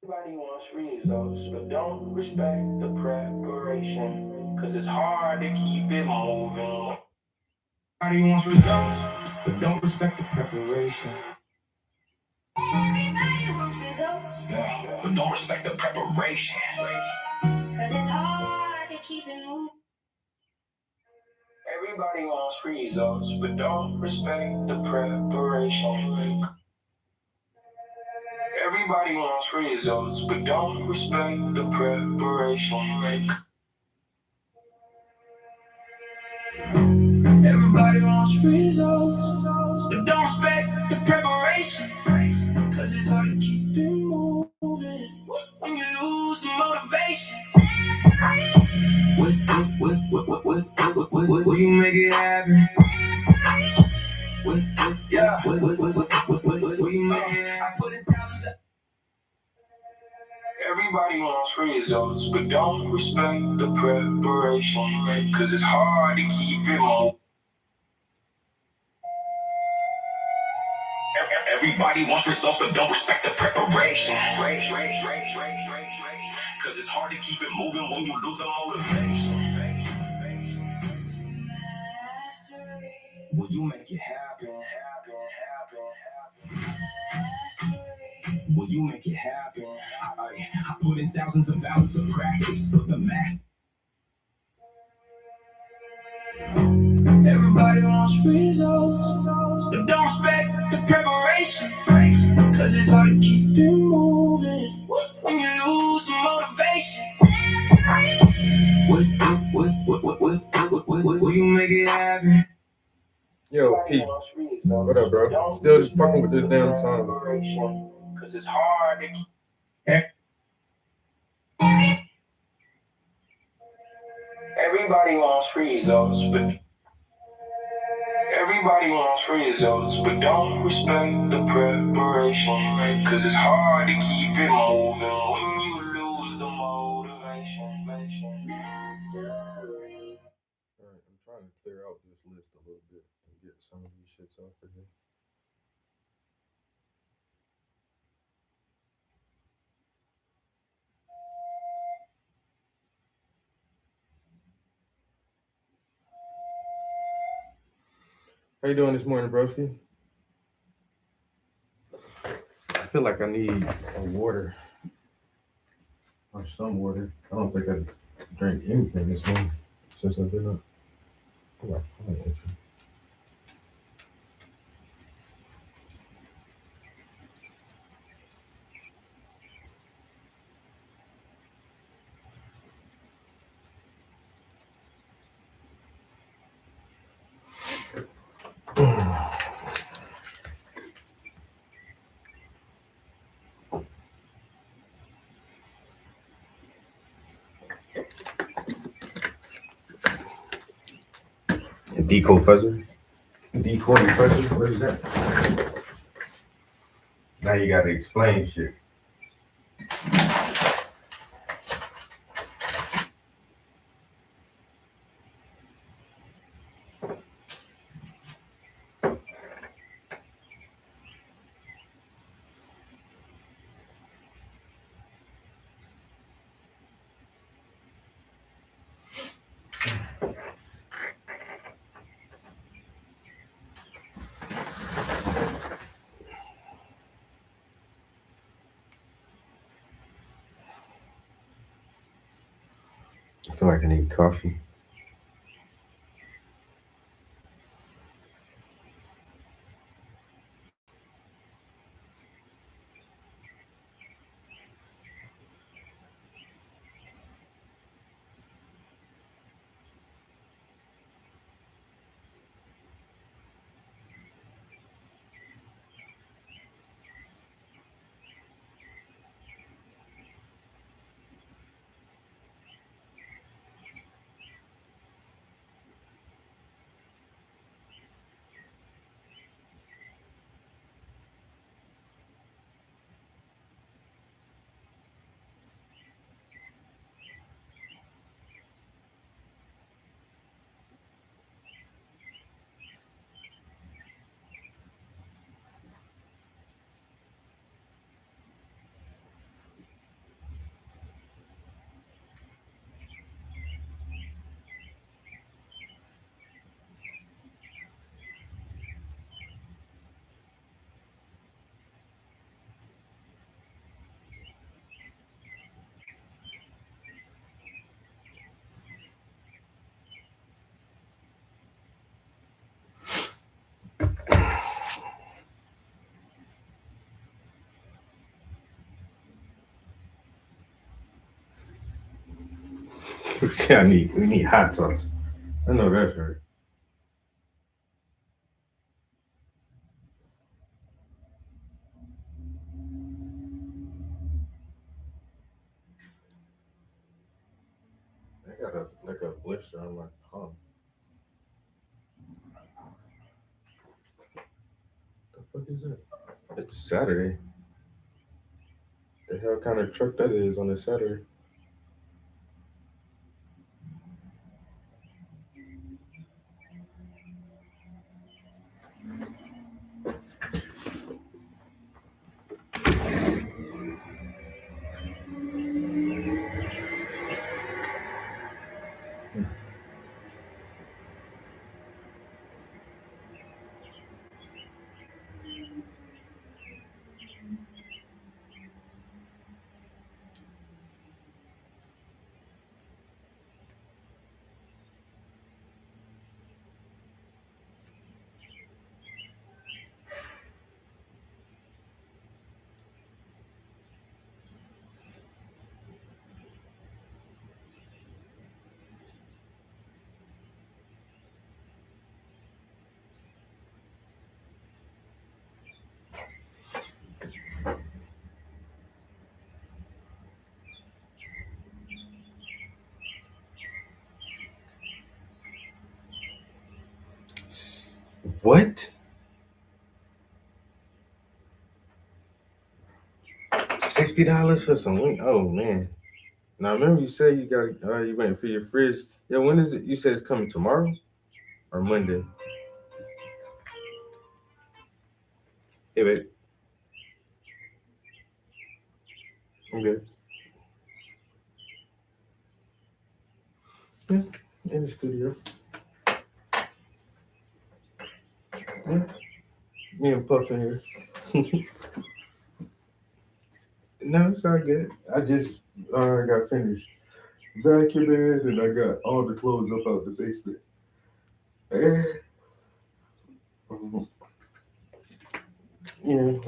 Everybody wants results, but don't respect the preparation. Cause it's hard to keep it moving. Everybody wants results, but don't respect the preparation. Everybody wants results. Yeah, but don't respect the preparation. Cause it's hard to keep it moving. Everybody wants results, but don't respect the preparation. Everybody wants results, but don't respect the preparation. Everybody wants results, but don't respect the preparation. Cause it's hard to keep it moving when you lose the motivation. Will you make it happen? Yeah. Will you make it happen? I put it down. Everybody wants results, but don't respect the preparation. Cause it's hard to keep it moving. Everybody wants results, but don't respect the preparation. Cause it's hard to keep it moving when you lose the motivation. Will you make it happen? Will you make it happen? I put in thousands of hours of practice for the master. Everybody wants results, but don't respect the preparation. Cause it's hard to keep it moving when you lose the motivation. Will you make it happen? Yo, Pete, what up, bro? Still fucking with this damn song. Cause it's hard to keep. Everybody wants results, but don't respect the preparation. Cause it's hard to keep it moving when you lose the motivation. Alright, I'm trying to clear out this list a little bit and get some of these shits off of here. How you doing this morning, broski? I feel like I need a water or some water. I don't think I drank anything this morning since I've been up. Oh, I Decoy fuzzer? Decoy fuzzer? What is that? Now you gotta explain shit. I feel like I need coffee. See, we need hot sauce. I know that's right. I got a blister on my palm. The fuck is that? It's Saturday. The hell kind of truck that is on a Saturday? What? $60 for some wing? Oh man. Now remember you said you got you went for your fridge. Yeah, when is it? You said it's coming tomorrow or Monday? Hey wait, I'm good. Yeah, in the studio. Yeah, me and Puff in here. No, it's all good. I just got finished vacuuming and I got all the clothes up out the basement. And, um, yeah,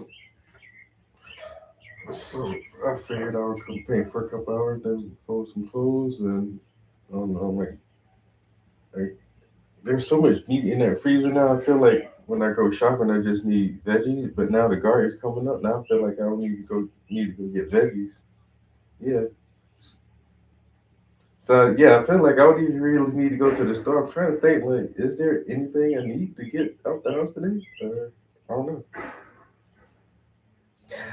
so I figured I would come paint for a couple hours, then fold some clothes, and I don't know, like there's so much meat in that freezer now. I feel like when I go shopping, I just need veggies, but now the garden's coming up. Now I feel like I don't need to go get veggies. Yeah. So yeah, I feel like I don't even really need to go to the store. I'm trying to think, like, is there anything I need to get out the house today? I don't know.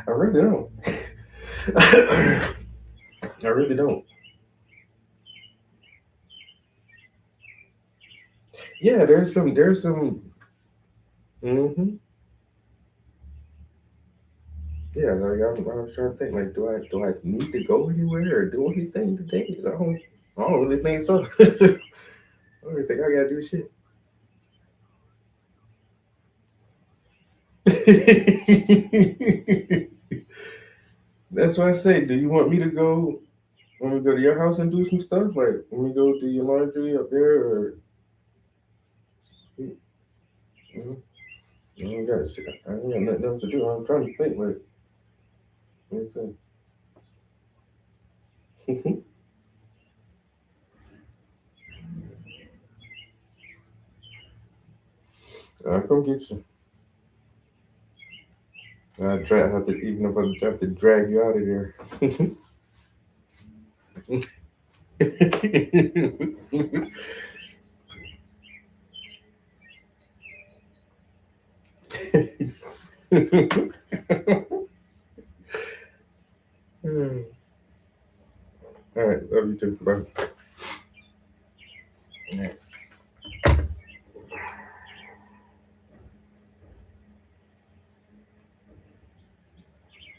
I really don't. I really don't. Yeah, there's some. Hmm. Yeah, like I'm trying to think, like, do I need to go anywhere or do anything today? I don't really think so. I don't really think I gotta do shit. That's why I say, do you want me to go when we go to your house and do some stuff? Like when we go do your laundry up there or you know, I ain't got shit. I ain't got nothing else to do. I'm trying to think like let me see. I'll come get you. Have to even if I have to drag you out of there. All right, love you too. Bye.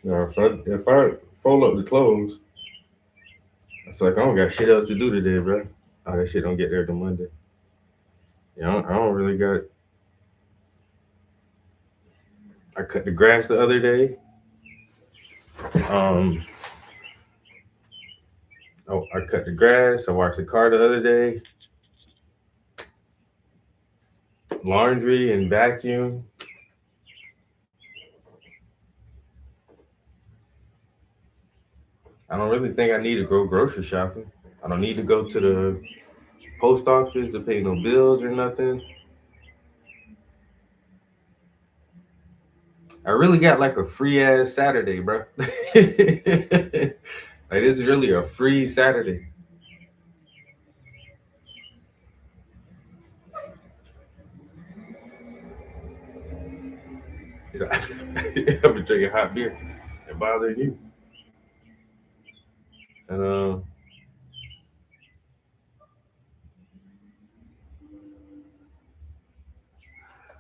Now, if I fold up the clothes, I feel like I don't got shit else to do today, bro. Oh, that shit don't get there till Monday. Yeah, I don't really got. I cut the grass the other day. Um, I cut the grass. I washed the car the other day. Laundry and vacuum. I don't really think I need to go grocery shopping. I don't need to go to the post office to pay no bills or nothing. I really got like a free ass Saturday, bro. Like this is really a free Saturday. I've been drinking hot beer and bothering you. And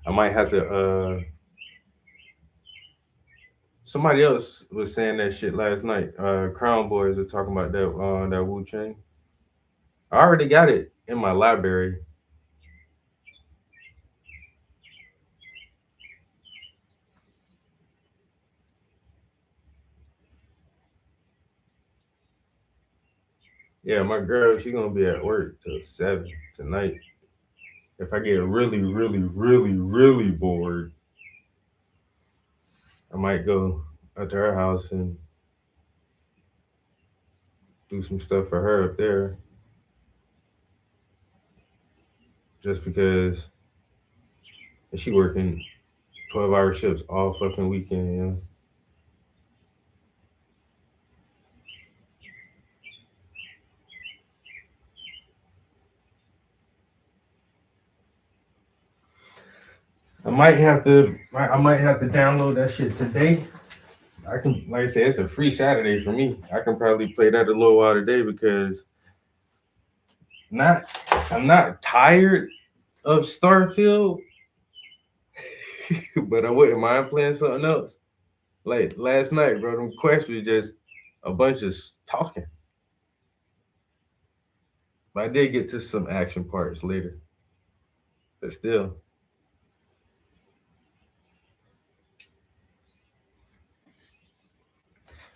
I might have to somebody else was saying that shit last night. Crown Boys are talking about that Wu Chang. I already got it in my library. Yeah, my girl, she gonna be at work till 7 tonight. If I get really, really, really, really bored, I might go up to her house and do some stuff for her up there. Just because she working 12-hour shifts all fucking weekend, you know. I might have to download that shit today. I can, like I said, it's a free Saturday for me. I can probably play that a little while today because not I'm not tired of Starfield, but I wouldn't mind playing something else. Like last night, bro, them quests was just a bunch of talking. But I did get to some action parts later. But still.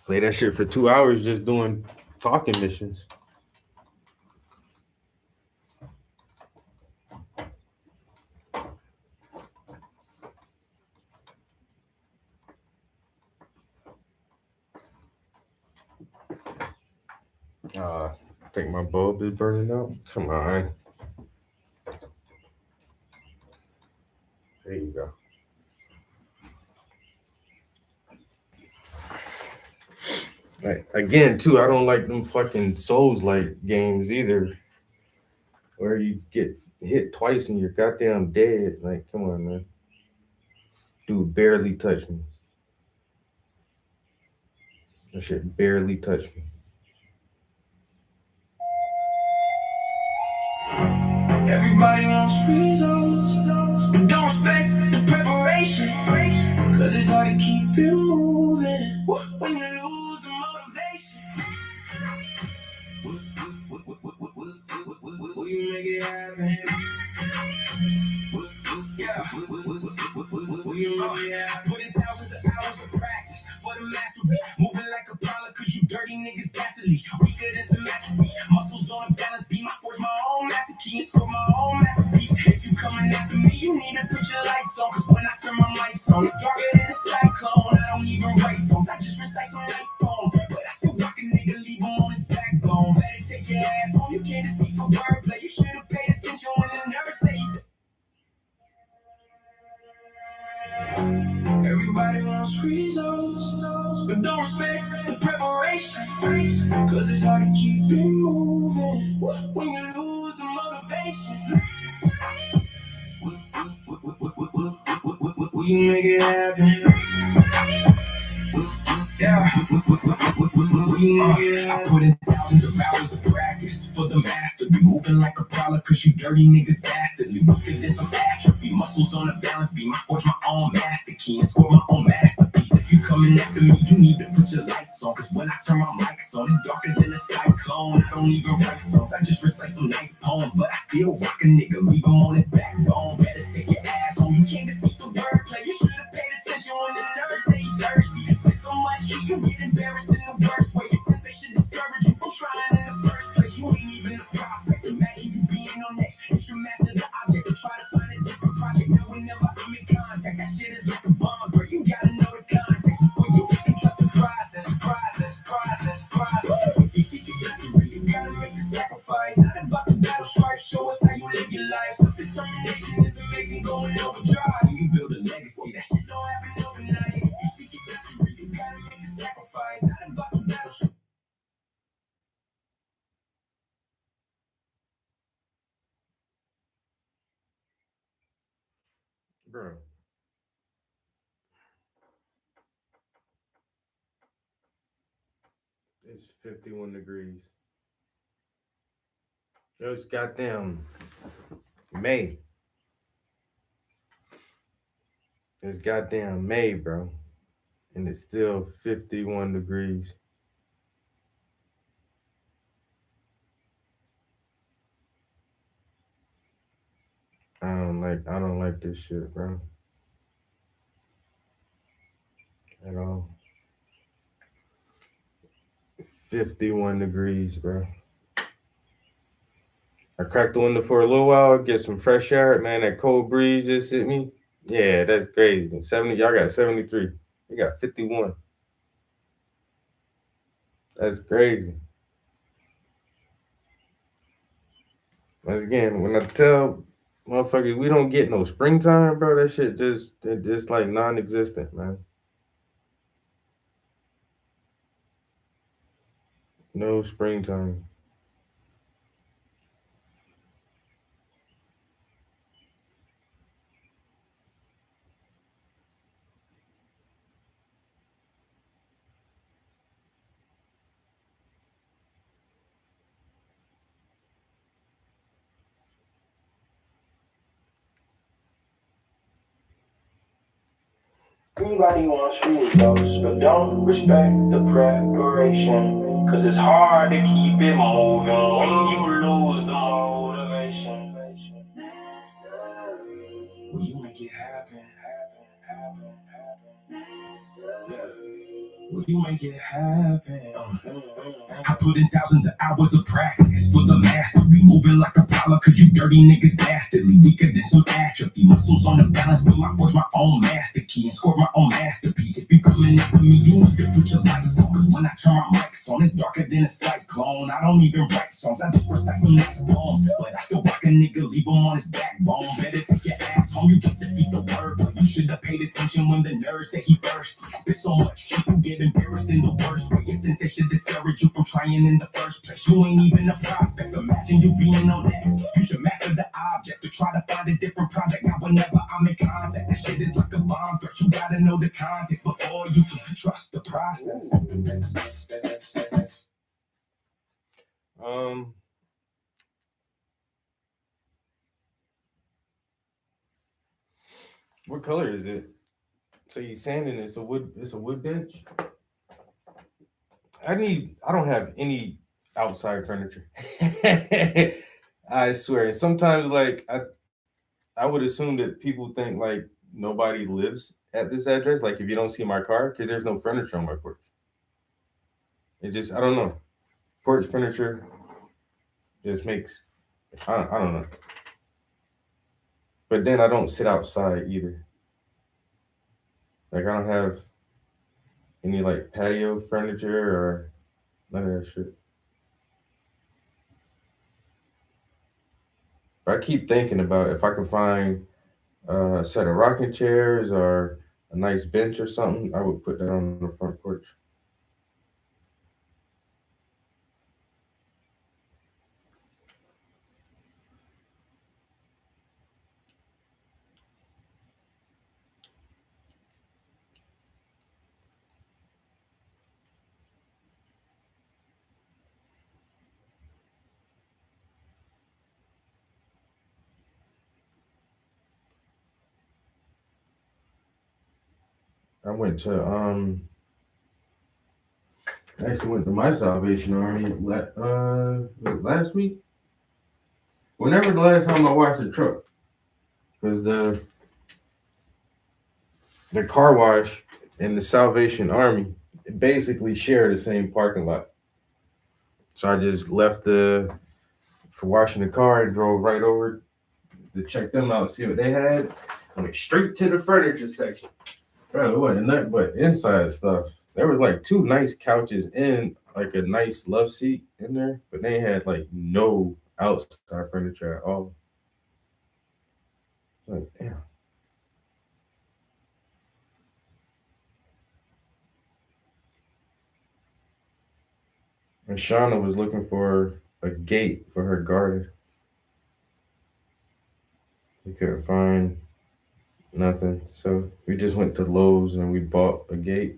Play that shit for 2 hours just doing talking missions. I think my bulb is burning out. Come on. There you go. Like, again, too, I don't like them fucking Souls-like games either, where you get hit twice and you're goddamn dead. Like, come on, man. Dude barely touched me. That shit barely touched me. Everybody wants results, but don't respect the preparation. Cause it's hard to keep it moving when you lose the motivation. Will you make it happen? Yeah. Will you make it happen? Put in thousands of hours of practice for the mastery. Moving like a prowler cause you dirty niggas dastardly. Weaker than some atrophy. Muscles on a balance beam. I forge my own master key and score my own masterpiece. If you coming after me, you need to put your lights on. Cause when I turn my mics on, it's darker than a cyclone. I don't even write songs, I just recite some nice poems. But I still rock a nigga, leave him on his backbone. Better take your ass home, you can't defeat the wordplay. You should've paid attention when the nerds say you. Everybody wants results, but don't respect the preparation. Cause it's hard to keep it moving when you lose the motivation. Will you make it happen? Yeah. I put in thousands of hours of practice for the master. Be moving like a prowler cause you dirty niggas dastardly. Weaker than some atrophy. Muscles on a balance beam. I forge my own master key and score my own masterpiece. If you coming after me, you need to put your lights on. Cause when I turn my mics on, it's darker than a cyclone. I don't even write songs, I just recite some nice poems. But I still rock a nigga, leave him on his backbone. Better take your ass home, you can't defeat the wordplay. You should've paid attention when the nerds say you thirsty. Spend so much heat, you get embarrassed in the worst way. Your sensation discourage you from trying in the first place. You ain't even a prospect. Imagine you being on next. You should master the object and try to find a different project. Now whenever I'm in contact, that shit is like a bomb, bro. You gotta know the context before you can trust the process. If you seek it, you really gotta make the sacrifice. Nothing but the battle stripe, show us how you live your life. Self-determination is amazing, going overdrive. When you build a legacy, that shit don't happen overnight. If you seek your mastery, you gotta make a sacrifice. Nothing but the battle stripe. Bro. It's 51 degrees. It's goddamn May. It's goddamn May, bro. And it's still 51 degrees. I don't like this shit, bro. At all. 51 degrees, bro. I cracked the window for a little while, get some fresh air. Man, that cold breeze just hit me. Yeah, that's crazy. 70, y'all got 73. You got 51. That's crazy. Once again, when I tell motherfuckers we don't get no springtime, bro, that shit just like non-existent, man. No springtime. Everybody wants results, but don't respect the preparation. Cause it's hard to keep it moving when you lose the motivation. Will you make it happen? Yeah. Will you make it happen? I put in thousands of hours of practice for the master. Be moving like a prowler, cause you dirty niggas dastardly. Weaker than some atrophy. Muscles on the balance, but I forge my own master key and score my own masterpiece. If you coming after me, you need to put your lights on. Cause when I turn my mics on, it's darker than a cyclone. I don't even write songs, I just recite some nice poems. But I still rock a nigga, leave him on his backbone. Better take your ass home, you get to feed the word. But you should have paid attention when the nerd said he thirsty. Spit so much shit, you get embarrassed in the worst way. Your sensation discourage you from trying in the first place. You ain't even a prospect, imagine you being on next. You should master the object to try to find a different project. Now whenever I'm in contact, that shit is like a bomb threat. You gotta know the context before you can trust the process. What color is it? So you sanding it? It's a wood bench. I don't have any outside furniture. I swear. Sometimes like I would assume that people think like nobody lives at this address. Like if you don't see my car, because there's no furniture on my porch. It just I don't know. Porch furniture just makes I don't know. But then I don't sit outside either. Like I don't have any like patio furniture or none of that shit. But I keep thinking about if I can find a set of rocking chairs or a nice bench or something, I would put that on the front porch. I went to I actually went to my Salvation Army last week. Whenever the last time I washed a truck, because the car wash and the Salvation Army basically share the same parking lot. So I just left for washing the car and drove right over to check them out, see what they had. I went straight to the furniture section. Bro, it wasn't nothing but inside stuff. There was like two nice couches in like a nice love seat in there, but they had like no outside furniture at all. Like, damn. And Shauna was looking for a gate for her garden. We couldn't find nothing. So we just went to Lowe's and we bought a gate.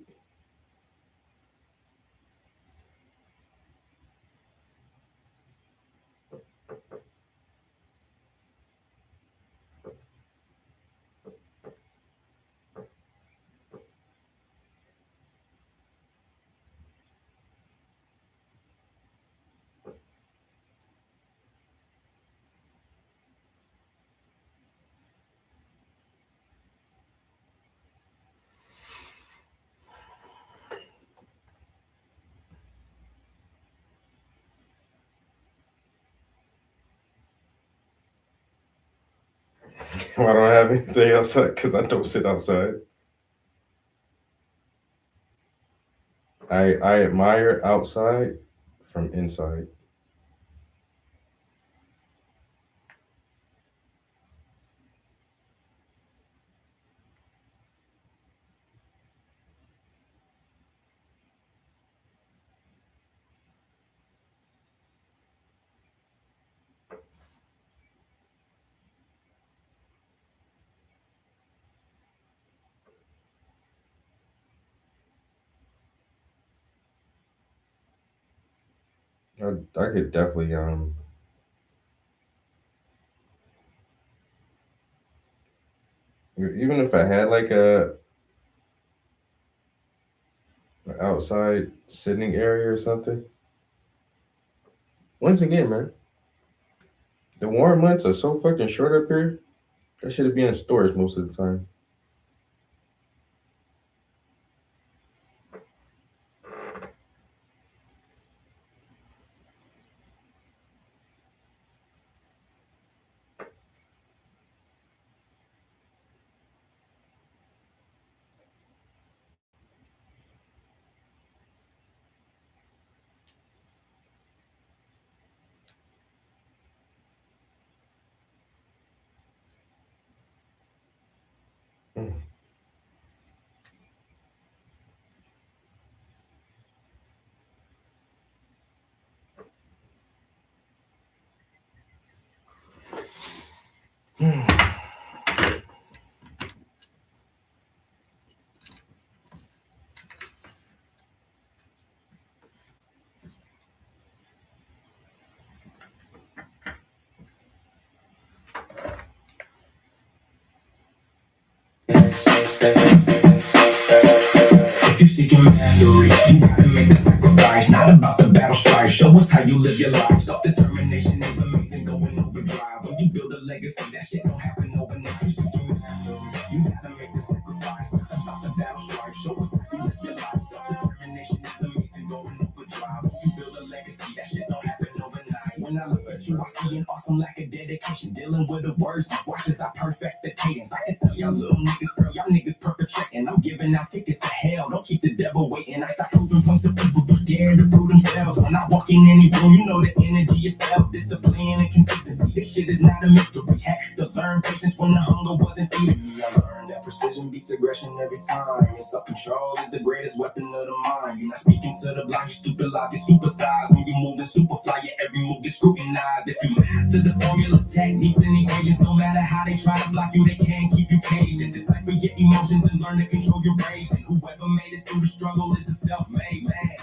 I don't have anything outside because I don't sit outside. I admire outside from inside. I could definitely even if I had like a outside sitting area or something. Once again, man, the warm months are so fucking short up here. I should be in stores most of the time. Mm. If you seeking mastery, you gotta make the sacrifice. Not about the battle strife. Show us how you live your life. Self-determination is amazing, going overdrive. When you build a legacy, that shit don't happen overnight. You seeking mastery, you gotta make the sacrifice. Not about the battle strife. Show us how you live your life. Self-determination is amazing, going overdrive. When you build a legacy, that shit don't happen overnight. When I look at you, I see an awesome lack of dedication. Dealing with the words, watch as I perfect the cadence. I can tell y'all little niggas, girl, y'all niggas perpetrating. I'm giving out tickets to hell. Don't keep the devil waiting. I stop proving points to people too scared to prove themselves. When I walk in any room, you know the energy is felt. Discipline and consistency. This shit is not a mystery. Had to learn patience when the hunger wasn't feeding me. I learned that precision beats aggression every time. And self-control is the greatest weapon of the mind. You're not speaking to the blind, you stupid lies get supersized. When you move in superfly, your every move gets scrutinized. If you master the formulas, techniques, and equations, no matter how they try to block you, they can't keep you caged. And decipher your emotions and learn to control your rage. And whoever made it through the struggle is a self-made man.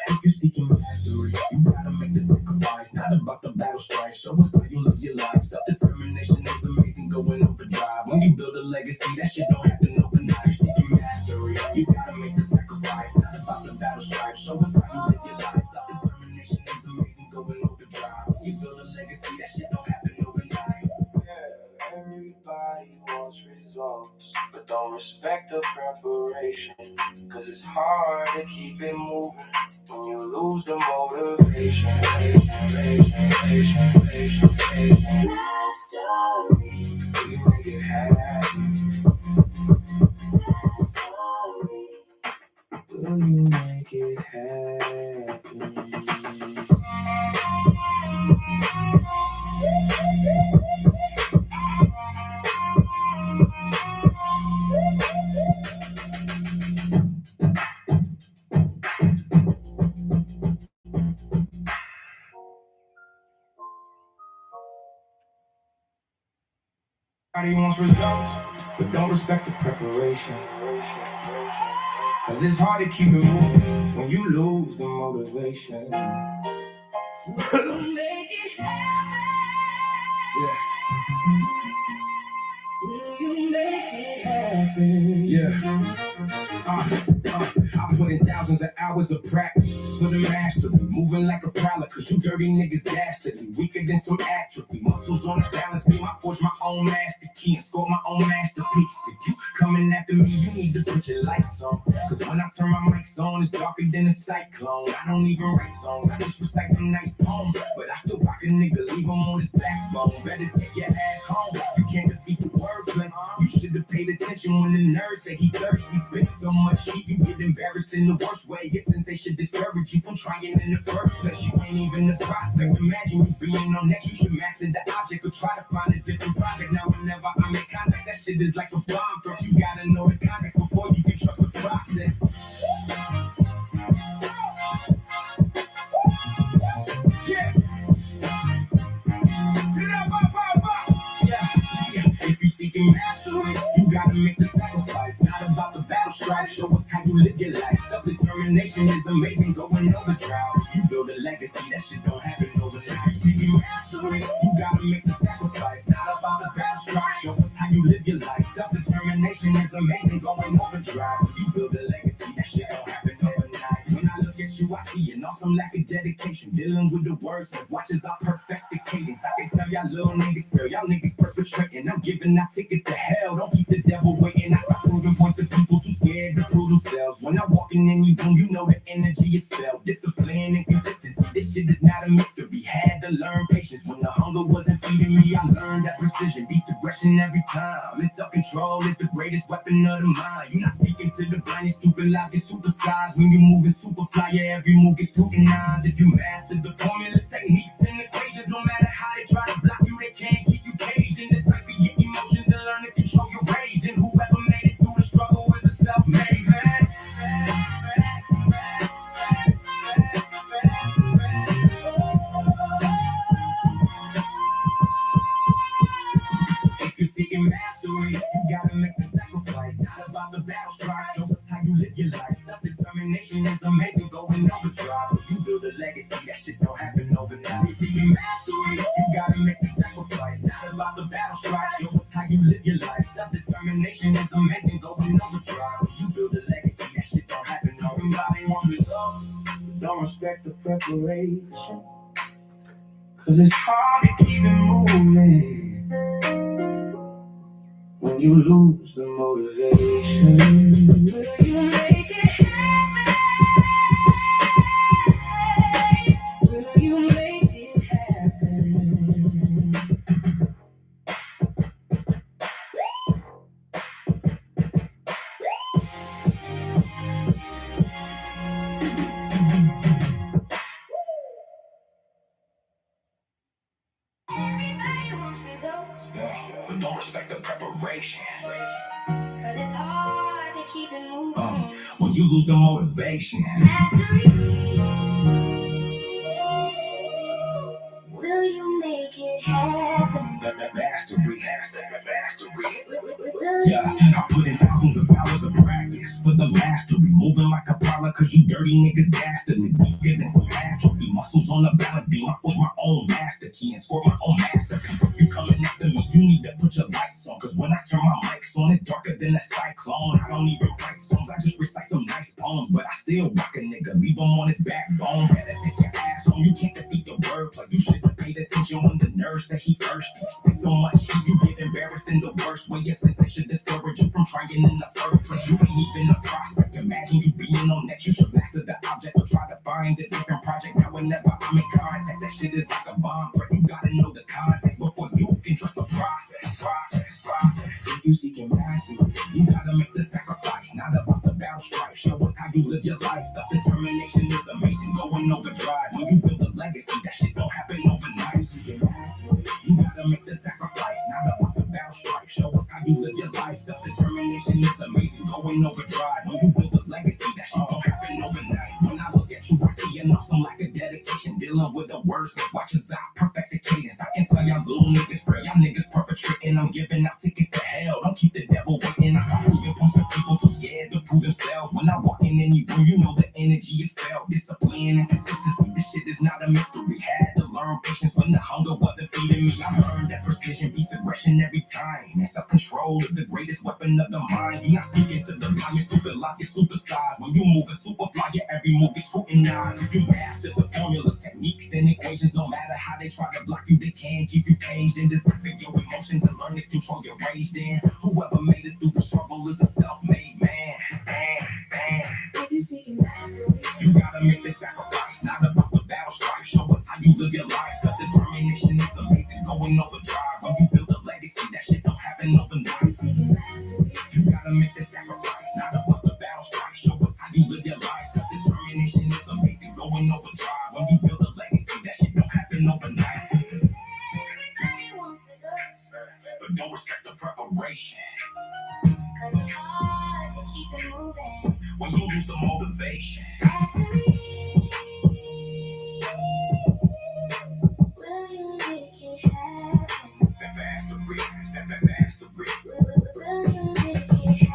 If you're seeking mastery, you gotta make the sacrifice. Not about the battle strife. Show us how you live your life. Self-determination is amazing, going overdrive. When you build a legacy, that shit don't happen overnight. You're seeking mastery, you gotta make the sacrifice. Not about the battle strife. Show us how you live your life. Self-determination is amazing, going overdrive. When you build a legacy, that shit don't happen overnight. Yeah, everybody wants results, but don't respect the preparation. Cause it's hard to keep it moving when you lose the motivation. Mastery, you make it happen. Mastery, will you make it happen? Everybody wants results, but don't respect the preparation. Cause it's hard to keep it moving when you lose the motivation. Will make it happen? Yeah. Will you make it happen? Yeah. I put in thousands of hours of practice for the mastery. Moving like a prowler, cause you dirty niggas dastardly. Weaker than some atrophy. Muscles on the balance beam. I forge my own master key and score my own masterpiece. If you coming after me, you need to put your lights on. Cause when I turn my mics on, it's darker than a cyclone. I don't even write songs, I just recite some nice poems. But I still rock a nigga, leave him on his backbone. Better take your ass home. You can't defeat the wordplay. You should have paid attention when the nerd said he thirsty. Spit so much heat, you get embarrassed in the worst way. Your sensei should discourage you from trying in the first place. You ain't even the prospect. Imagine you being on next. You should master the object or try to find a different project. Now whenever I make contact, that shit is like a bomb threat. You gotta know the context before you can trust the process. Yeah. If you seeking mastery, you gotta make the sacrifice. Not about the battle strife, show us how you live your life. Self-determination is amazing, going overdrive. You build a legacy, that shit don't happen overnight. You seeking mastery, you gotta make the sacrifice. Not about the battle strife, show us how you live your life. Self-determination is amazing, going overdrive. You build a legacy, that shit don't happen overnight. When I look at you, I see an awesome lack of dedication. Dealing with the words, but watch as I perfect the cadence. I can tell y'all little niggas fail, y'all niggas perpetrating. I'm giving out tickets to hell, don't keep the devil waiting. I stop proving points to people too scared to prove themselves. When I'm walking in your room, you know the energy is felt. Discipline and consistency, this shit is not a mystery. Had to learn patience when the hunger wasn't feeding me. I learned that precision beats aggression every time. And self-control is the greatest weapon of the mind. You're not speaking to the blind, you stupid lies get supersized. When you're moving super fly, yeah, every move gets scrutinized. If you master the formulas, techniques, and equations, no matter how they try to block you, they can't keep you caged in this life. Your emotions and learn to control your rage. And whoever made it through the struggle is a self-made man. If you're seeking mastery, you gotta make the sacrifice. Not about the battle strife, show us how you live your life. Self-determination is amazing, going overdrive. You build a legacy, that shit don't happen overnight. If you're seeking mastery, you gotta make the sacrifice. Not about the battle strife, show us how you live your life. Self-determination is amazing, going overdrive. You build a legacy, that shit don't happen overnight. Everybody wants results, but don't respect the preparation. Cause it's hard to keep it moving when you lose the motivation. Will you make it happen? Will you make it happen? Everybody wants results, Yeah, but don't respect the preparation. cause it's hard to keep it moving. When you lose the motivation. Mastery. Will you make it happen? Mastery. Will Yeah, I put in thousands of hours of practice for the mastery. Moving like a prowler, cause you dirty niggas dastardly. Weaker than some atrophy. Muscles on the balance beam. I forge my own master key and score my own masterpiece. If you coming after me, you need to put your lights on. Cause when I turn my mics on, it's darker than a cyclone. I don't even write songs, I just recite some nice poems. But I still rock a nigga, leave him on his backbone. Better take your ass home, you can't defeat the wordplay. You should have paid attention when the nerd said he thirsty. Spit so much heat, you get embarrassed in the worst way. Your sensei should discourage you from trying in the first place. You ain't even a prospect. Imagine you being on next. You should master the object or try to find a different project. Now whenever I make contact, that shit is like a bomb threat. You gotta know the context before you can trust the process. If you seeking mastery, you gotta make the sacrifice. Not about the battle strife, show us how you live your life. Self-determination is amazing, going overdrive. When you build a legacy, that shit don't happen overnight. You seeking mastery, you gotta make the sacrifice. Not about the battle strife, show us how you live your life. Self-determination is amazing, going overdrive. When you build a legacy, that shit don't happen overnight. When I look at you, I see an awesome lack of dedication. dealing with the worst. Watch as I perfect the cadence. I can tell y'all little niggas spray. Y'all niggas perpetrating. I'm giving out tickets to hell. Don't keep the devil waiting. I start proving points to people too scared to prove themselves. When I walk in any room, you know the energy is felt. Discipline and consistency. This shit is not a mystery. Had to learn patience when the hunger wasn't feeding me. I learned that precision beats aggression every time. And self-control is the greatest weapon of the mind. You're not speaking to the blind. Your stupid lies get supersized. When you move a super fly, your every move gets scrutinized. If you master the formulas, techniques, and equations, no matter how they try to block you, they can't keep you caged in. Decipher your emotions and learn to control your rage. Then whoever made it through the struggle is a self-made man. If you seek mastery, You gotta make the sacrifice, not about the battle strife. Show us how you live your life. Self-determination is amazing, going overdrive. When you build a legacy, that shit don't happen overnight. seeking mastery, You gotta make the sacrifice, not about the battle strife. Show us how you live your life. Self-determination is amazing, going overdrive. When you build a legacy, that shit don't happen overnight. everybody wants results, But don't respect the preparation. cause it's hard to keep it moving. When you lose the motivation. Mastery, will you make it happen? That mastery, that mastery. Will you make it happen?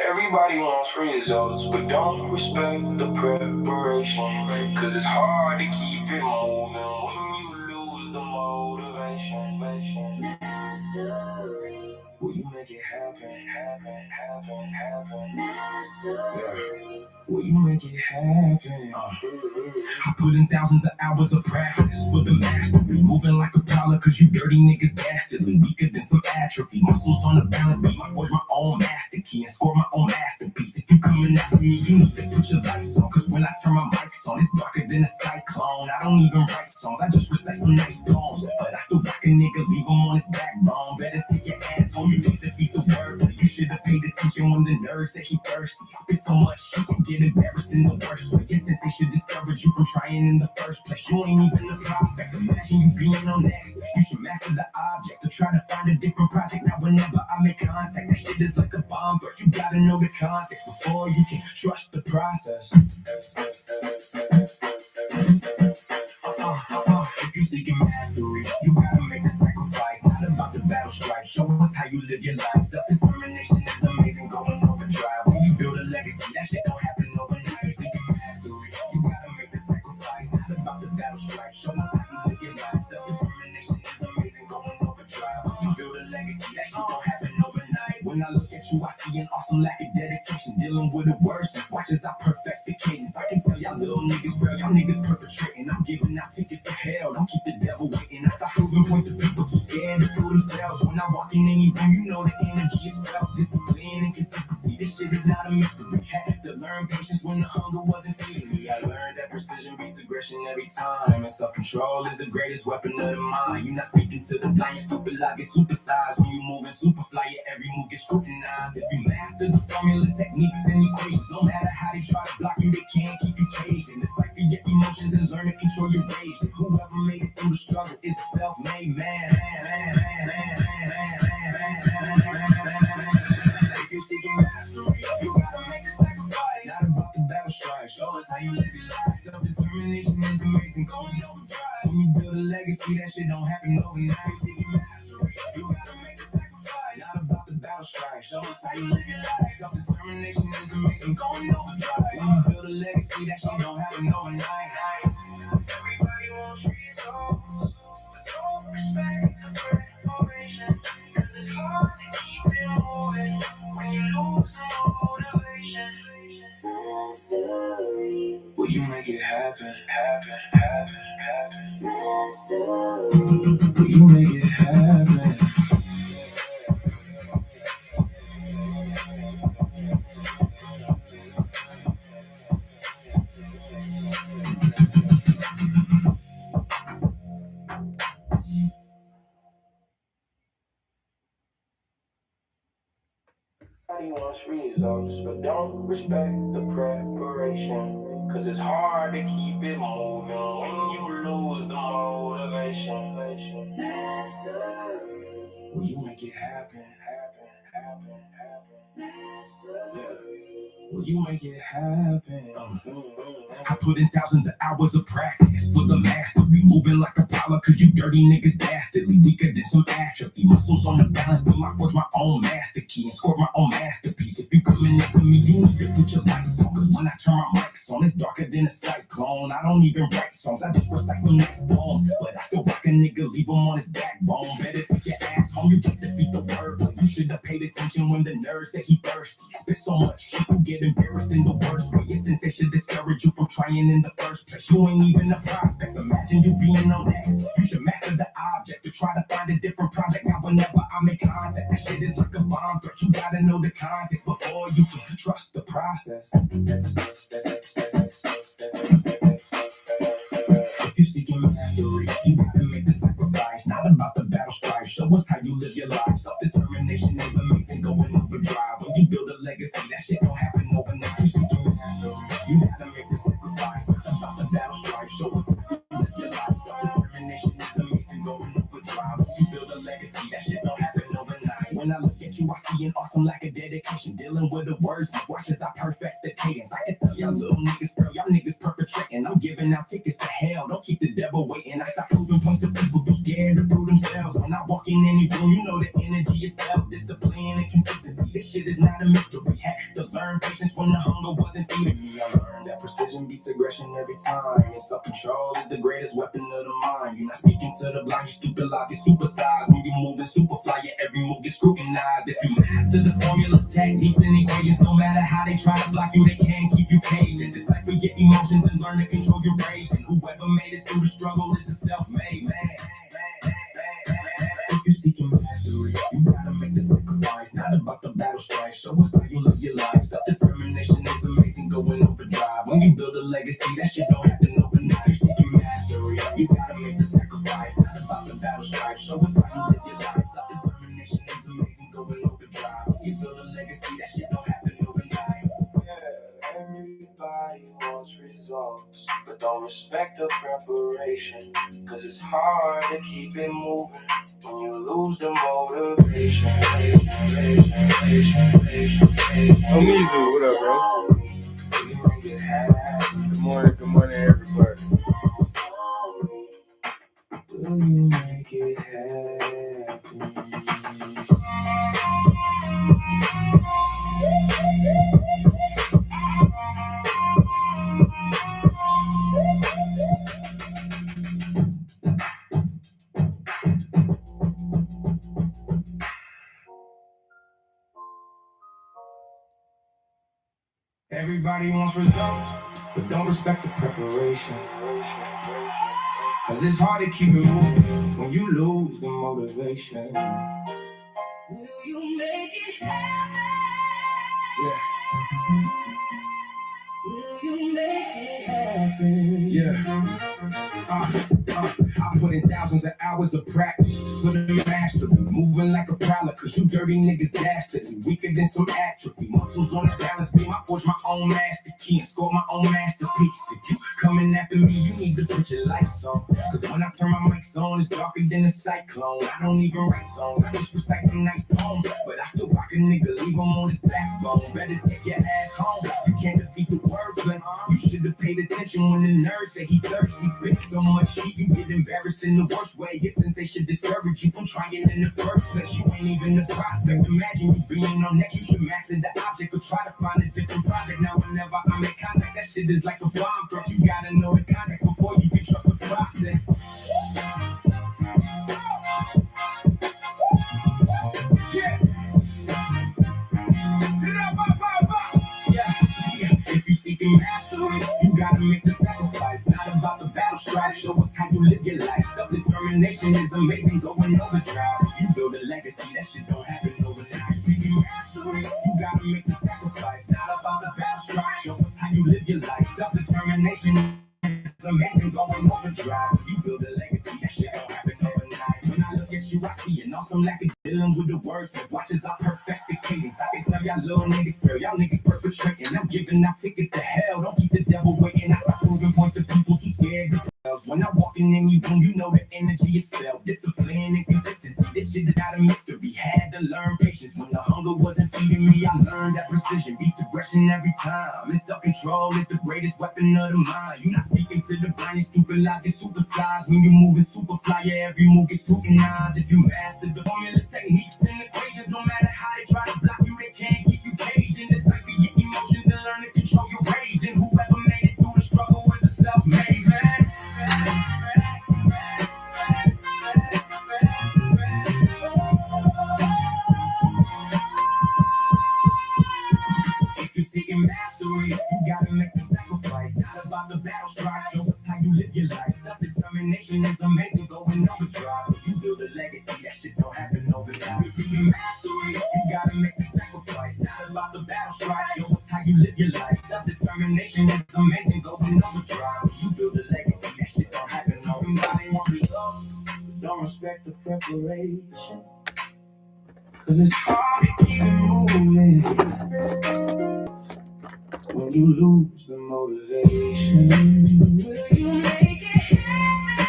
Everybody wants results, but don't respect the preparation. Cause it's hard to keep it moving when you lose the motivation. Mastery, Will you make it happen? mastery, Will you make it happen? I put in thousands of hours of practice for the mastery. Moving like a prowler, cause you dirty niggas dastardly. Weaker than some atrophy. Muscles on the balance beat. I forge my own master key and score my own masterpiece. If you coming after me, you need to put your lights on. Cause when I turn my mics on, it's darker than a cyclone. I don't even write songs, I just recite some nice poems. But I still rock a nigga, leave him on his backbone. Better take your ass home, you can't defeat the word. You should have paid attention when the nerd said he thirsty. Spit so much, he can get embarrassed in the worst way. Your sensei should discourage you from trying in the first place. You ain't even the prospect, imagine you being on next. You should master the object to try to find a different project. Now whenever I make contact, that shit is like a bomb threat. You gotta know the context before you can trust the process. If you seeking mastery, you gotta make a sacrifice. Not about the battle strife. Show us how you live your life. Self-determination is amazing, going overdrive. When you build a legacy, that shit don't happen overnight. Seeking mastery, you gotta make the sacrifice. Not about the battle strife. Show us how you live your life. Self-determination is amazing, going overdrive. When you build a legacy, that shit don't happen overnight. When I look at you, I see an awesome lack of dedication. Dealing with the worst. Watch as I perfect the cadence. I can tell y'all little niggas real. Y'all niggas perpetrating. I'm giving out tickets to hell. Don't keep the devil waiting. I start proving points to people too scared to prove themselves. When I walk in any room, you know the energy is felt. Discipline and consistency. This shit is not a mystery. Had to learn patience when the hunger wasn't feeding me. I learned that precision beats aggression every time. And self-control is the greatest weapon of the mind. You're not speaking to the blind. Your stupid lies get supersized. When you move in superfly, your every move gets scrutinized. If you master the formulas, techniques, and equations, no matter how they try to block you, they can't keep you caged. And decipher your emotions and learn to control your rage. And whoever made it through the struggle is a self-made man. If you're seeking mastery, you gotta make a sacrifice. Not about the battle strife. Show us how you live your life. Self-determination is amazing, going overdrive. When you build a legacy, that shit don't happen overnight. Seeking mastery, you gotta make a sacrifice. Not about the battle strife. Show us how you live your life. Self-determination is amazing, going overdrive. When you build a legacy, that shit don't happen overnight. Everybody wants results, but don't respect the preparation. Cause it's hard to keep it moving when you lose the motivation. mastery, Will you make it happen? mastery. Will you make it happen? wants results, but don't respect the preparation. Cause it's hard to keep it moving when you lose the motivation. Mastery. Will you make it happen? Yeah. Will you make it happen? I put in thousands of hours of practice for the mastery. Moving like a prowler, cause you dirty niggas dastardly. Weaker than some atrophy. Muscles on the balance, but I forge my own master key and score my own masterpiece. If you coming after me, you need to put your lights on. Cause when I turn my mics on, it's darker than a cyclone. I don't even write songs, I just recite some nice poems. But I still rock a nigga, leave him on his backbone. Better take your ass home, you can't defeat the wordplay. You should have paid attention when the nerd said he thirsty. Spit so much, you get embarrassed in the worst way. Your sensei should discourage you from trying in the first place. You ain't even a prospect, imagine you being on next. You should master the object to try to find a different project. Now whenever I make contact, that shit is like a bomb threat. You gotta know the context before you can trust the process. If you're seeking mastery, you gotta make the sacrifice. Not about the battle strife, show us how you live your life. Self-determination is amazing, going overdrive. When you build a legacy, that shit don't happen overnight. You're seeking mastery, you gotta make the sacrifice. Not about the battle strife, show us how you live your life. Self-determination is amazing, going overdrive. When you build a legacy, that shit don't happen overnight. When I look at you, I see an awesome lack of dedication. Dealing with the words, watch as I perfect the cadence. I can tell y'all little niggas, bro, y'all niggas perpetrating. I'm giving out tickets to hell. Don't keep the devil waiting. I stop proving points to people too scared to prove themselves. When I walk in any room, you know the energy is felt. Discipline and consistency, this shit is not a mystery. Had to learn patience when the hunger wasn't feeding me. I learned that precision beats aggression every time. And self-control is the greatest weapon of the mind. You're not speaking to the blind, you stupid lies get supersized. When you moving superfly, your every move gets scrutinized. If you master the formulas, techniques, and equations, no matter how they try to block you, they can't keep you caged. And decipher your emotions and learn to control your rage. And whoever made it through the struggle is a self-made man. If you're seeking mastery, you gotta make the sacrifice. Not about the battle strife, show us how you live your life. Self-determination is amazing, going overdrive. When you build a legacy, that shit don't happen overnight. You're seeking mastery, you gotta make the sacrifice. Not about the battle strife, show us how you live your life. Self-determination is amazing, going overdrive. When you build a legacy, that shit don't happen overnight. Yeah, everybody wants results, but don't respect the preparation. Cause it's hard to keep it moving when you lose the motivation. Oh, Mizu, what up, bro? Good morning, everybody. Will you make it happen? Everybody wants results, but don't respect the preparation. Cause it's hard to keep it moving when you lose the motivation. Will you make it happen? Yeah. Will you make it Happen. Yeah. I put in thousands of hours of practice for the mastery. Moving like a prowler, cause you dirty niggas dastardly. Weaker than some atrophy. Muscles on the balance beam, I forge my own master key and score my own masterpiece. If you coming after me, you need to put your lights on. Cause when I turn my mics on, it's darker than a cyclone. I don't even write songs, I just recite some nice poems. But I still rock a nigga, leave him on his backbone. Better take your ass home, you can't defeat the wordplay. You should have paid attention when the nerd said he thirsty. Spit so much shit, you get embarrassed in the worst way. Your sensei should discourage you from trying in the first place. You ain't even the prospect. Imagine you being on next. You should master the object or try to find a different project. Now whenever I make contact, that shit is like a bomb threat. You gotta know the context before you can trust the process. Yeah. If you seeking mastery, you gotta make the sacrifice. Not about the battle strife, show us how you live your life. Self-determination is amazing, going overdrive. You build a legacy, that shit don't happen overnight. Seeking mastery, you gotta make the sacrifice. Not about the battle strife, show us how you live your life. Self-determination is amazing, going overdrive. You build a legacy, that shit don't happen overnight. When I look at you, I see an awesome lack of dealing with the words. Watch as I perfect the cadence. I can tell y'all little niggas fail. Y'all niggas perpetrating. I'm giving out tickets to hell. Don't keep the devil waiting. I stop proving points to people too scared to tell. When I'm walking in your room, you know the energy is felt. Discipline and consistency. This shit is not a mystery. Had to learn patience. When the hunger wasn't feeding me, I learned that precision beats aggression every time. And self-control is the greatest weapon of the mind. You not speaking to the blind, you stupid lies get supersized. When you're moving super fly, yeah, every move gets scrutinized. If you master the formulas, techniques, and equations, no matter how they try to block you, they can't keep you caged. In the cypher, your emotions and learn to control your rage. And whoever made it through the struggle is a self-made man. If you're seeking mastery, you gotta make the sacrifice. Not about the battle strife, show us how you live your life. Self-determination is amazing, going overdrive. You build a legacy, that shit don't happen overnight. If you're seeking mastery, you gotta make the sacrifice. Not about the battle strife, show us how you live your life. Self-determination is amazing, going overdrive. You build a legacy, that shit don't happen overnight. Everybody wants results, but don't respect the preparation. Cause it's hard to keep it moving when you lose the motivation. Will you make it happen?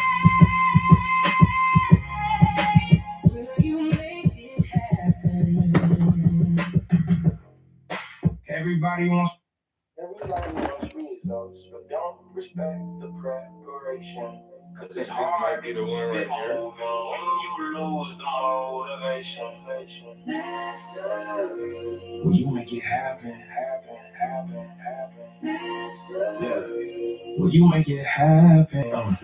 Will you make it happen? Everybody wants results, but don't respect the preparation. Cause it's hard to keep it moving when you lose the motivation. Mastery. Will you make it happen? Mastery. Will you make it happen?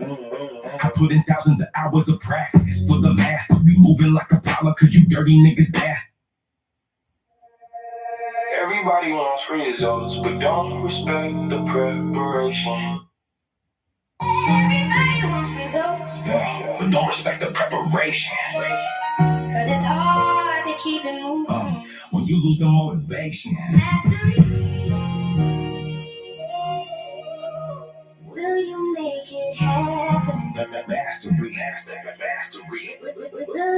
I put in thousands of hours of practice for the mastery. Moving like Apollo, cause you dirty niggas bastard. Everybody wants results, but don't respect the preparation. Everybody wants results. Yeah, but don't respect the preparation. Cause it's hard to keep it moving. When you lose the motivation. Mastery. Will you make it happen? Mastery. Will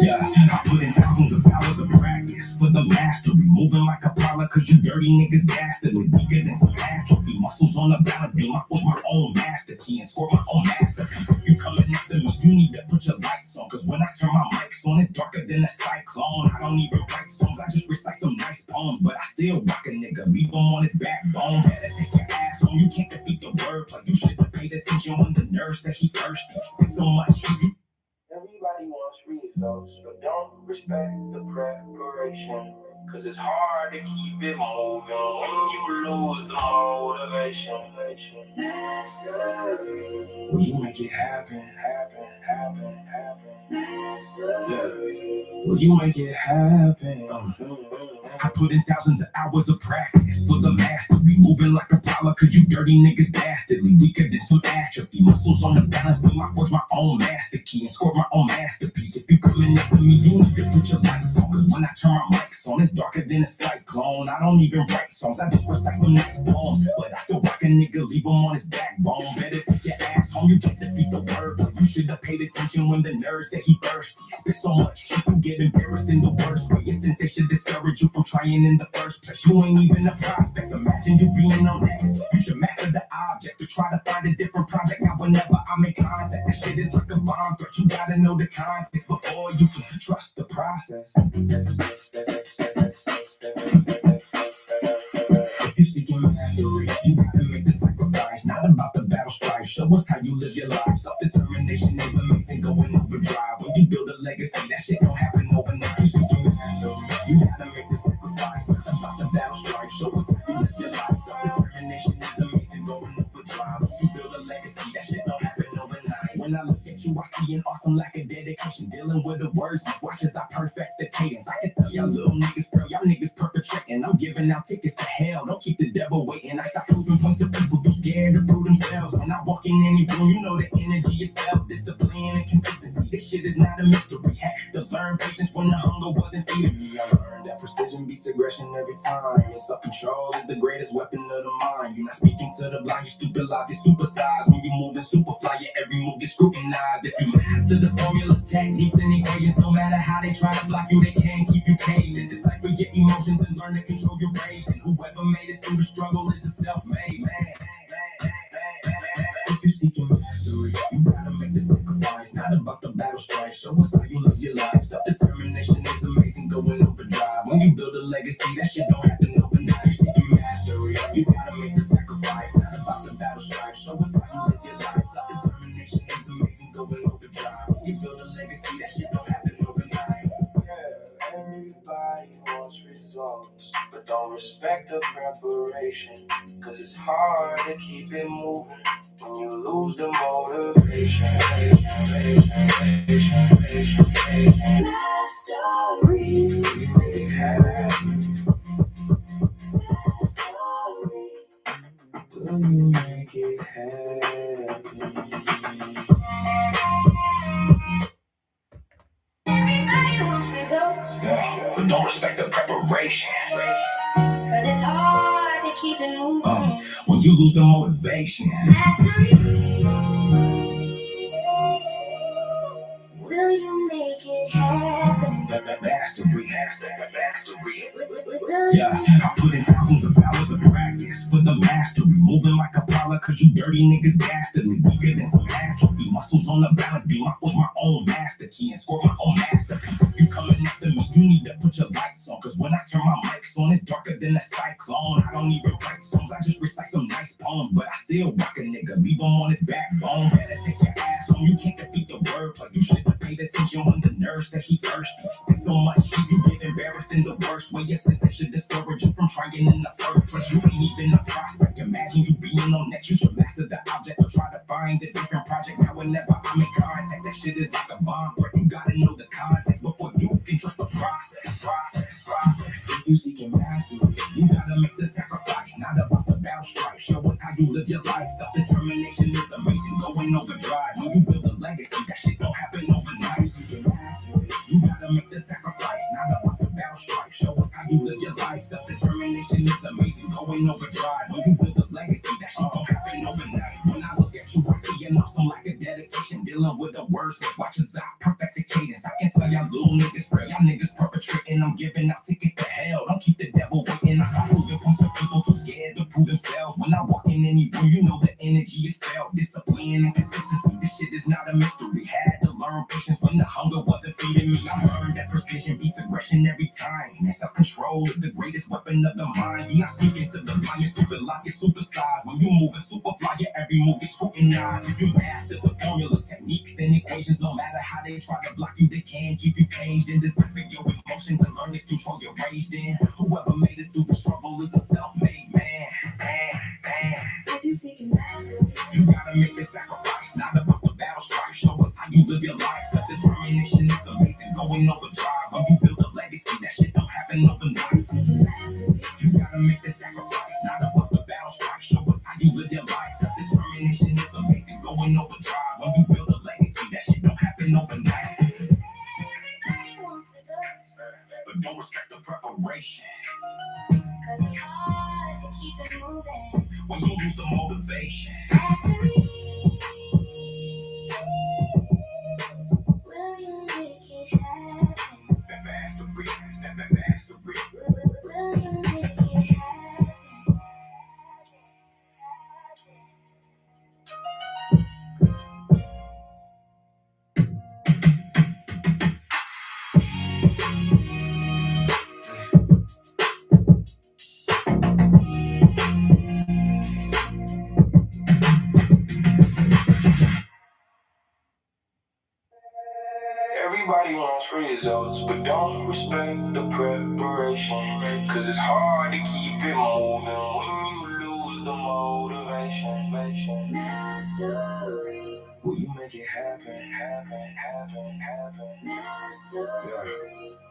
Yeah, I put in thousands of hours of practice for the mastery. Moving like Apollo, cause you dirty niggas dastardly. Weaker than some atrophy. Muscles on the balance beam. I forge my own master key and score my own masterpiece. If you coming after me, you need to put your lights on. Cause when I turn my mics on, it's darker than a cyclone. I don't even write songs, I just recite some nice poems. But I still rock a nigga, leave him on his backbone. Better take your ass home, you can't defeat the wordplay. You should have paid attention when the nurse said he thirsty. Spent so much heat. Everybody wants results, but don't respect the preparation. Cause it's hard to keep it moving when you lose the motivation. Mastery. Will you make it happen? Mastery. Will you make it happen? I put in thousands of hours of practice for the mastery. Moving like Apollo, cause you dirty niggas dastardly. Weaker than some atrophy. Muscles on the balance beam. I forge my own master key and score my own masterpiece. If you coming after me, you need to put your lights on. Cause when I turn my mics on, it's darker than a cyclone. I don't even write songs, I just recite some nice poems. But I still rock a nigga, leave him on his backbone. Better take your ass home, you can't defeat the wordplay. You should have paid attention when the nerd said he thirsty. Spit so much shit, you get embarrassed in the worst way. Your sensation discourage you from trying in the first place. You ain't even a prospect, imagine you being on next. You should master the object to try to find a different project. Now whenever I make contact, that shit is like a bomb threat. You gotta know the context before you can trust the process. If you're seeking mastery, you gotta make the sacrifice. Not about the battle strife, show us how you live your life. Self-determination is amazing, going overdrive. When you build a legacy, that shit don't happen overnight. You're seeking mastery, you gotta make the sacrifice. Not about the battle strife, show us how you live your life. Self-determination is amazing, going overdrive. When you build a legacy, that shit don't happen overnight. When I look at you, I see an awesome lack of dedication. Dealing with the words, watch as I perfect the cadence. I can tell y'all little niggas, bro, y'all niggas perpetrating. I'm giving out tickets to hell, don't keep the devil waiting. I stop proving points to people, you scared to prove themselves. When I walk in any room, you know the energy is felt. Discipline and consistency, this shit is not a mystery. Had to learn patience when the hunger wasn't feeding me. I learned that precision beats aggression every time. And self-control is the greatest weapon of the mind. You're not speaking to the blind, you stupid lies get supersized. When you move and superfly, your every move gets scrutinized. If you master the formulas, techniques, and equations, no matter how they try to block you, they can't keep you caged. And decipher your emotions and learn to control your rage. And whoever made it through the struggle is a self-made man. If you seek your mastery, you gotta make the sacrifice. Not about the battle strife. Show us how you live your life. Self-determination is amazing, going overdrive. When you build a legacy, that shit don't happen overnight. You seek your mastery, you gotta make the sacrifice. Not about the battle strife. Show us how you live your life. Self-determination is amazing, going overdrive. When you build a legacy, that shit don't happen overnight. Yeah, everybody wants results, but don't respect the preparation. Cause it's hard to keep it moving when you lose the motivation. Mastery. You make it happen. Mastery. Will you make it happen? Everybody wants results. Yeah, but don't respect the preparation. Cause it's hard to keep it moving. When you lose the motivation. Mastery. Will you make it happen? Mastery. Will Yeah, I put in thousands of hours of practice for the mastery. Moving like a prowler, cause you dirty niggas dastardly. Weaker than some atrophy. Muscles on the balance beam. I forge my own master key and score my own masterpiece. If you coming after me, you need to put your lights on. Cause when I turn my mics on, it's darker than a cyclone. I don't even write songs, I just recite some nice poems. But I still rock a nigga, leave him on his backbone. Better take your ass home, you can't defeat the wordplay. You should have paid attention when the nurse said he thirsty. Spit so much heat, you get embarrassed in the worst way. Your sensei should discourage you from trying in the first place. You ain't even a prospect. Imagine you being on next. You should master the object or try to find a different project. Now whenever I make contact, that shit is like a bomb threat. You gotta know the context before you can trust the process. If you seeking mastery, you gotta make the sacrifice. Not about the battle strife. Show us how you live your life. Self-determination is amazing, going overdrive. When you build a legacy, that shit don't happen overnight. Seeking mastery, you gotta make the sacrifice. Not about the battle strife. Show us how you live your life. Self-determination is amazing, going overdrive. When you build a legacy, that shit don't happen overnight. When I look at you, I see an awesome lack of dedication, dealing with the worst. Watch as I perfect the cadence. I can tell y'all little niggas pray. Y'all niggas perpetrating. I'm giving out tickets to hell. Don't keep the devil waiting. I start proving points to people too scared to prove themselves. When I walk in any room, you know the energy is felt. Discipline and consistency. This shit is not a mystery. Had to learn patience when the hunger wasn't feeding me. I learned that precision beats aggression every time. And self-control is the greatest weapon of the mind. You're not speaking to the blind, your stupid lies get supersized. When you move and superfly, your every move gets scrutinized. If you master the formulas, techniques, and equations, no matter how they try to block you, they can't keep you caged. And decipher your emotions and learn to control your rage. Then whoever made it through the struggle is a self-made man. If you seeking mastery, You gotta make the sacrifice, not about the battle strife. Show us how you live your life. Self-determination is amazing, going overdrive. When you build a legacy, that shit don't happen overnight. seeking mastery, You gotta make the sacrifice, not about the battle strife. Show us how you live your life. Self-determination is amazing, going overdrive. When you build a legacy, that shit don't happen overnight. everybody wants results. But don't respect the preparation. Cause it's hard to keep it moving. When you lose the motivation. Mastery. Will you make it happen? That mastery, that mastery. Will you make it happen? Everybody wants results, but don't respect the preparation. Cause it's hard to keep it moving when you lose the motivation. Mastery. Will you make make it happen? Yeah.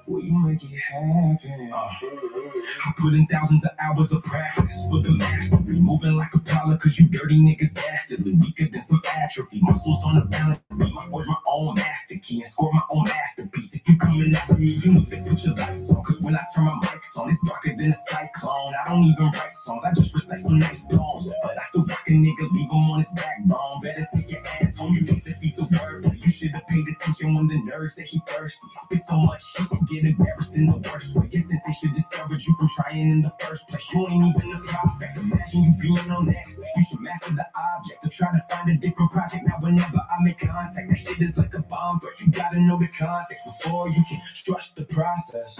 Will you make it happen? I put in thousands of hours of practice for the mastery. Moving like a pilot, cause you dirty niggas dastardly. Weaker than some atrophy. Muscles on the balance beam. I forge my own master key and score my own masterpiece. If you coming after me, you need to put your lights on. Cause when I turn my mics on, it's darker than a cyclone. I don't even write songs, I just recite some nice poems. But I still rock a nigga, leave him on his backbone. Better take your ass home, you can't defeat the word. You should have paid attention when the nerd said he thirsty. Spit so much heat, you get embarrassed in the worst way. Your sensei should discourage you from trying in the first place. You ain't even a prospect, imagine you being on next. You should master the object or try to find a different project. Now whenever I make contact, that shit is like a bomb, but you gotta know the context before you can trust the process.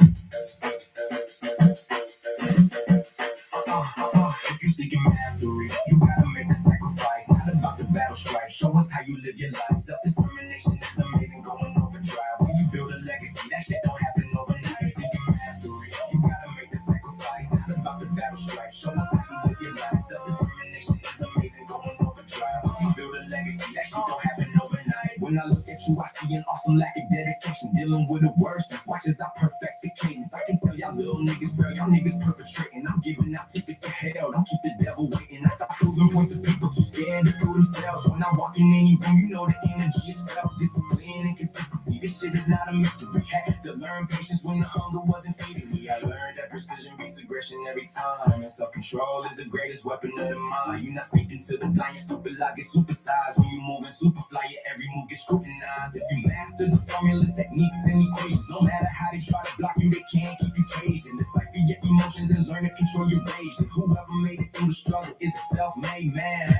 If you seeking mastery, you gotta make a sacrifice. Not about the battle strife. Show us how you live your life. Self-determination is amazing, going overdrive. When you build a legacy, that shit don't happen overnight. If you seeking mastery, you gotta make the sacrifice. Not about the battle strife. Show us how you live your life. Self-determination is amazing, going overdrive. When you build a legacy, that shit don't happen overnight. When I look at you, I see an awesome lack of dedication. Dealing with the worst. Watch as I perfect the cadence. I can tell y'all little niggas, bro, y'all niggas perpetrating. I'm giving out tickets to hell. Don't keep the devil waiting. I stop proving points to people too scared to prove themselves. When I walk in any room, you know the energy is felt. Discipline and consistency. This shit is not a mystery. Had to learn patience when the hunger wasn't feeding me. I learned that precision beats aggression every time. And self-control is the greatest weapon of the mind. You're not speaking to the blind, your stupid lies get supersized. When you moving superfly, your every move gets scrutinized. If you master the formulas, techniques, and equations, no matter how they try to block you, they can't keep you caged. And decipher your emotions and learn to control your rage. And whoever made it through the struggle is a self-made man.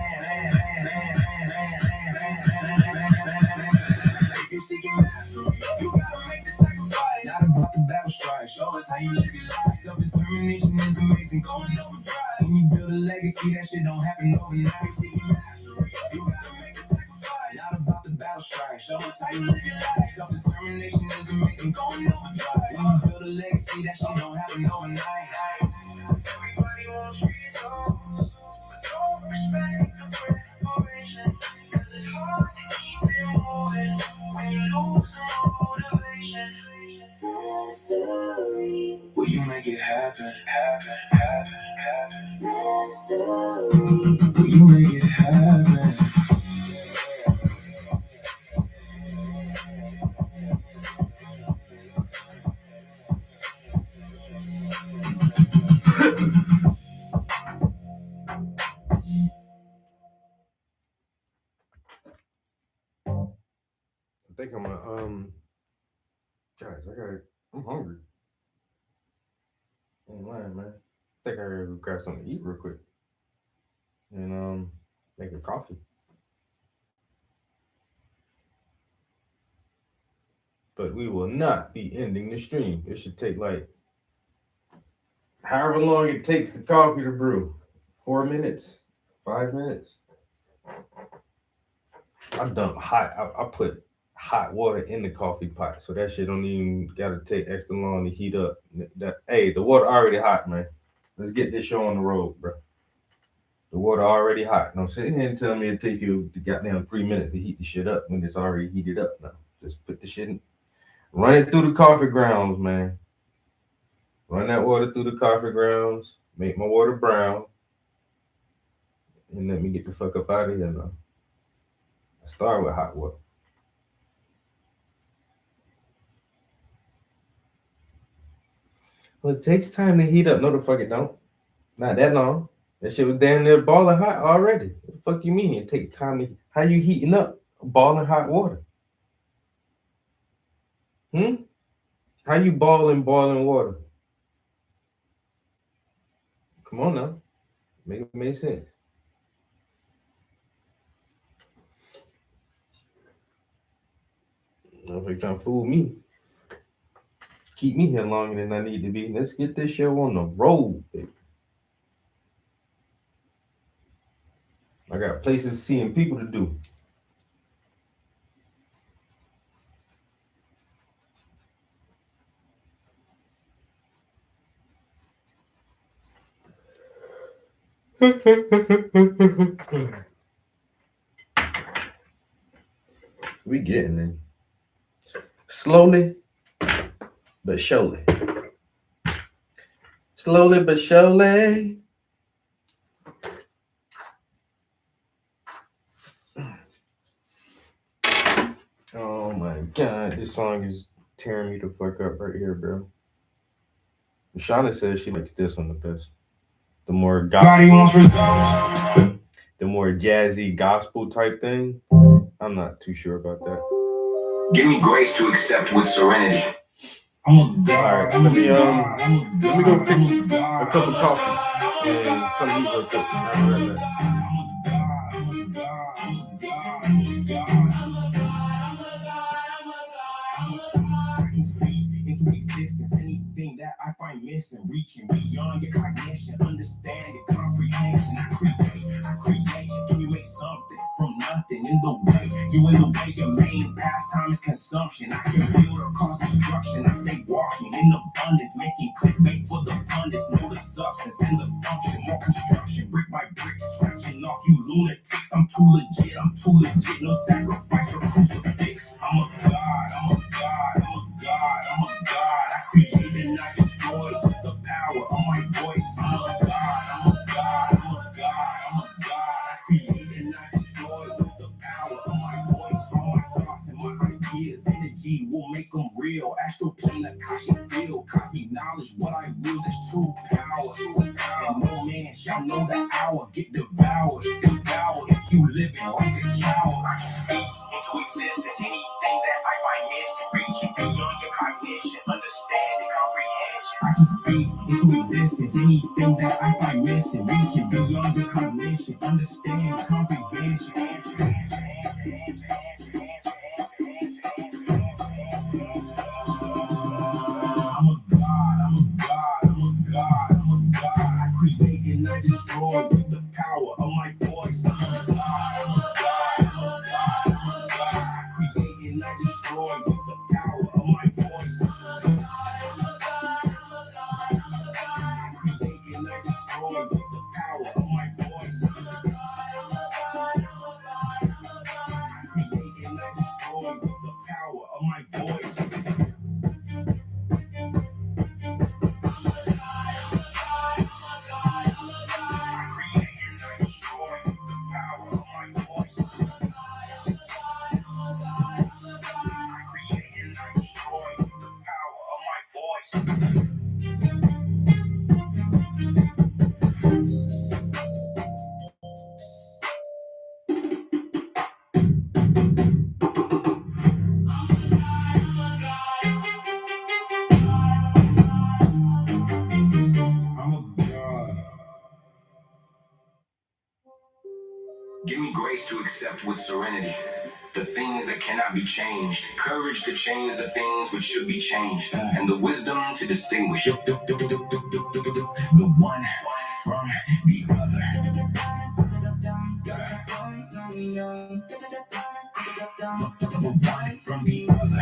If you're seeking mastery, you gotta make the sacrifice. Not about the battle strife. Show us how you live your life. Self-determination is amazing, going overdrive. When you build a legacy, that shit don't happen overnight. If you're seeking mastery, you gotta make the sacrifice. Not about the battle strife. Show us how you live your life. Self-determination is amazing, going overdrive. When you build a legacy, that shit don't happen overnight. Everybody wants results, but don't respect the preparation. Cause it's hard to keep it moving when you lose the motivation. Mastery. Will you make it happen? Mastery. Will you make it happen? I think I'm guys, I'm hungry. I ain't lying, man. I think I gotta go grab something to eat real quick. And make a coffee. But we will not be ending the stream. It should take like however long it takes the coffee to brew. 4 minutes, 5 minutes. I dump hot. I put hot water in the coffee pot, so that shit don't even gotta take extra long to heat up. Hey, the water already hot, man. Let's get this show on the road, bro. The water already hot. Don't sit here and tell me it take you the goddamn 3 minutes to heat the shit up when it's already heated up now. Just put the shit in. Run it through the coffee grounds, man. Run that water through the coffee grounds. Make my water brown. And let me get the fuck up out of here now. I start with hot water. Well, it takes time to heat up. No, the fuck it don't. Not that long. That shit was damn near boiling hot already. What the fuck you mean? It takes time to. How you heating up boiling hot water? How you boiling water? Come on now. Make it make sense. Nobody trying to fool me. Keep me here longer than I need to be. Let's get this show on the road, baby. I got places to see and people to do. We getting there. Slowly but surely. Slowly but surely. Oh my god, this song is tearing me the fuck up right here, bro. Shauna says she likes this one the best. The more Everybody wants gospel, results. the more jazzy gospel type thing. I'm not too sure about that. Give me grace to accept with serenity. I'm a god. Alright, let me go fix a cup of coffee and some meat real quick. I'll be right back. I can speak into existence anything that I find missing, reaching beyond your cognition, understanding, comprehension. I create. Can you make something from nothing in the way? You in the way, your main pastime is consumption. I can build or cause destruction. I stay walking in abundance, making clickbait for the pundits. Know the substance and the function, more construction, brick by brick, scratching off you lunatics. I'm too legit, no sacrifice or crucifix. I'm a god. I create and I destroy with the power of my voice. I'm a god. I create and I destroy with the power of my voice. All my thoughts and my ideas, energy will make them real. Astral plane, Akashic field, cosmic knowledge, what I will, that's true power. And no man shall know the hour, get devoured. If you living like a coward. I can speak into existence anything that I find missing, reaching beyond your cognition, understanding, comprehension. I can speak into existence anything that I find missing, reaching beyond your cognition, understanding, comprehension. I'm a god. I create and I destroy with the power of my voice. I'm a god. I create and I destroy with the power of my voice. I create and I destroy with the power of my voice. I create and I destroy with the power of my voice. Give me grace to accept with serenity the things that cannot be changed, courage to change the things which should be changed, and the wisdom to distinguish the one from the other. The one from the other.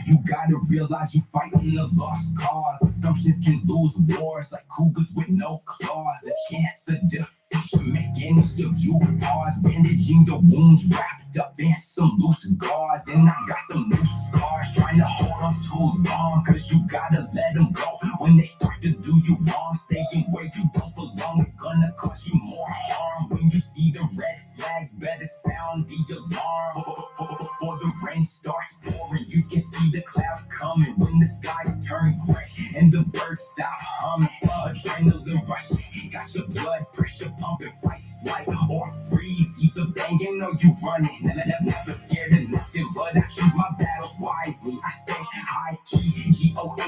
You gotta realize you fighting a lost cause. Assumptions can lose wars like cougars with no claws. A chance of defeat should make any of you pause. Bandaging your wounds wrapped up in some loose gauze. And I got some loose scars trying to hold on too long. Cause you gotta let them go when they start to do you wrong. Staying where you don't belong is gonna cause you more harm. When you see the red flags, better sound the alarm. Before the rain starts pouring, you can see the clouds coming. When the skies turn gray and the birds stop humming, adrenaline rushing, got your blood pressure pumping. Fight, flight, or freeze, either banging or you running. Never scared of nothing, but I choose my battles wisely. I stay high key, GOAT,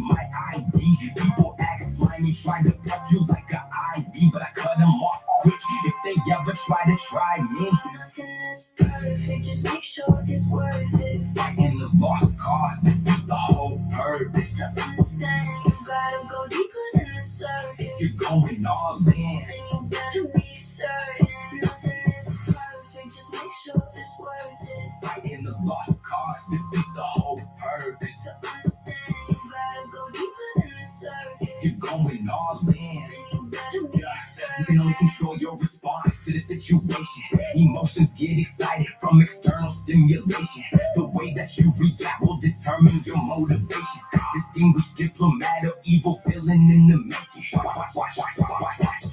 my ID. People act slimy, try to pluck you like an IV, but I cut them off quick if they ever try to try me. Nothing is perfect, just make sure it's worth it. Fighting the lost cause, that's the whole purpose. To understand, you gotta go deeper than the surface. If you're going all in, Then you better be certain. Nothing is perfect, just make sure it's worth it. fighting the lost cause, defeats the whole purpose. To understand, you gotta go deeper than the surface. If you're going all in, Then you better be you certain. can only control your response to the situation. Emotions get excited from external stimulation. The way that you react will determine your motivations. Distinguished diplomat or evil villain in the making. Watch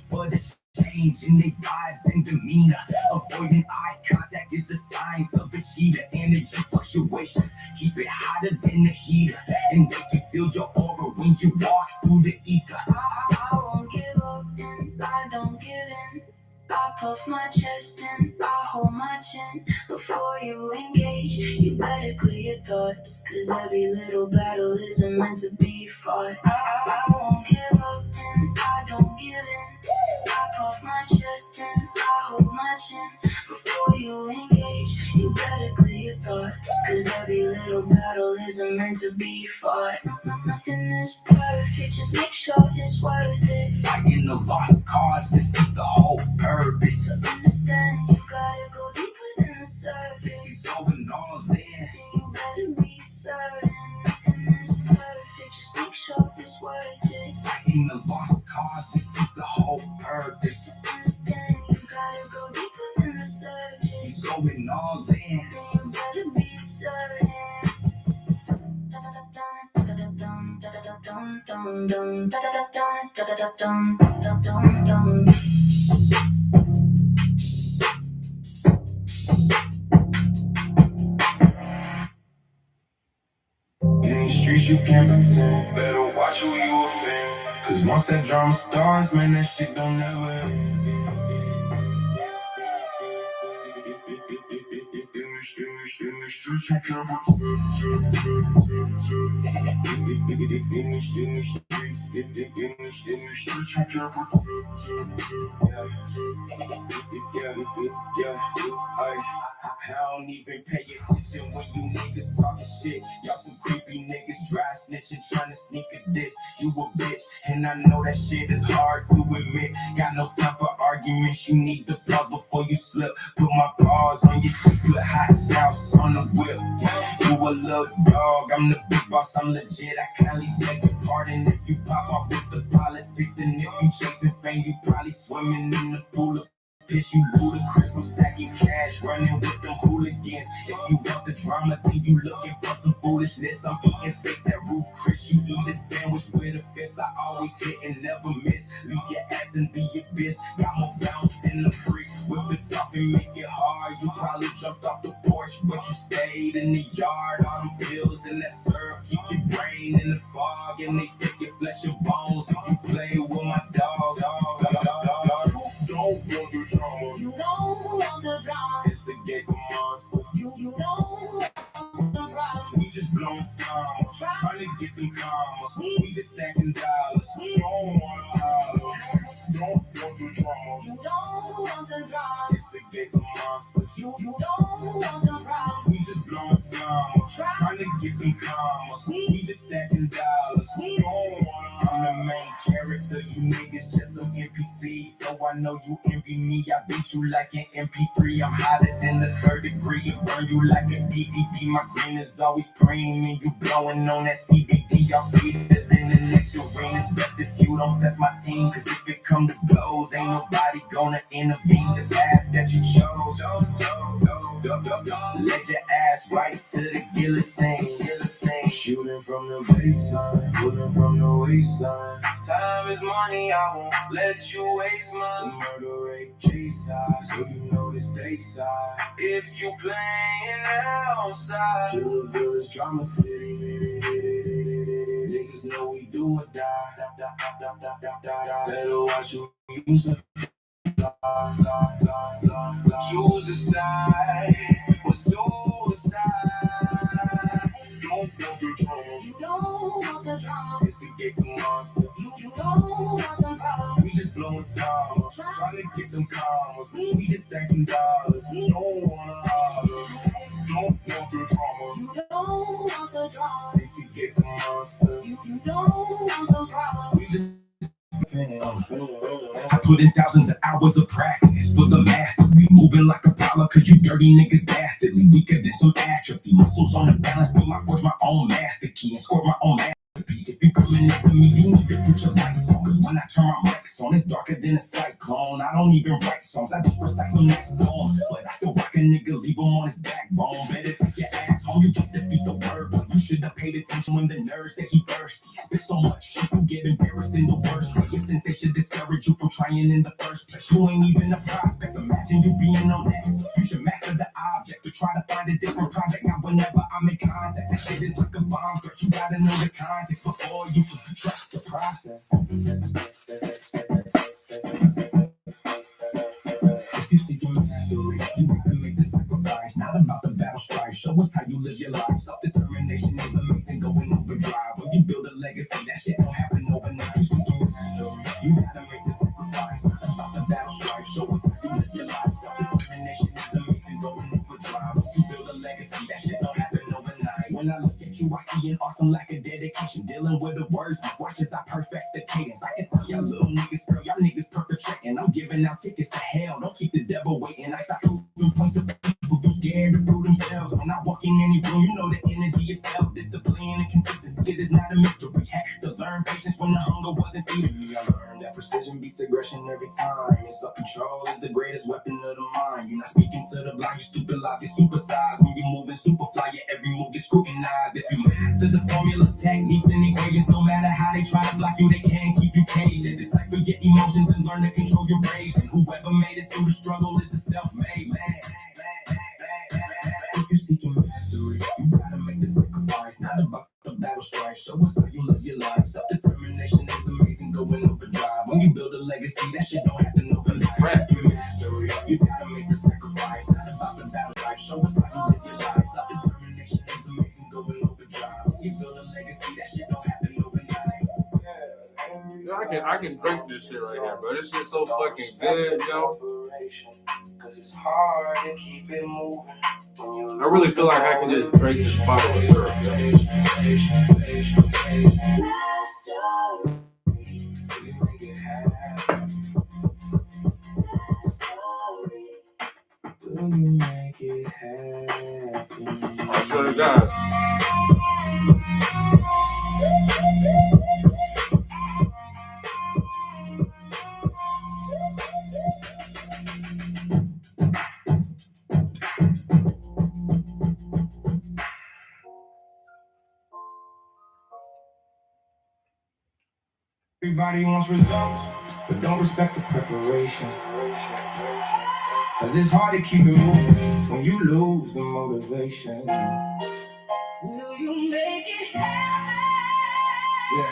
for the change in their vibes and demeanor. Avoiding eye contact is the signs of a cheater. Energy fluctuations keep it hotter than the heater, and they can feel your aura when you walk through the ether. I won't give up and I don't give in. I puff my chest and I hold my chin. Before you engage, you better clear your thoughts, cause every little battle isn't meant to be fought. I won't give up and I don't give in. I puff my chest and I hold my chin. Before you engage, you better clear your thoughts, cause every little battle isn't meant to be fought. Nothing is perfect, just make sure it's worth it. Fighting the lost cause defeats the whole purpose. To understand, you gotta go deeper than the surface. So going all in, You better be certain. Nothing is perfect, just make sure it's worth it. fighting the lost cause defeats the whole purpose. To understand, you gotta go deeper than the surface. Going all in. You better be certain. In these streets you can't pretend. Better watch who you offend, cause once that drama starts, man, that shit don't never end. In the streets you can't pretend. In the streets you can't pretend. I don't even pay attention when you niggas talking shit. Y'all some creepy niggas, dry snitching, trying to sneak a diss. You a bitch, and I know that shit is hard to admit. Got no time for arguments, you need to pause before you slip. Put my paws on your cheek, put hot sauce on the whip. You a little dog, I'm the big boss, I'm legit. I kindly beg your pardon if you pop off with the politics. And if you chasing fame, you probably swimming in the pool of piss. You ludicrous, I'm stacking cash, running with them hooligans. If you want the drama, then you looking for some foolishness. I'm eating steaks at Ruth Chris. You eat a sandwich with a fist. I always hit and never miss. Leave your ass and be your bitch. Got more bounce than the brick. Whip it soft and make it hard. You probably jumped off the porch, but you stayed in the yard. All them pills and that syrup keep your brain in the fog, and they take your flesh and bones if you play with my dog. Don't want the drama. You don't want the drama. Instigate the monster. You don't want the problem. We just blowing scums, trying to get some commas. We just stacking dollars. We Don't wanna holler. Don't want the drama. You don't want the drama. Instigate the monster. You don't want the problem. We just blowing scums, trying to get some commas. We just stacking dollars. We Don't wanna holler. I'm the main character. You niggas just some NPCs. So I know you envy me. I beat you like an MP3. I'm hotter than the third degree. And burn you like a DVD. My green is always creaming. You blowing on that CBD. Y'all sweeter than the nectarine. It's best if you don't test my team. Cause if it come to blows, ain't nobody gonna intervene. The path that you chose. Let your ass right to the guillotine. Shooting from the baseline. Shooting from the waistline. Time is money, I won't let you waste mine. The murder rate case high, so you know the stakes high. If you playing outside, Killer Village, Drama City. Niggas know we do or die. Better watch who you use it. Choose a side or suicide. Don't want the drama. You don't want the drama. Instigate the monster. You don't want the problem. We just blowing stars, trying to get them commas. We just stacking dollars. Don't wanna holler. Don't want the drama. You don't want the drama. Instigate the monster. You don't want the problem. We just I put in thousands of hours of practice for the mastery. Moving like a prowler, cause you dirty niggas dastardly. Weaker than some atrophy. Muscles on the balance beam. I forge my own master key and score my own masterpiece. If you could coming after me, you need to put your lights on. Cause when I turn my mics on, it's darker than a cyclone. I don't even write songs, I just recite some next poems. But I still rock a nigga, leave him on his backbone. Better take your ass home, you can't defeat the word. But you should have paid attention when the nerd said he thirsty. Spit so much shit, you get embarrassed in the worst way. Your sense should discourage you from trying in the first place. You ain't even a prospect, imagine you being on next. You should master the object to try to find a different project. Now whenever I make contact, that shit is like a bomb threat. You gotta know the context before you can trust the process. If you seek mastery, you gotta make the sacrifice. Not about the battle strife. Show us how you live your life. Self-determination is amazing, going overdrive. When you build a legacy, that shit don't happen overnight. You seeking mastery, you gotta make the sacrifice. Not about the battle strife. Show us how you live your life. Self-determination is amazing, going overdrive. When you build a legacy, that shit don't happen overnight. When I look at you, I see an awesome lack of dedication. Dealing with the words, watch as I perfect the cadence. I can tell y'all little niggas, girl, y'all niggas perpetrating. I'm giving out tickets to hell. Don't keep the devil waiting. I stop proving points to people too scared to prove themselves. When I walk in any room, you know the energy is felt. Discipline and consistency, it is not a mystery. Had to learn patience when the hunger wasn't feeding me. I learned that precision beats aggression every time. And self-control is the greatest weapon of the mind. You're not speaking to the blind, you stupid lies get supersized. When you're moving superfly, your every move gets scrutinized. If you master the formulas, techniques, and equations, no matter how they try to block you, they can't keep you caged. And decipher your emotions and learn to control your rage. And whoever made it through the struggle is a self-made man. If you're seeking mastery, you gotta make the sacrifice. Not about the battle strife. Show us how you live your life. Self-determination is amazing, going overdrive. When you build a legacy, that shit don't happen overnight. Seeking mastery, you gotta make the sacrifice. Not about the battle strife. Show us how you live your life. Self-determination is amazing, going overdrive. When you build a legacy, that shit don't happen overnight. You know, I can drink this shit right here, bro. This shit's so fucking good, yo. Cause it's hard to keep it moving. I really feel like I can just drink this bottle of syrup, yo. Will you make it happen? I swear to God. Everybody wants results, but don't respect the preparation. Cause it's hard to keep it moving when you lose the motivation. Will you make it happen? Yeah.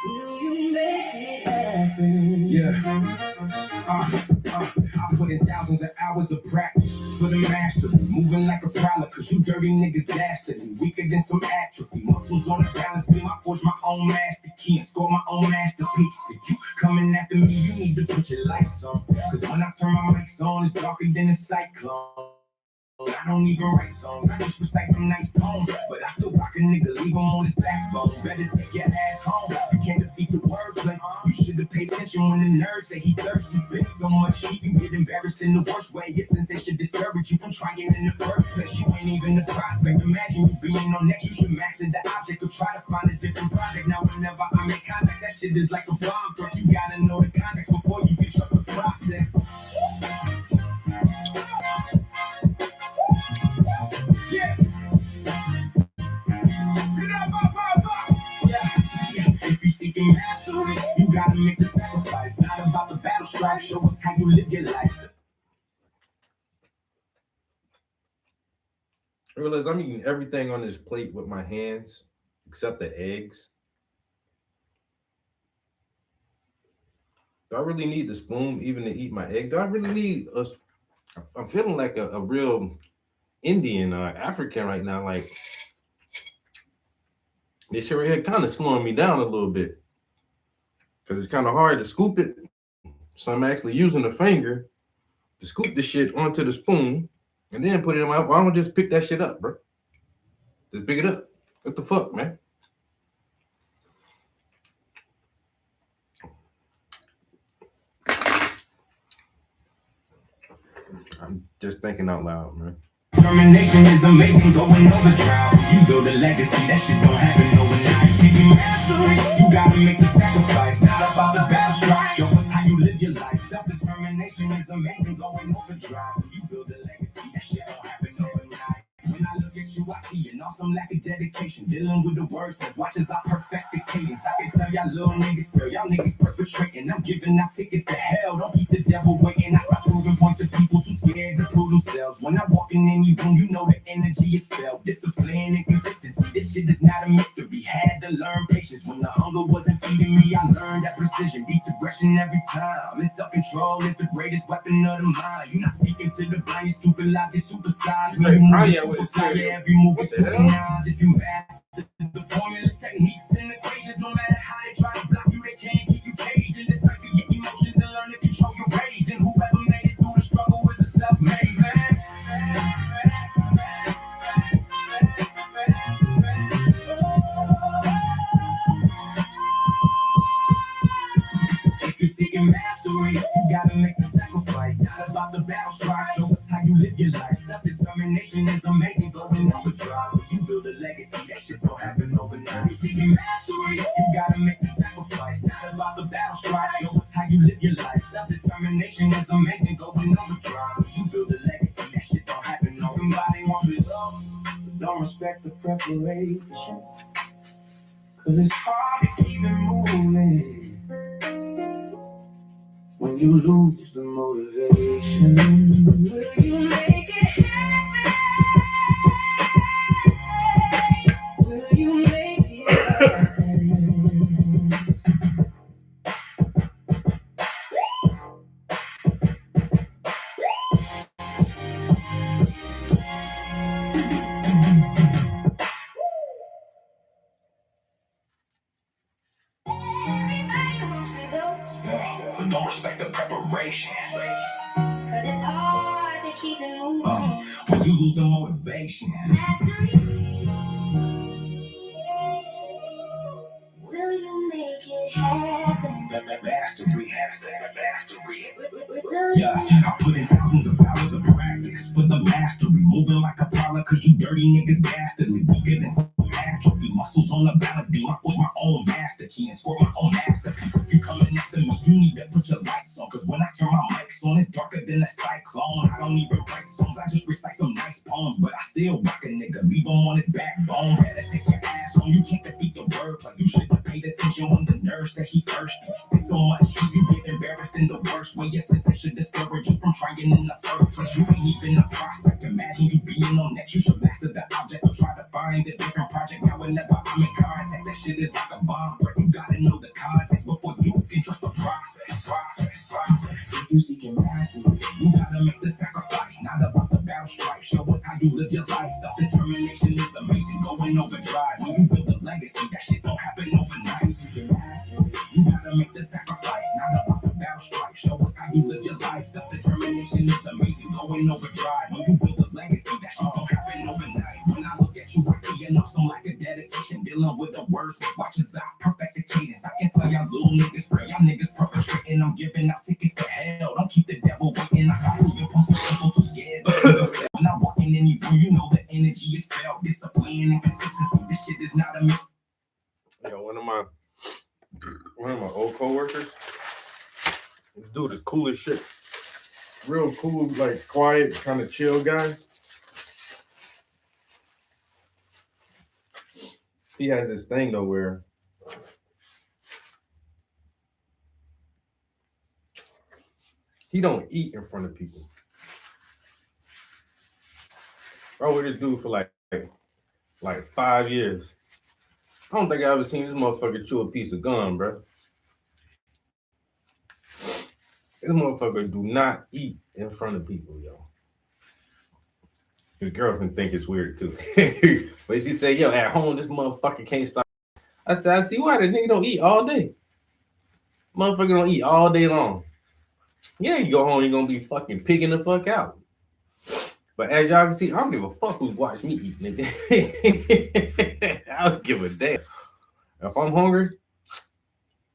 Will you make it happen? Yeah. I put in thousands of hours of practice for the mastery. Moving like a prowler, cause you dirty niggas dastardly. Weaker than some atrophy. Muscles on the balance beam. I forge my own master key and score my own masterpiece. If you coming after me, you need to put your lights on. Cause when I turn my mics on, it's darker than a cyclone. I don't even write songs, I just recite some nice poems. But I still rock a nigga, leave him on his backbone. Better take your ass home, you can't defeat the wordplay. You should have paid attention when the nerd say he thirsty. Spit so much heat, you get embarrassed in the worst way. Your sensei should discourage you from trying in the first place. You ain't even the prospect, imagine you being on next. You should master the object or try to find a different project. Now whenever I make contact, that shit is like a bomb threat. You gotta know the context before you can trust the process. Yeah. If you seeking mastery, you gotta make the sacrifice. Not about the battle strife. Show us how you live your life. I realize I'm eating everything on this plate with my hands except the eggs. Do I really need the spoon even to eat my egg? Do I really need a... I'm feeling like a real Indian or African right now. Like, this shit right here kind of slowing me down a little bit. Because it's kind of hard to scoop it. So I'm actually using the finger to scoop the shit onto the spoon and then put it in my... Why don't I just pick that shit up, bro? Just pick it up. What the fuck, man? I'm just thinking out loud, man. Self-determination is amazing, going overdrive. You build a legacy, that shit don't happen overnight. Seeking mastery, you gotta make the sacrifice. Not about the battle strife, show us how you live your life. Self-determination is amazing, going overdrive. You build a legacy, that shit don't happen overnight. When I look at you, I see an awesome lack of dedication. Dealing with the words that watch as I perfect the cadence. I can tell y'all little niggas fail, y'all niggas perpetrating. I'm giving out tickets to hell, don't keep the devil waiting. I stop proving points to people too scared to prove themselves. When I walk in any room, you know the energy is felt. Discipline and consistency, this shit is not a mystery. Had to learn patience when the hunger wasn't feeding me. I learned that precision beats aggression every time. And self-control is the greatest weapon of the mind. You're not speaking to the blind, you stupid lies get supersized. When you move superfly, yeah, every move is scrutinized. If you master the formulas, techniques, and equations, no matter how they try to block you, they can't keep you caged. And decipher your emotions and learn to control your rage. And whoever made it through the struggle is a self-made man. If you're seeking mastery, you gotta make the sacrifice. Not about the battle strife, show us how you live your life. Self-determination is amazing, going overdrive. You build a legacy, that shit don't happen overnight. If you're seeking mastery, you gotta make the sacrifice. Not about the battle strife, show us how you live your life. Self-determination is amazing, going overdrive. You build a legacy, that shit don't happen overnight. Everybody wants results, but don't respect the preparation. Cause it's hard to keep it moving when you lose the motivation. Will you make it happen? Will you make it happen? Everybody wants results, Yeah, but don't respect the preparation. cause it's hard to keep it moving. When you lose the motivation. Mastery. Will you make it happen? Mastery. Will Yeah, you? I put in thousands of hours of practice for the mastery. Moving like a pilot, cause you dirty niggas dastardly. Weaker than some atrophy. Muscles on the balance beam. I push my own master key and score my own masterpiece. If you coming after me, you need to put your lights on. Cause when I turn my mics on, it's darker than a cyclone. I don't even write songs, I just recite some nice poems. But I still rock a nigga, leave him on his backbone. Better take your ass home, you can't defeat the wordplay. You should have paid attention when the nurse said he thirsty. Spit so much heat, you get embarrassed in the worst way. Your sensei should discourage you from trying in the first place. You ain't even a prospect, imagine you being on next. You should master the object or try to find a different project. Now whenever I'm in contact, that shit is like a bomb threat. You gotta know the context before you can trust the process. If you seeking mastery, you gotta make the sacrifice. Not about the battle strife, show us how you live your life. Self-determination is amazing, going overdrive. When you build a legacy, that shit don't happen overnight. You seeking mastery, you gotta make the sacrifice. Not about the battle strife, show us how you live your life. Self-determination is amazing, going overdrive. When you build a legacy, that shit don't happen overnight. When I look at you, I see an awesome lack of dedication. Dealing with the words, watch as I perfect the cadence. I can tell y'all little niggas pray, y'all niggas perpetrating. I'm giving out tickets to hell, don't keep the devil waiting. I stop proving points to people too scared to prove themselves. When I walk in any room, you know the energy is felt. Discipline and consistency, this shit is not a mistake. Yo, one of my old coworkers, this dude is cool as shit. Real cool, like quiet, kind of chill guy. He has this thing though where he don't eat in front of people. Bro, with this dude for like 5 years. I don't think I ever seen this motherfucker chew a piece of gum, bro. This motherfucker do not eat in front of people, yo. His girlfriend think it's weird too. But she said, yo, at home, this motherfucker can't stop. I said, I see why this nigga don't eat all day. Motherfucker don't eat all day long. Yeah, you go home, you're gonna be fucking pigging the fuck out. But as y'all can see, I don't give a fuck who's watched me eat, nigga. I don't give a damn. If I'm hungry,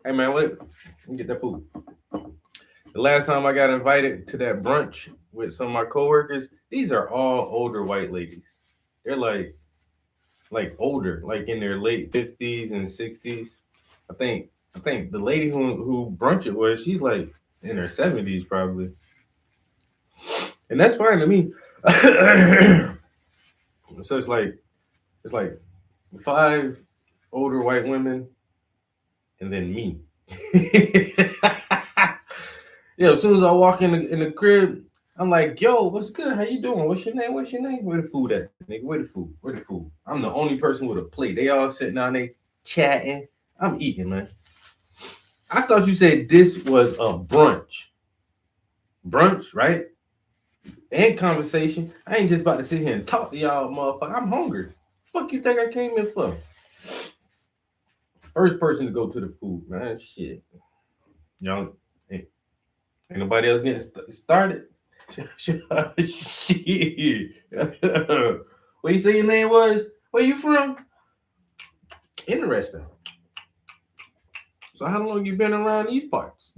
hey man, let me get that food. The last time I got invited to that brunch with some of my coworkers, these are all older white ladies. They're like older, like in their late 50s and 60s. I think the lady who brunch it was, she's like in her 70s probably. And that's fine to me. So it's like 5 older white women and then me. Yo, as soon as I walk in the crib, I'm like, yo, what's good? How you doing? What's your name? What's your name? Where the food at? Nigga, where the food? Where the food? I'm the only person with a plate. They all sitting down, they chatting. I'm eating, man. I thought you said this was a brunch. Brunch, right? And conversation. I ain't just about to sit here and talk to y'all, motherfucker. I'm hungry. Fuck you think I came here for? First person to go to the food, man. Shit. Y'all ain't nobody else getting started. Shit. What you say your name was? Where you from? Interesting. So how long you been around these parts?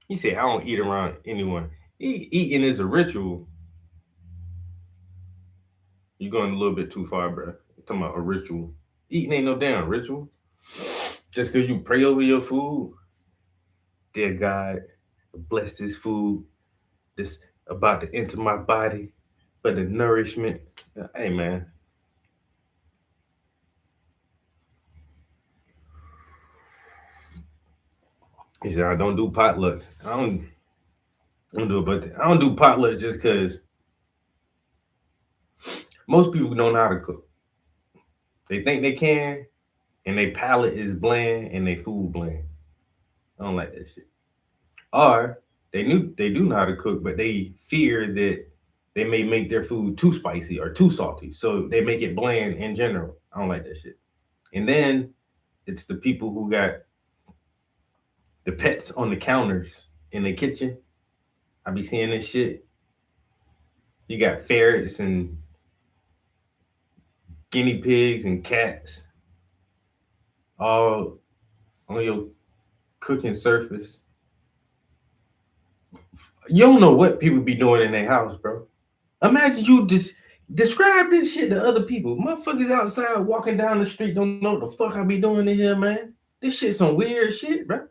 He said, I don't eat around anyone. Eating is a ritual. You're going a little bit too far, bro. You're talking about a ritual. Eating ain't no damn ritual. Just because you pray over your food. Dear God, bless this food. This about to enter my body for the nourishment. Hey, man. He said, I don't do potlucks. I don't do it, but I don't do potlucks just because most people don't know how to cook. They think they can, and their palate is bland and their food bland. I don't like that shit. Or they do know how to cook, but they fear that they may make their food too spicy or too salty, so they make it bland in general. I don't like that shit. And then it's the people who got the pets on the counters in the kitchen. I be seeing this shit. You got ferrets and guinea pigs and cats all on your cooking surface. You don't know what people be doing in their house, bro. Imagine you just describe this shit to other people. Motherfuckers outside walking down the street don't know what the fuck I be doing in here, man. This shit some weird shit, bro.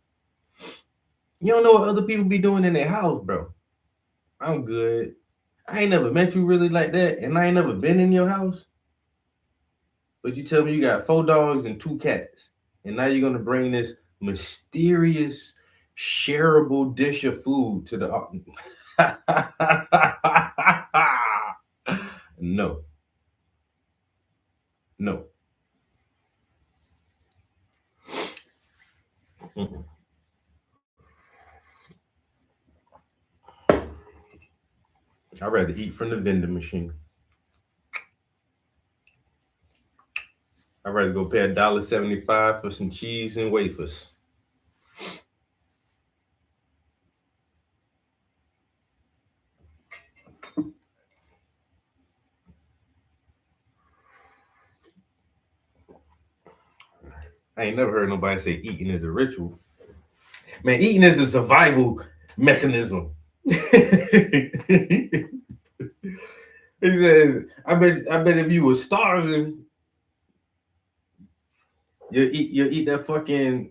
You don't know what other people be doing in their house, bro. I'm good. I ain't never met you really like that, and I ain't never been in your house. But you tell me you got 4 dogs and 2 cats, and now you're gonna bring this mysterious, shareable dish of food to the no. Mm-mm. I'd rather eat from the vending machine. I'd rather go pay $1.75 for some cheese and wafers. I ain't never heard nobody say eating is a ritual. Man, eating is a survival mechanism. He says, I bet if you were starving, you eat that fucking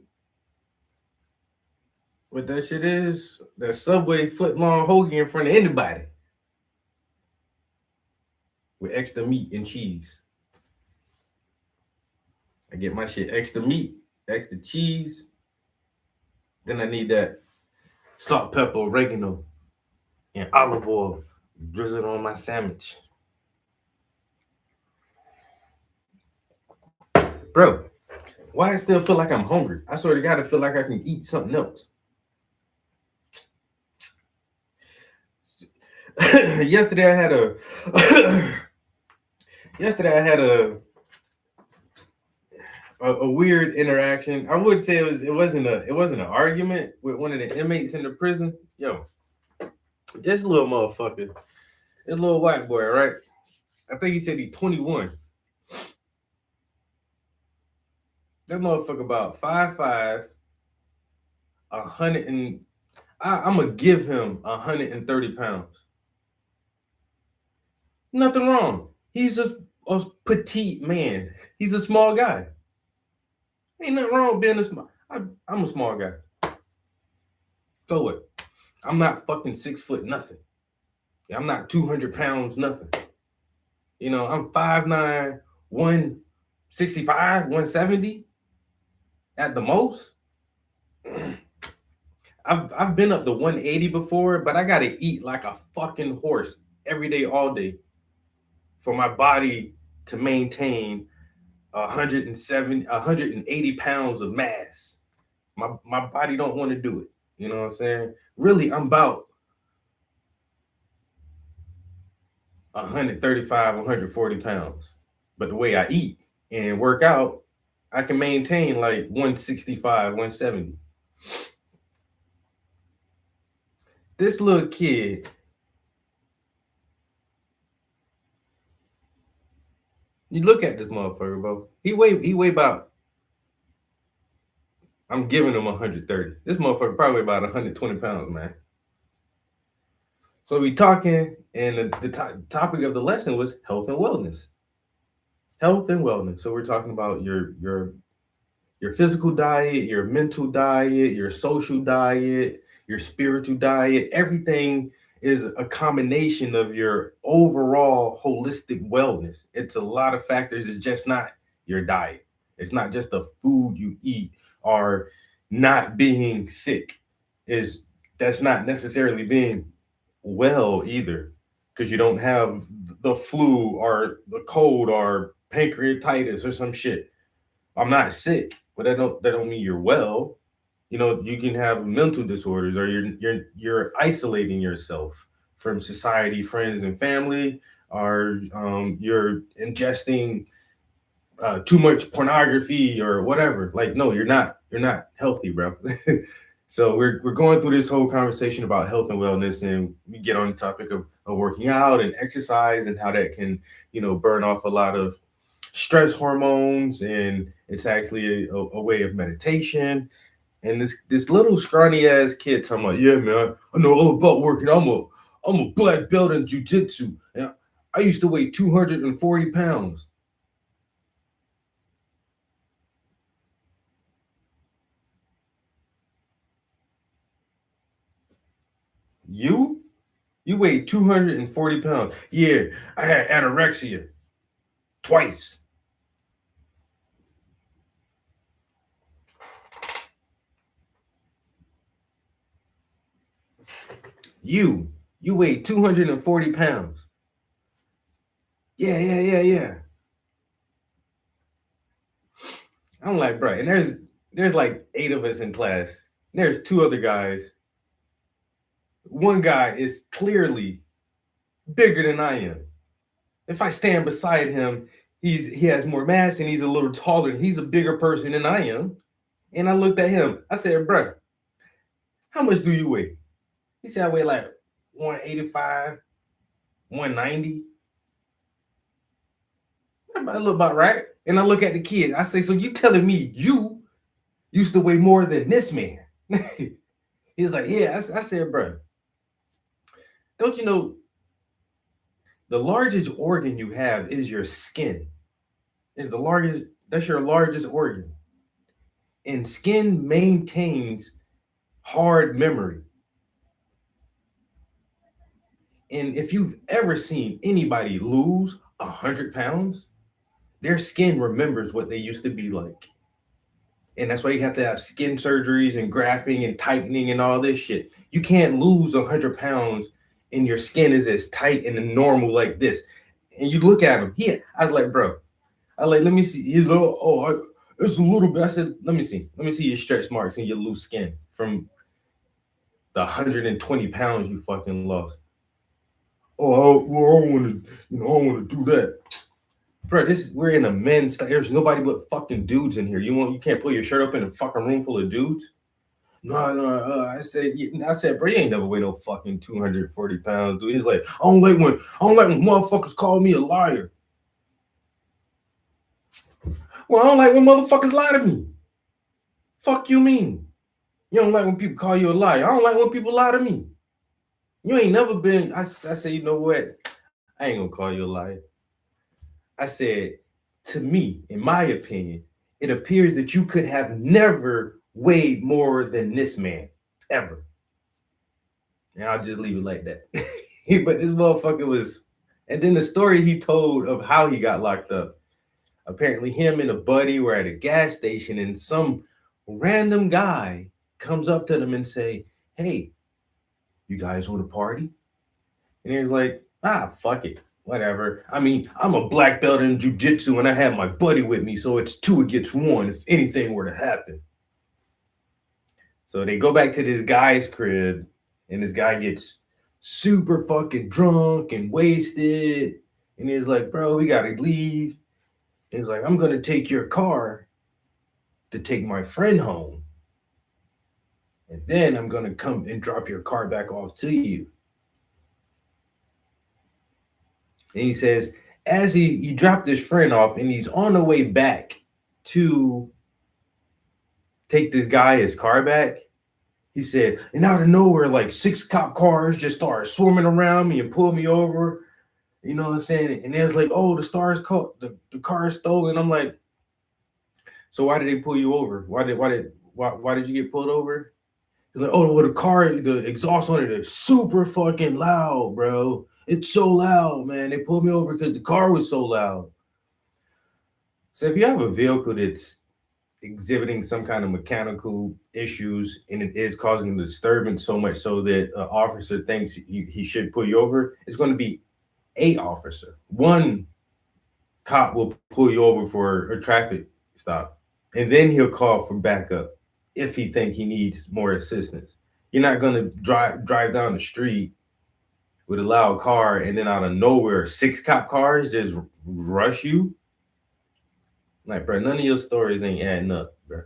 what that shit is, that Subway foot long hoagie in front of anybody with extra meat and cheese. I get my shit extra meat, extra cheese. Then I need that salt, pepper, oregano, and olive oil drizzled on my sandwich. Bro, why I still feel like I'm hungry? I swear to God, I feel like I can eat something else. Yesterday I had a weird interaction. I would say it wasn't an argument with one of the inmates in the prison. Yo, this little motherfucker, this little white boy, right? I think he said he's 21. That motherfucker about 5'5", 100 and I'm gonna give him 130 pounds. Nothing wrong. He's a petite man. He's a small guy. Ain't nothing wrong with being a small. I'm a small guy. So what? I'm not fucking 6 foot nothing. I'm not 200 pounds nothing. You know, I'm 5'9", 165, 170 at the most. I've been up to 180 before, but I gotta eat like a fucking horse every day, all day, for my body to maintain 180 pounds of mass. My body don't want to do it. You know what I'm saying? Really, I'm about 135, 140 pounds. But the way I eat and work out, I can maintain like 165, 170. This little kid, you look at this motherfucker, bro. He weigh about, I'm giving him 130. This motherfucker probably about 120 pounds, man. So we talking, and the topic of the lesson was health and wellness. Health and wellness. So we're talking about your physical diet, your mental diet, your social diet, your spiritual diet. Everything is a combination of your overall holistic wellness. It's a lot of factors. It's just not your diet. It's not just the food you eat or not being sick. That's not necessarily being well either, because you don't have the flu or the cold or pancreatitis or some shit. I'm not sick, but that don't mean you're well. You know, you can have mental disorders, or you're isolating yourself from society, friends, and family, or you're ingesting too much pornography or whatever. Like, no, you're not healthy, bro. So we're going through this whole conversation about health and wellness, and we get on the topic of working out and exercise and how that can, burn off a lot of stress hormones, and it's actually a way of meditation. And this little scrawny ass kid talking about, yeah, man, I know all about working. I'm a black belt in jujitsu, and I used to weigh 240 pounds. You weigh 240 pounds. Yeah, I had anorexia twice. You weigh 240 pounds. Yeah. I'm like, bro, and there's like 8 of us in class. There's 2 other guys. One guy is clearly bigger than I am. If I stand beside him, he has more mass and he's a little taller. He's a bigger person than I am. And I looked at him. I said, bro, how much do you weigh? He said, I weigh like 185, 190. I look about right. And I look at the kid. I say, so you telling me you used to weigh more than this man? He's like, yeah. I said, bro, don't you know the largest organ you have is your skin? That's your largest organ. And skin maintains hard memory. And if you've ever seen anybody lose 100 pounds, their skin remembers what they used to be like. And that's why you have to have skin surgeries and grafting and tightening and all this shit. You can't lose 100 pounds and your skin is as tight and normal like this. And you look at him. I was like, bro, let me see. He's like, it's a little bit. I said, let me see your stretch marks and your loose skin from the 120 pounds you fucking lost. Oh, well, I want to do that. Bro, we're in a men's. There's nobody but fucking dudes in here. You can't pull your shirt up in a fucking room full of dudes. No. I said, bro, you ain't never weighed no fucking 240 pounds, dude. He's like, I don't like when motherfuckers call me a liar. Well, I don't like when motherfuckers lie to me. Fuck you mean? You don't like when people call you a liar. I don't like when people lie to me. You ain't never been. I say, you know what? I ain't gonna call you a liar. I said, to me, in my opinion, it appears that you could have never weighed more than this man, ever. And I'll just leave it like that. But this motherfucker was, and then the story he told of how he got locked up. Apparently, him and a buddy were at a gas station, and some random guy comes up to them and say, "Hey, you guys want to party?" And he's like, fuck it, whatever. I mean, I'm a black belt in jiu-jitsu, and I have my buddy with me, so it's 2 against 1 if anything were to happen. So they go back to this guy's crib, and this guy gets super fucking drunk and wasted. And he's like, "Bro, we gotta leave." And he's like, "I'm gonna take your car to take my friend home. And then I'm gonna come and drop your car back off to you." And he says, as he dropped his friend off and he's on the way back to take this guy his car back, he said, and out of nowhere, like 6 cop cars just started swarming around me and pulled me over. You know what I'm saying? And it was like, "Oh, the car is stolen." I'm like, "So why did they pull you over? Why did you get pulled over?" He's like, "Oh, well, the exhaust on it is super fucking loud, bro. It's so loud, man. They pulled me over because the car was so loud." So if you have a vehicle that's exhibiting some kind of mechanical issues and it is causing a disturbance so much so that an officer thinks he should pull you over, it's going to be a officer. One cop will pull you over for a traffic stop, and then he'll call for backup if he think he needs more assistance. You're not going to drive down the street with a loud car and then out of nowhere 6 cop cars just rush you. Like, bro, none of your stories ain't adding up, bro.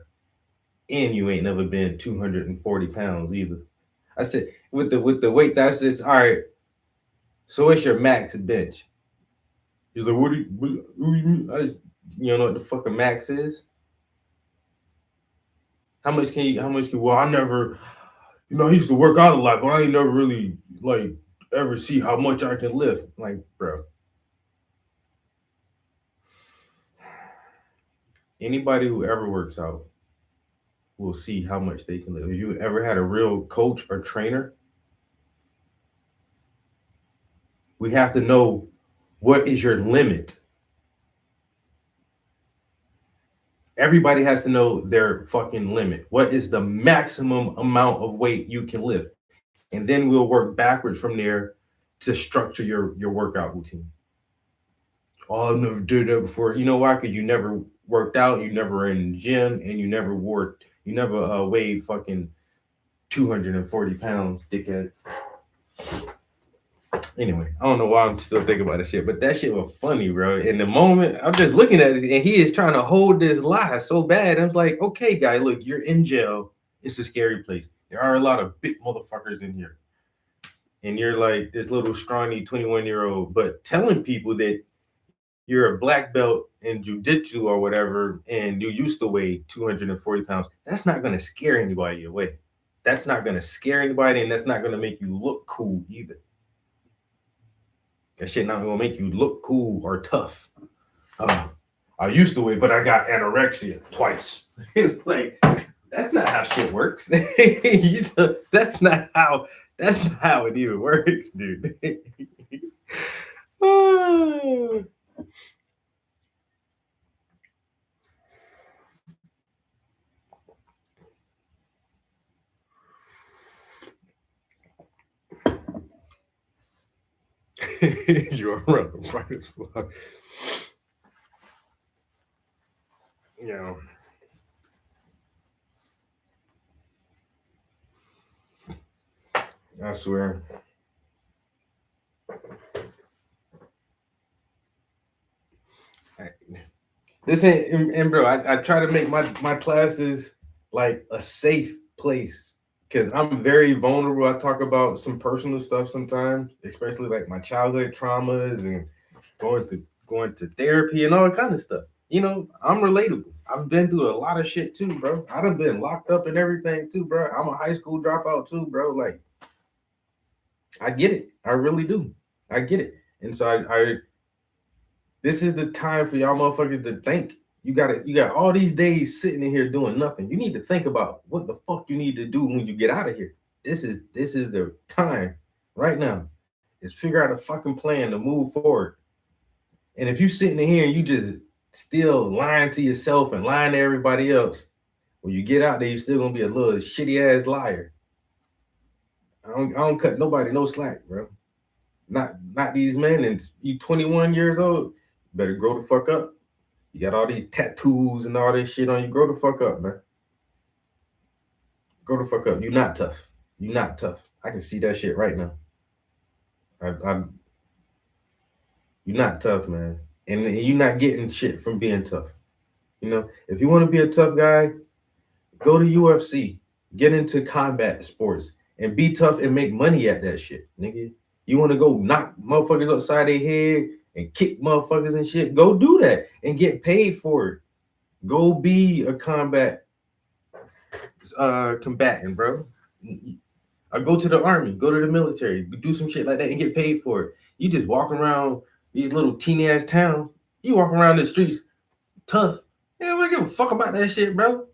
And you ain't never been 240 pounds either. I said, with the weight, that's it. All right. So what's your max bench? He's like, what do you mean? You don't know what the fuck a max is? How much well, I never, I used to work out a lot, but I ain't never really like ever see how much I can lift. Like, bro. Anybody who ever works out will see how much they can lift. If you ever had a real coach or trainer, we have to know what is your limit. Everybody has to know their fucking limit. What is the maximum amount of weight you can lift? And then we'll work backwards from there to structure your workout routine. "Oh, I've never did that before." You know why? Because you never worked out, you never were in the gym, and you never weighed fucking 240 pounds, dickhead. Anyway, I don't know why I'm still thinking about that shit, but that shit was funny, bro. In the moment, I'm just looking at it, and he is trying to hold this lie so bad. I'm like, okay, guy, look, you're in jail. It's a scary place. There are a lot of big motherfuckers in here. And you're like this little scrawny 21-year-old, but telling people that you're a black belt in jiu-jitsu or whatever, and you used to weigh 240 pounds, that's not going to scare anybody away. That's not going to scare anybody, and that's not going to make you look cool either. That shit not going to make you look cool or tough. I used to weigh, but I got anorexia twice. It's like, that's not how shit works. That's not how it even works, dude. You're right, bright as fuck. Yeah. I swear. This ain't, and bro, I try to make my classes like a safe place because I'm very vulnerable. I talk about some personal stuff sometimes, especially like my childhood traumas and going to therapy and all kind of stuff. You know, I'm relatable. I've been through a lot of shit too, bro. I done been locked up and everything too, bro. I'm a high school dropout too, bro. Like, I get it. I really do. I get it. And so I this is the time for y'all motherfuckers to think. You got all these days sitting in here doing nothing. You need to think about what the fuck you need to do when you get out of here. This is the time right now. Is figure out a fucking plan to move forward. And if you sitting in here and you just still lying to yourself and lying to everybody else, when you get out there, you're still gonna be a little shitty ass liar. I don't cut nobody no slack, bro. Not these men. And you 21 years old, better grow the fuck up. You got all these tattoos and all this shit on you. Grow the fuck up, man. Grow the fuck up. You're not tough. You're not tough. I can see that shit right now. I you're not tough, man. And you're not getting shit from being tough. You know, if you want to be a tough guy, go to UFC, get into combat sports, and be tough and make money at that shit, nigga. You want to go knock motherfuckers upside their head and kick motherfuckers and shit? Go do that and get paid for it. Go be a combatant, bro. I go to the army, go to the military, do some shit like that and get paid for it. You just walk around these little teeny ass towns. You walk around the streets tough. Yeah, we don't give a fuck about that shit, bro.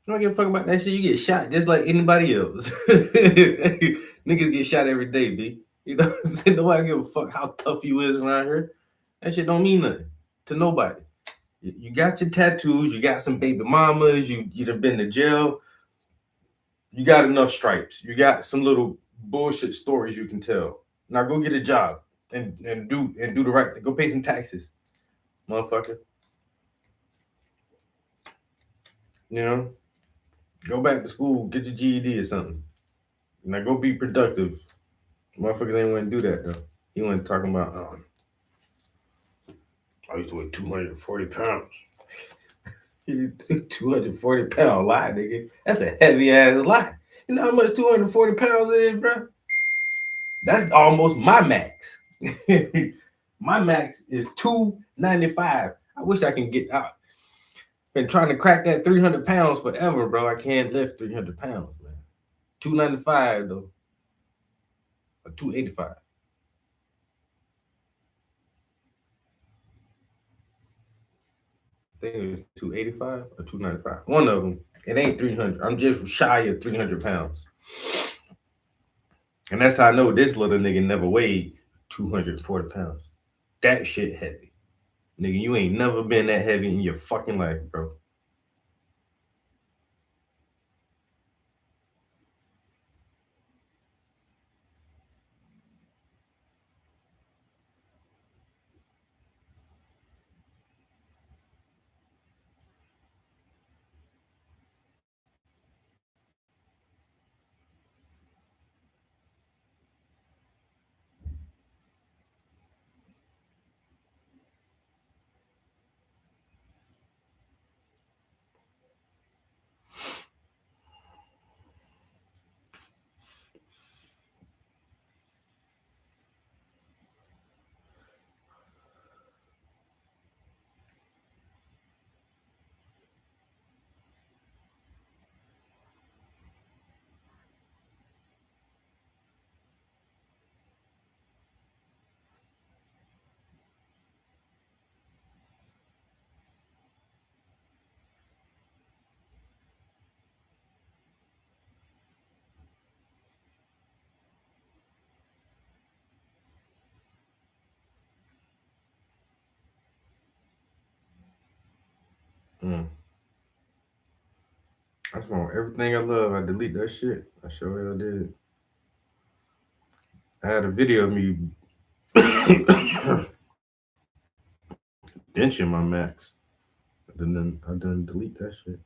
You don't give a fuck about that shit. You get shot just like anybody else. Niggas get shot every day, B. You know what I'm saying? Nobody give a fuck how tough you is around here. That shit don't mean nothing to nobody. You got your tattoos, you got some baby mamas, you done been to jail. You got enough stripes. You got some little bullshit stories you can tell. Now go get a job and do the right thing. Go pay some taxes, motherfucker. You know, go back to school, get your GED or something. Now go be productive. Motherfuckers ain't want to do that though. He wasn't talking about. I used to weigh 240 pounds. 240 pound lie, nigga. That's a heavy ass lie. You know how much 240 pounds is, bro? That's almost my max. My max is 295. I wish I can get out. Been trying to crack that 300 pounds forever, bro. I can't lift 300 pounds, man. 295 though. Or 285. I think it was 285 or 295. One of them. It ain't 300. I'm just shy of 300 pounds. And that's how I know this little nigga never weighed 240 pounds. That shit heavy. Nigga, you ain't never been that heavy in your fucking life, bro. Mm. That's wrong. Everything I love, I delete that shit. I sure did. I had a video of me benching my max. Then I done delete that shit.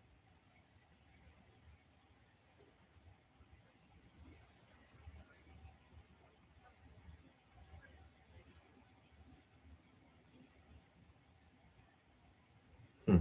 Hmm.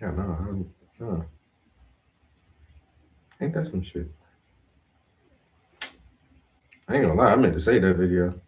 Yeah, no. Ain't that some shit? I ain't gonna lie, I meant to say that video.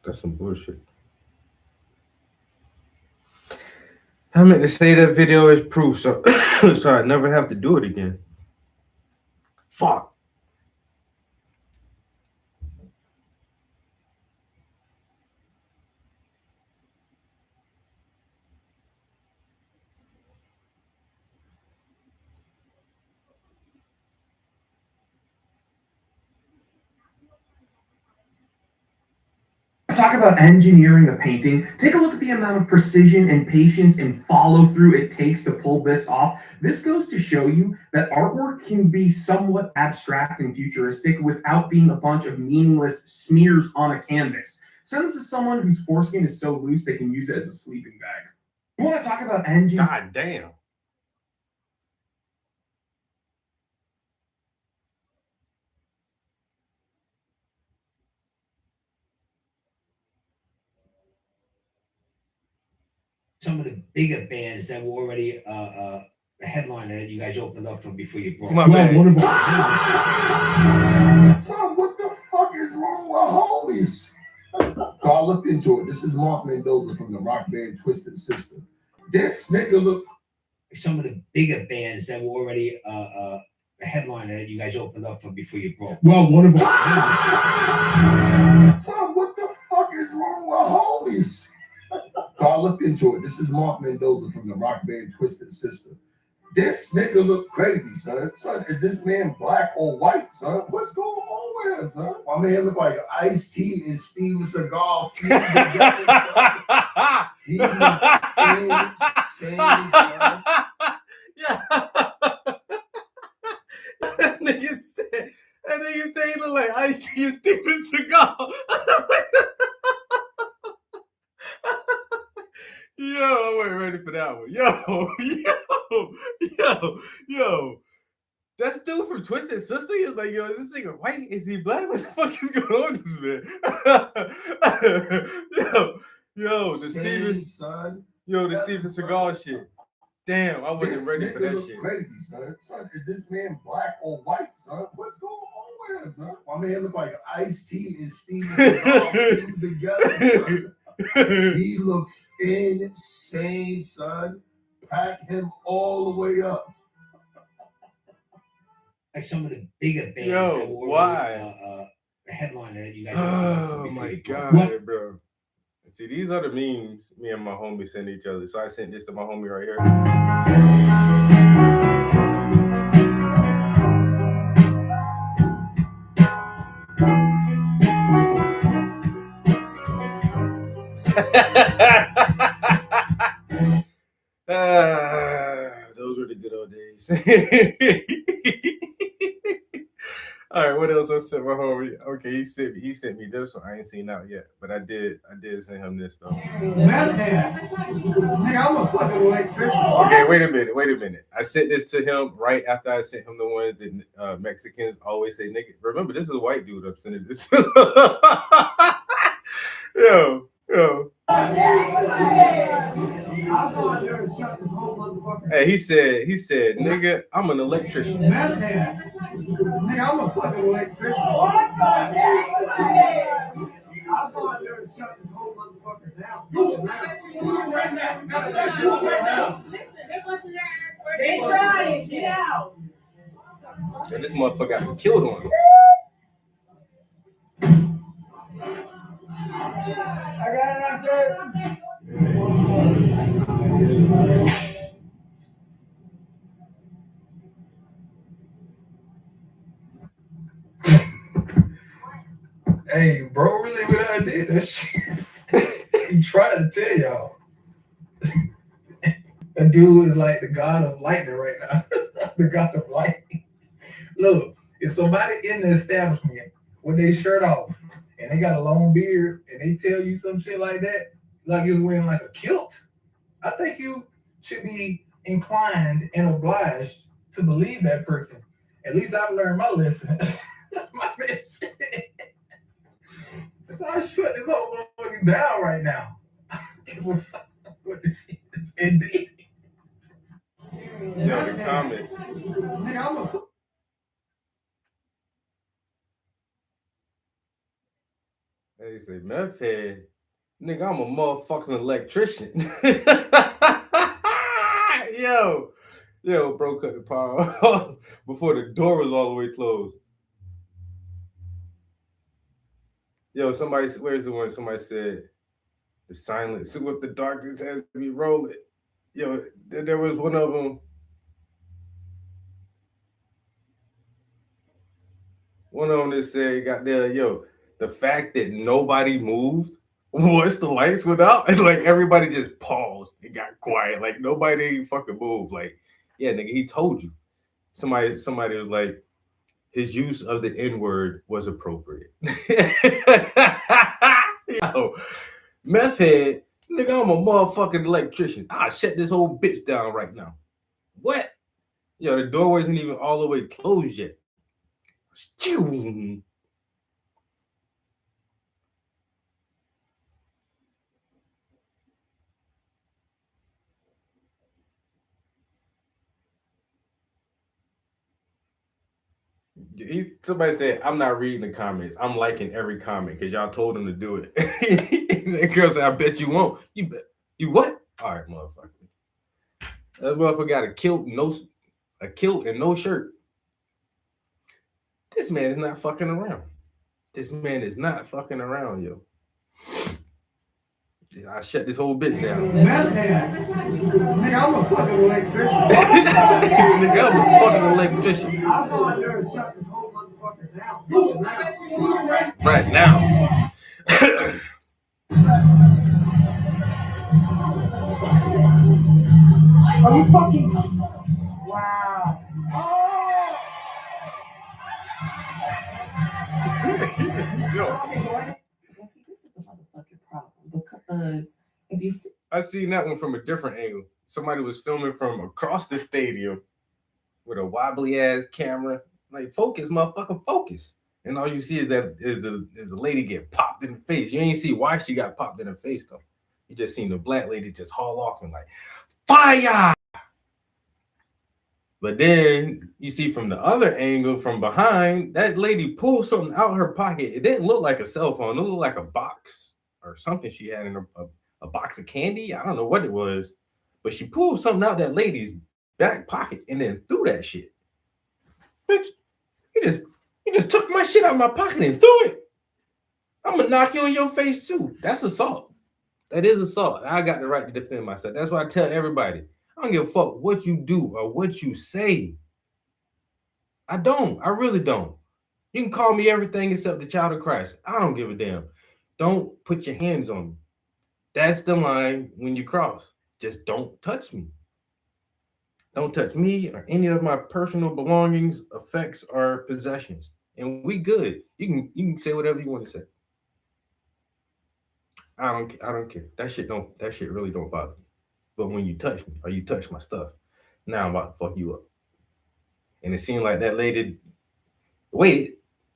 That's some bullshit. I meant to say that video is proof, so so I never have to do it again. Fuck. Talk about engineering a painting. Take a look at the amount of precision and patience and follow through it takes to pull this off. This goes to show you that artwork can be somewhat abstract and futuristic without being a bunch of meaningless smears on a canvas. Send this to someone whose foreskin is so loose they can use it as a sleeping bag. You want to talk about engineering? God damn. Some of the bigger bands that were already a headliner that you guys opened up from before you broke. My bad. What about Tom, what the fuck is wrong with homies? So I looked into it. This is Mark Mendoza from the rock band Twisted Sister. This nigga look. Some of the bigger bands that were already a headliner that you guys opened up from before you broke. Well, what about Tom, what the fuck is wrong with homies? So I looked into it. This is Mark Mendoza from the rock band Twisted Sister. This nigga look crazy, son. Son, is this man black or white, son? What's going on with him, son? My man look like Ice-T and Steven Seagal fused together, son. He looks insane, son. That nigga said he look like Ice-T and Steven Seagal. Yo, I wasn't ready for that one. Yo. That's dude from Twisted Sister. He was like, yo, is this nigga white? Is he black? What the fuck is going on with this man? yo, the Steven, son. the Steven Seagal shit. Damn, I wasn't ready for that shit. Crazy, son. Son, is this man black or white, son? What's going on with him, son? My man look like Ice-T and Steven Seagal fused together, son. He looks insane, son. Pack him all the way up. Like some of the bigger bands Yo, that were why? a headliner that you guys opened up from Oh before my you broke. god, bro. See, these are the memes me and my homie send each other. So I sent this to my homie right here. Those were the good old days. All right, what else I sent my homie? Okay, he sent me this one. I ain't seen out yet, but I did send him this though. Nigga, I'm a fucking electrician. Okay, wait a minute. I sent this to him right after I sent him the ones that Mexicans always say nigga. Remember, this is a white dude I'm sending this to. Yo. Hey, he said, nigga, I'm an electrician. Nigga, I'm a fucking electrician. I'll go out there and shut this whole motherfucker down. They trying, get out. And this motherfucker got killed on him. I got it out there. Hey, bro, really what I did that shit. He tried to tell y'all. That dude is like the god of lightning right now. got the light. Look, if somebody in the establishment with their shirt off and they got a long beard and they tell you some shit like that, like you're wearing like a kilt, I think you should be inclined and obliged to believe that person. At least I've learned my lesson. My man said, so I shut this whole motherfucker down right now. What this is, indeed. Yo, the comments. Nigga, I'm a They say, meth head. Nigga, I'm a motherfucking electrician. Yo, bro, cut the power off before the door was all the way closed. Yo, somebody, where's the one? Somebody said, the silence with the darkness has to be rolling. Yo, there was one of them. One of them that said, goddamn, yo, the fact that nobody moved once the lights went out, and like everybody just paused and got quiet. Like nobody fucking moved. Like, yeah, nigga, he told you. Somebody was like, his use of the N-word was appropriate. Yo, meth head, nigga, I'm a motherfucking electrician. I'll shut this whole bitch down right now. What? Yo, the door wasn't even all the way closed yet. Somebody said, I'm not reading the comments. I'm liking every comment because y'all told him to do it. That girl said, I bet you won't. You bet. You what? All right, motherfucker. That motherfucker got a kilt and no shirt. This man is not fucking around. This man is not fucking around, yo. I shut this whole bitch down. Nigga, I'm a fucking electrician. Nigga, I'm a fucking electrician. I'll go out there and shut this whole motherfucker down. Right now. Are you fucking? Wow. Yo. Well, see, this is the motherfucking problem because if you see, I seen that one from a different angle. Somebody was filming from across the stadium with a wobbly ass camera. Like, focus, motherfucker, focus. And all you see is the lady get popped in the face. You ain't see why she got popped in the face though. You just seen the black lady just haul off and like, fire! But then you see from the other angle, from behind, that lady pulled something out of her pocket. It didn't look like a cell phone. It looked like a box or something she had in a box of candy. I don't know what it was, but she pulled something out that lady's back pocket and then threw that shit. Bitch, you just took my shit out of my pocket and threw it. I'm gonna knock you in your face too. That's assault. That is assault. I got the right to defend myself. That's why I tell everybody. I don't give a fuck what you do or what you say. I don't. I really don't. You can call me everything except the child of Christ. I don't give a damn. Don't put your hands on me. That's the line when you cross. Just don't touch me. Don't touch me or any of my personal belongings, effects, or possessions. And we good. You can say whatever you want to say. I don't care. That shit really don't bother me. But when you touch me or you touch my stuff, now I'm about to fuck you up. And it seemed like that lady waited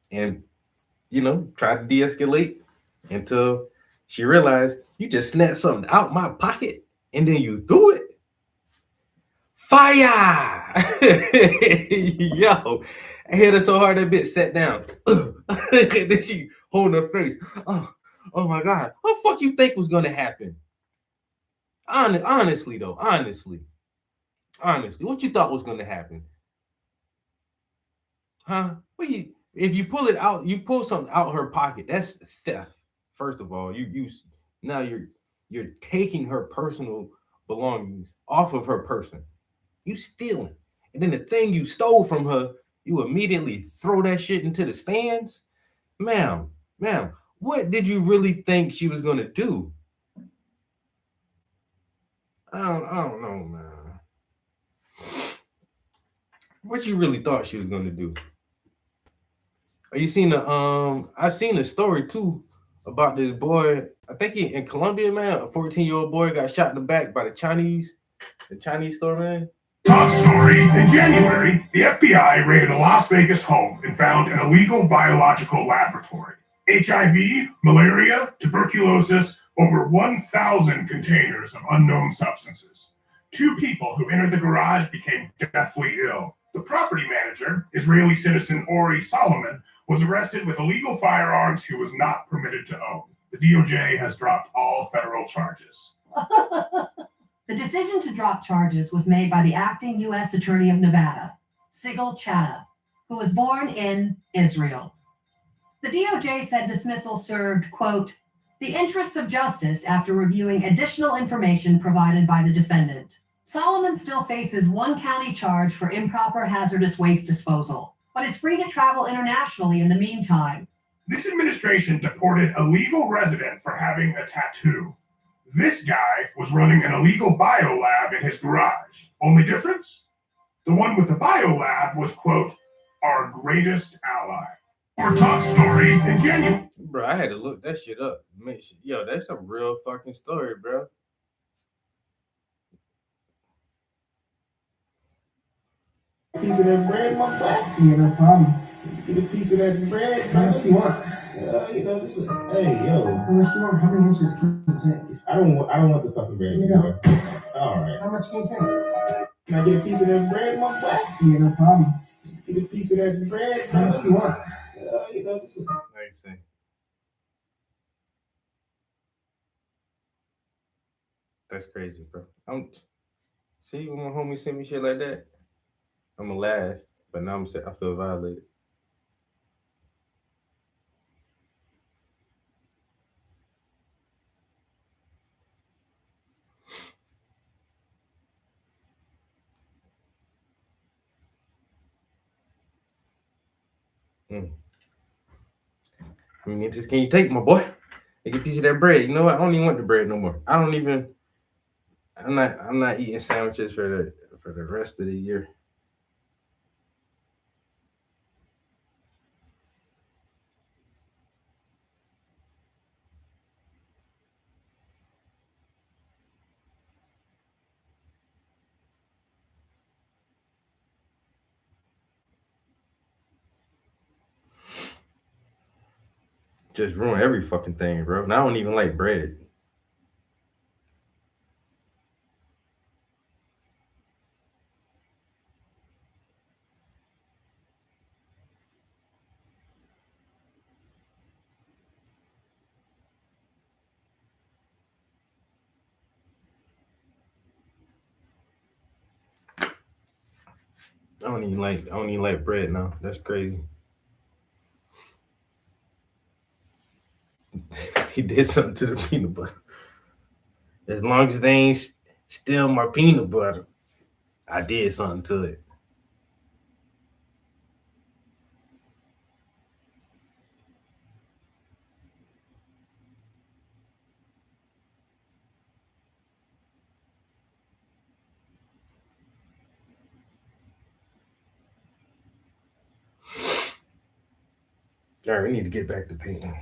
and, tried to de-escalate until she realized you just snatched something out my pocket and then you threw it. Fire! Yo, I hit her so hard that bitch sat down. Then she holding her face. Oh my God. What the fuck you think was gonna happen? Honestly, what you thought was gonna happen? Huh? If you pull it out, you pull something out her pocket. That's theft. First of all, now you're taking her personal belongings off of her person. You stealing, and then the thing you stole from her, you immediately throw that shit into the stands, ma'am. What did you really think she was gonna do? I don't know, man. What you really thought she was gonna do? Are you seen the I seen a story too about this boy. I think he in Colombia, man. A 14-year-old boy got shot in the back by the Chinese store, man. Top story. In January, the FBI raided a Las Vegas home and found an illegal biological laboratory. HIV, malaria, tuberculosis, over 1,000 containers of unknown substances. 2 people who entered the garage became deathly ill. The property manager, Israeli citizen Ori Solomon, was arrested with illegal firearms he was not permitted to own. The DOJ has dropped all federal charges. The decision to drop charges was made by the acting U.S. Attorney of Nevada, Sigal Chattah, who was born in Israel. The DOJ said dismissal served, quote, the interests of justice after reviewing additional information provided by the defendant. Solomon still faces 1 county charge for improper hazardous waste disposal, but is free to travel internationally in the meantime. This administration deported a legal resident for having a tattoo. This guy was running an illegal biolab in his garage. Only difference? The one with the biolab was, quote, our greatest ally. Our top story in January. Bro, I had to look that shit up. Yo, that's a real fucking story, bro. Piece of that bread, my boy. Yeah, no problem. Get a piece of that bread. How much do you want? Just hey, yo. How much do you want? How many inches can you take? I don't want the fucking bread. You know. All right. How much can you take? Can I get a piece of that bread, my boy? Yeah, no problem. Get a piece of that bread. How much do you want? Just Like you say. That's crazy, bro. See when my homie send me shit like that, I'm gonna laugh, but now I feel violated. I mean, just can you take my boy? Take a piece of that bread. You know what? I don't even want the bread no more. I'm not eating sandwiches for the rest of the year. Just ruin every fucking thing, bro. And I don't even like bread. I don't even like bread now. That's crazy. He did something to the peanut butter. As long as they ain't steal my peanut butter, I did something to it. All right, we need to get back to painting.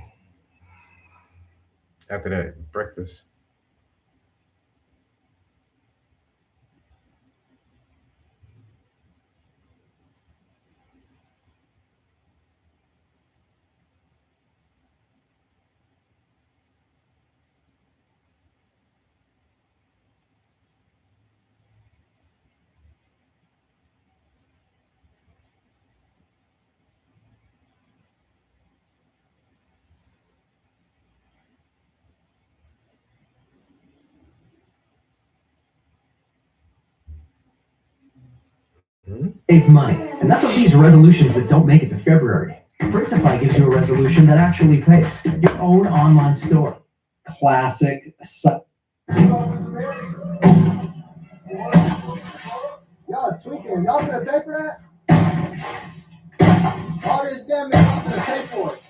After that, breakfast. Save money. And that's what these resolutions that don't make it to February. Printify gives you a resolution that actually pays. Your own online store. Classic. Y'all tweaking. Y'all gonna pay for that? All this damage, y'all gonna pay for it.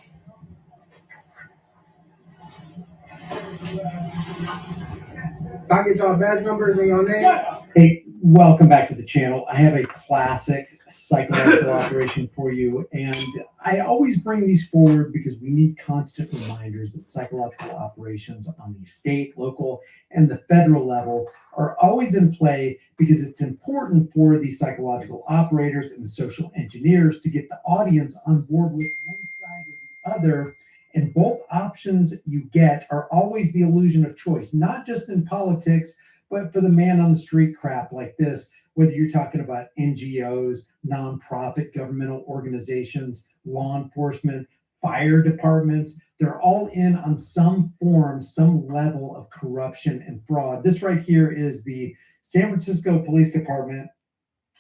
Can I get y'all badge numbers and your name? Hey, welcome back to the channel. I have a classic psychological operation for you. And I always bring these forward because we need constant reminders that psychological operations on the state, local, and the federal level are always in play, because it's important for the psychological operators and the social engineers to get the audience on board with one side or the other. And both options you get are always the illusion of choice, not just in politics, but for the man on the street crap like this, whether you're talking about NGOs, nonprofit governmental organizations, law enforcement, fire departments, they're all in on some form, some level of corruption and fraud. This right here is the San Francisco Police Department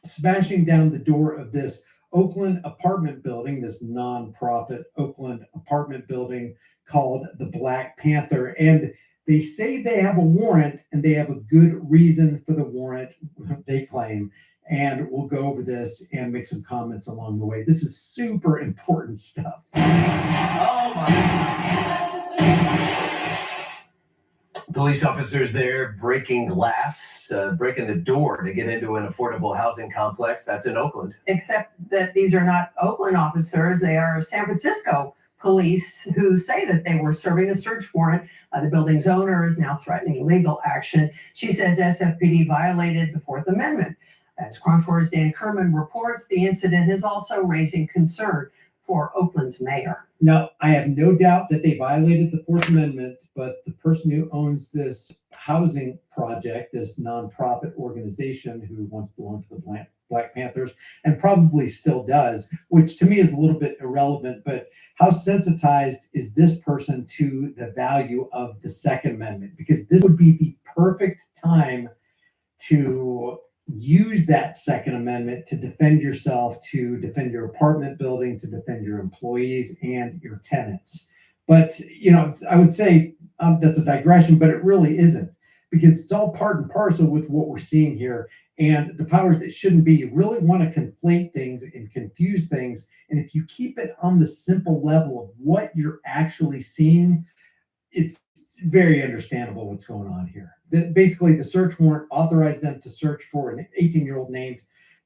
smashing down the door of this Oakland apartment building, this nonprofit Oakland apartment building called the Black Panther. And they say they have a warrant, and they have a good reason for the warrant, they claim. And we'll go over this and make some comments along the way. This is super important stuff. Oh my. Police officers there breaking glass, breaking the door to get into an affordable housing complex. That's in Oakland. Except that these are not Oakland officers. They are San Francisco police who say that they were serving a search warrant. The building's owner is now threatening legal action. She says SFPD violated the Fourth Amendment. As KRON 4's Dan Kerman reports, the incident is also raising concern for Oakland's mayor. Now, I have no doubt that they violated the Fourth Amendment, but the person who owns this housing project, this nonprofit organization who once belonged to the Black Panthers and probably still does, which to me is a little bit irrelevant, but how sensitized is this person to the value of the Second Amendment? Because this would be the perfect time to use that Second Amendment to defend yourself, to defend your apartment building, to defend your employees and your tenants. But, you know, I would say that's a digression, but it really isn't, because it's all part and parcel with what we're seeing here. And the powers that shouldn't be, you really want to conflate things and confuse things. And if you keep it on the simple level of what you're actually seeing, it's very understandable what's going on here. Basically, the search warrant authorized them to search for an 18-year-old named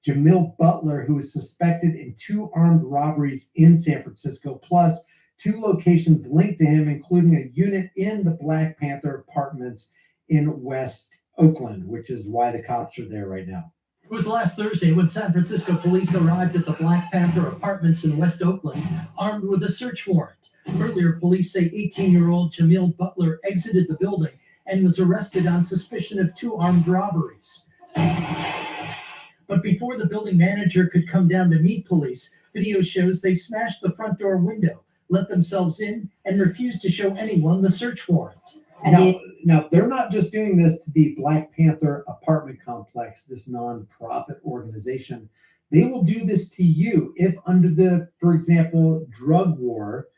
Jamil Butler, who is suspected in 2 armed robberies in San Francisco, plus 2 locations linked to him, including a unit in the Black Panther apartments in West Oakland, which is why the cops are there right now. It was last Thursday when San Francisco police arrived at the Black Panther apartments in West Oakland, armed with a search warrant. Earlier, police say 18-year-old Jamil Butler exited the building and was arrested on suspicion of 2 armed robberies. But before the building manager could come down to meet police, video shows they smashed the front door window, let themselves in, and refused to show anyone the search warrant. Now, they're not just doing this to the Black Panther apartment complex, this nonprofit organization. They will do this to you if under the, for example, drug war,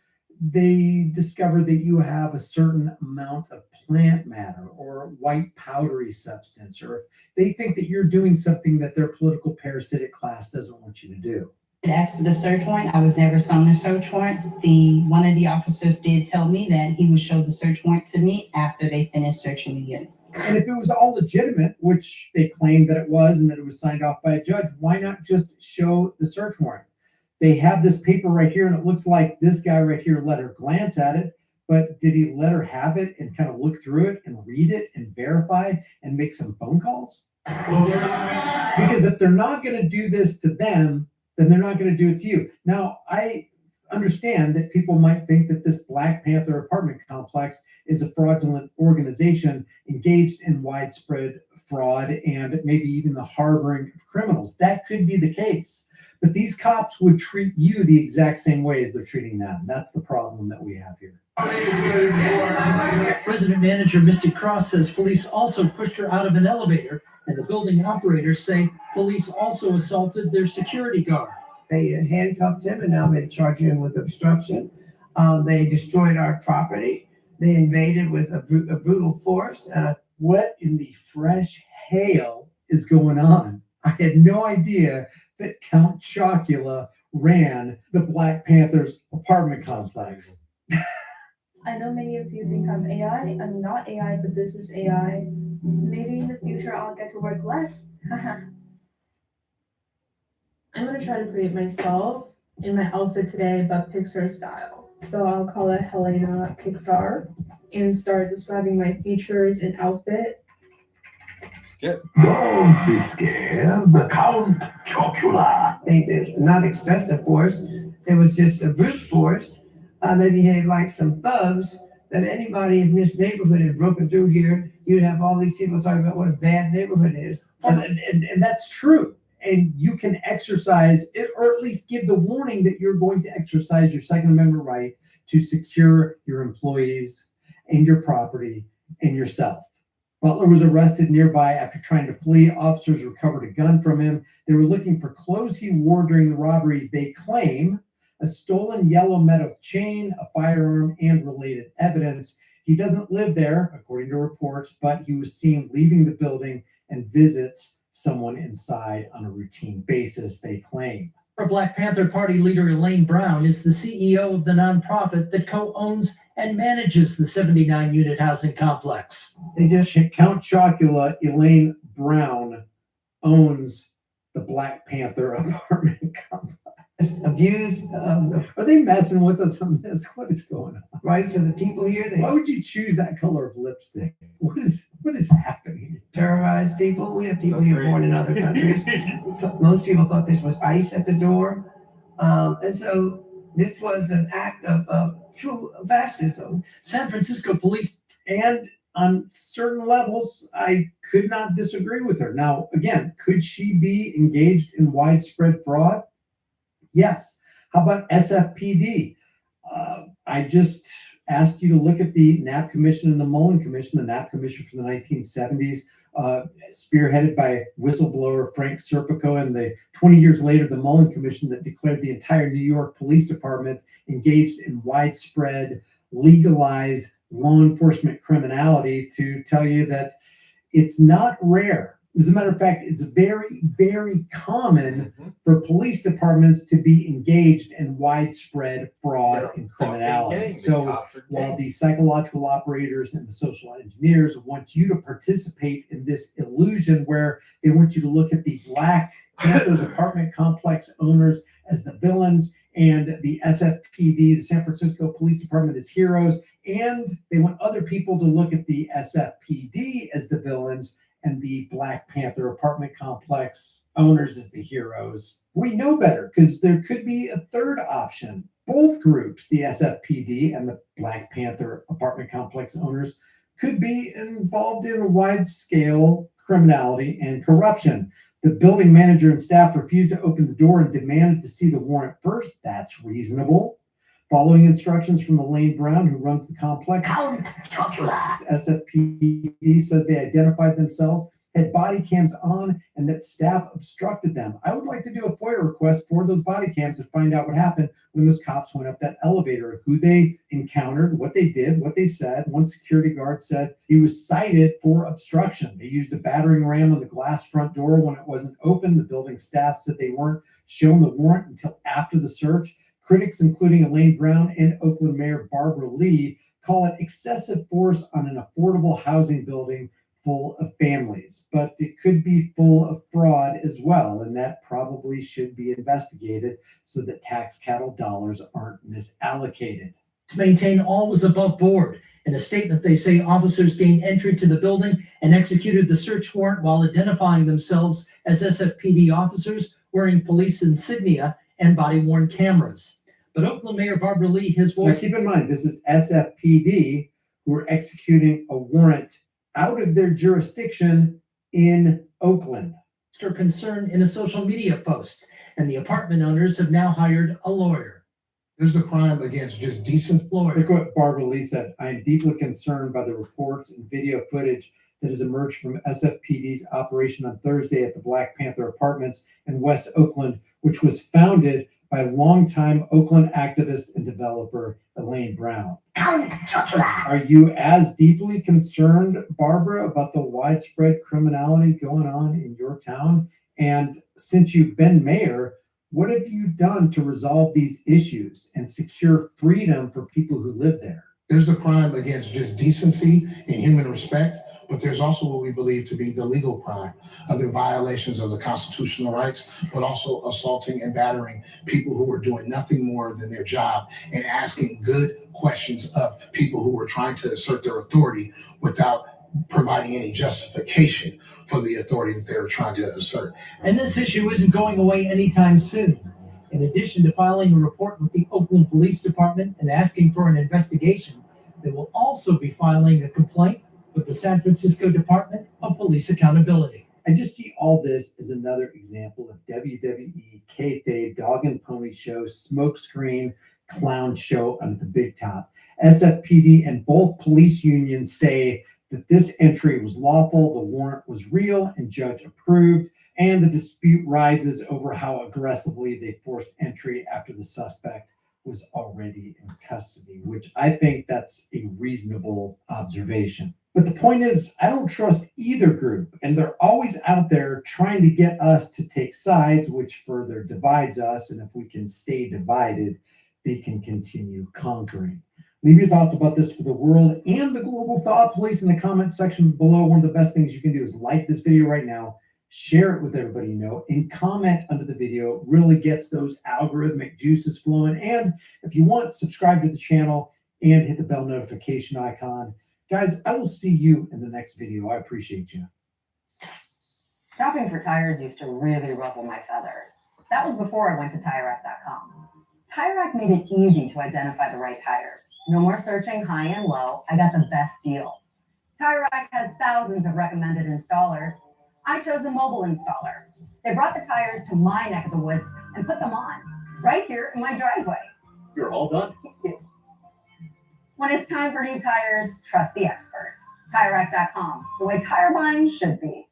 they discover that you have a certain amount of plant matter or white powdery substance, or if they think that you're doing something that their political parasitic class doesn't want you to do. Asked for the search warrant. I was never shown a search warrant. One of the officers did tell me that he would show the search warrant to me after they finished searching the unit. And if it was all legitimate, which they claimed that it was, and that it was signed off by a judge, why not just show the search warrant? They have this paper right here, and it looks like this guy right here let her glance at it, but did he let her have it and kind of look through it and read it and verify and make some phone calls? Because if they're not going to do this to them, then they're not going to do it to you. Now, I understand that people might think that this Black Panther apartment complex is a fraudulent organization engaged in widespread fraud and maybe even the harboring of criminals. That could be the case. But these cops would treat you the exact same way as they're treating them. That's the problem that we have here. Resident manager Misty Cross says police also pushed her out of an elevator, and the building operators say police also assaulted their security guard. They handcuffed him, and now they're charging him with obstruction. They destroyed our property. They invaded with a brutal force. What in the fresh hail is going on? I had no idea that Count Chocula ran the Black Panthers apartment complex. I know many of you think I'm AI. I'm not AI, but this is AI. Maybe in the future I'll get to work less. I'm gonna try to create myself in my outfit today, but Pixar style. So I'll call it Helena Pixar and start describing my features and outfit. Skip. Don't be scared. The Count Chocula. They not excessive force. It was just a brute force. They behaved like some thugs. That anybody in this neighborhood had broken through here, you'd have all these people talking about what a bad neighborhood is. And that's true. And you can exercise it, or at least give the warning that you're going to exercise your Second Amendment right to secure your employees and your property and yourself. Butler was arrested nearby after trying to flee. Officers recovered a gun from him. They were looking for clothes he wore during the robberies. They claim a stolen yellow metal chain, a firearm, and related evidence. He doesn't live there, according to reports, but he was seen leaving the building and visits someone inside on a routine basis, they claim. Our Black Panther Party leader Elaine Brown is the CEO of the nonprofit that co-owns and manages the 79-unit housing complex. They just Count Chocula, Elaine Brown, owns the Black Panther apartment complex. Abuse. Are they messing with us on this? What is going on? Rights of the people here. They Why would you choose that color of lipstick? What is happening? terrorize people. We have people here born in other countries. Most people thought this was ICE at the door. And so this was an act of true fascism. San Francisco police. And on certain levels, I could not disagree with her. Now, again, could she be engaged in widespread fraud? Yes. How about SFPD? I just asked you to look at the Knapp Commission and the Mullen Commission. The Knapp Commission from the 1970s, spearheaded by whistleblower Frank Serpico, and the 20 years later, the Mullen Commission that declared the entire New York Police Department engaged in widespread, legalized law enforcement criminality, to tell you that it's not rare. As a matter of fact, it's very, very common for police departments to be engaged in widespread fraud and criminality. So while the psychological operators and the social engineers want you to participate in this illusion where they want you to look at the Black Panthers apartment complex owners as the villains and the SFPD, the San Francisco Police Department, as heroes, and they want other people to look at the SFPD as the villains and the Black Panther apartment complex owners as the heroes. We know better, because there could be a third option. Both groups, the SFPD and the Black Panther apartment complex owners, could be involved in wide-scale criminality and corruption. The building manager and staff refused to open the door and demanded to see the warrant first. That's reasonable. Following instructions from Elaine Brown, who runs the complex, SFPD says they identified themselves, had body cams on, and that staff obstructed them. I would like to do a FOIA request for those body cams to find out what happened when those cops went up that elevator, who they encountered, what they did, what they said. One security guard said he was cited for obstruction. They used a battering ram on the glass front door when it wasn't open. The building staff said they weren't shown the warrant until after the search. Critics, including Elaine Brown and Oakland Mayor Barbara Lee, call it excessive force on an affordable housing building full of families. But it could be full of fraud as well, and that probably should be investigated so that tax cattle dollars aren't misallocated. To maintain all was above board. In a statement, they say officers gained entry to the building and executed the search warrant while identifying themselves as SFPD officers wearing police insignia and body-worn cameras. But Oakland Mayor Barbara Lee, his voice... Now keep in mind, this is SFPD who are executing a warrant out of their jurisdiction in Oakland. ...are concerned in a social media post, and the apartment owners have now hired a lawyer. This is a crime against just decent lawyer. Look what Barbara Lee said. I am deeply concerned by the reports and video footage that has emerged from SFPD's operation on Thursday at the Black Panther Apartments in West Oakland, which was founded by longtime Oakland activist and developer Elaine Brown. Are you as deeply concerned, Barbara, about the widespread criminality going on in your town? And since you've been mayor, what have you done to resolve these issues and secure freedom for people who live there? This is a crime against just decency and human respect. but there's also what we believe to be the legal crime of the violations of the constitutional rights, but also assaulting and battering people who were doing nothing more than their job and asking good questions of people who were trying to assert their authority without providing any justification for the authority that they were trying to assert. And this issue isn't going away anytime soon. In addition to filing a report with the Oakland Police Department and asking for an investigation, they will also be filing a complaint with the San Francisco Department of Police Accountability. I just see all this as another example of WWE kayfabe dog and pony show, smokescreen, clown show under the big top. SFPD and both police unions say that this entry was lawful, the warrant was real and judge approved, and the dispute rises over how aggressively they forced entry after the suspect was already in custody, which I think that's a reasonable observation. But the point is, I don't trust either group, and they're always out there trying to get us to take sides, which further divides us, and if we can stay divided, they can continue conquering. Leave your thoughts about this for the world and the global thought police in the comment section below. One of the best things you can do is like this video right now, share it with everybody you know, and comment under the video. It really gets those algorithmic juices flowing. And if you want, subscribe to the channel and hit the bell notification icon. Guys, I will see you in the next video. I appreciate you. Shopping for tires used to really ruffle my feathers. That was before I went to TireRack.com. TireRack made it easy to identify the right tires. No more searching high and low. I got the best deal. TireRack has thousands of recommended installers. I chose a mobile installer. They brought the tires to my neck of the woods and put them on, right here in my driveway. You're all done. Thank you. When it's time for new tires, trust the experts. TireRack.com, the way tire buying should be.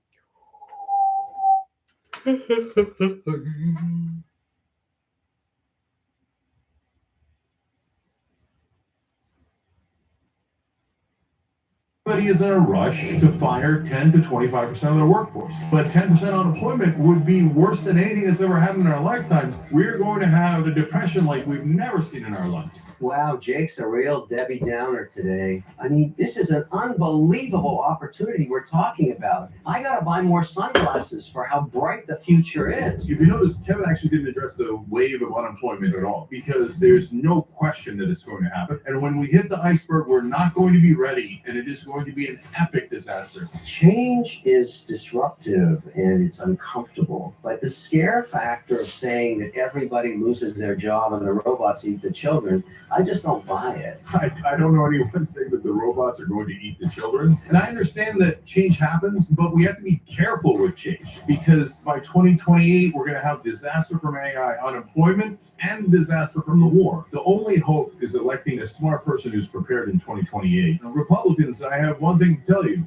Everybody is in a rush to fire 10 to 25% of their workforce. But 10% unemployment would be worse than anything that's ever happened in our lifetimes. We're going to have a depression like we've never seen in our lives. Wow, Jake's a real Debbie Downer today. I mean, this is an unbelievable opportunity we're talking about. I gotta buy more sunglasses for how bright the future is. If you notice, Kevin actually didn't address the wave of unemployment at all because there's no question that it's going to happen. And when we hit the iceberg, we're not going to be ready, and it is going to be an epic disaster. Change is disruptive and it's uncomfortable, but the scare factor of saying that everybody loses their job and the robots eat the children, I just don't buy it. I don't know anyone saying that the robots are going to eat the children. And I understand that change happens, but we have to be careful with change because by 2028, we're going to have disaster from AI, unemployment, and disaster from the war. The only hope is electing a smart person who's prepared in 2028. Now, Republicans, I have one thing to tell you.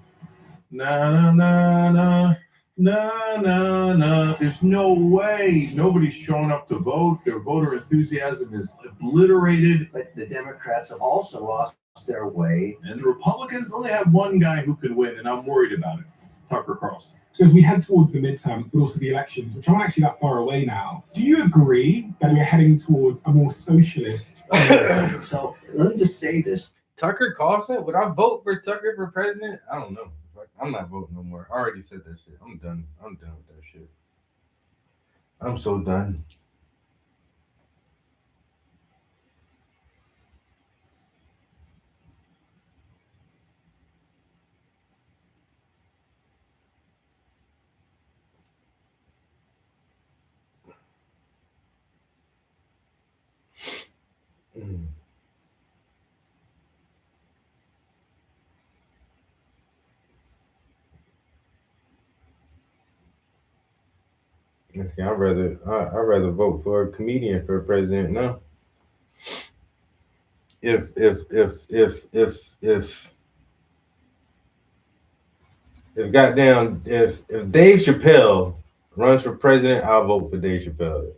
Na, na, na, na. No, no, no. There's no way nobody's showing up to vote. Their voter enthusiasm is obliterated. But the Democrats have also lost their way. And the Republicans only have one guy who can win, and I'm worried about it. Tucker Carlson. So as we head towards the midterms, but also the elections, which aren't actually that far away now, do you agree that we're heading towards a more socialist? So let me just say this. Tucker Carlson? Would I vote for Tucker for president? I don't know. I'm not voting no more. I already said that shit. I'm done. I'm done with that shit. I'm so done. I'd rather vote for a comedian for president. No. If Dave Chappelle runs for president, I'll vote for Dave Chappelle.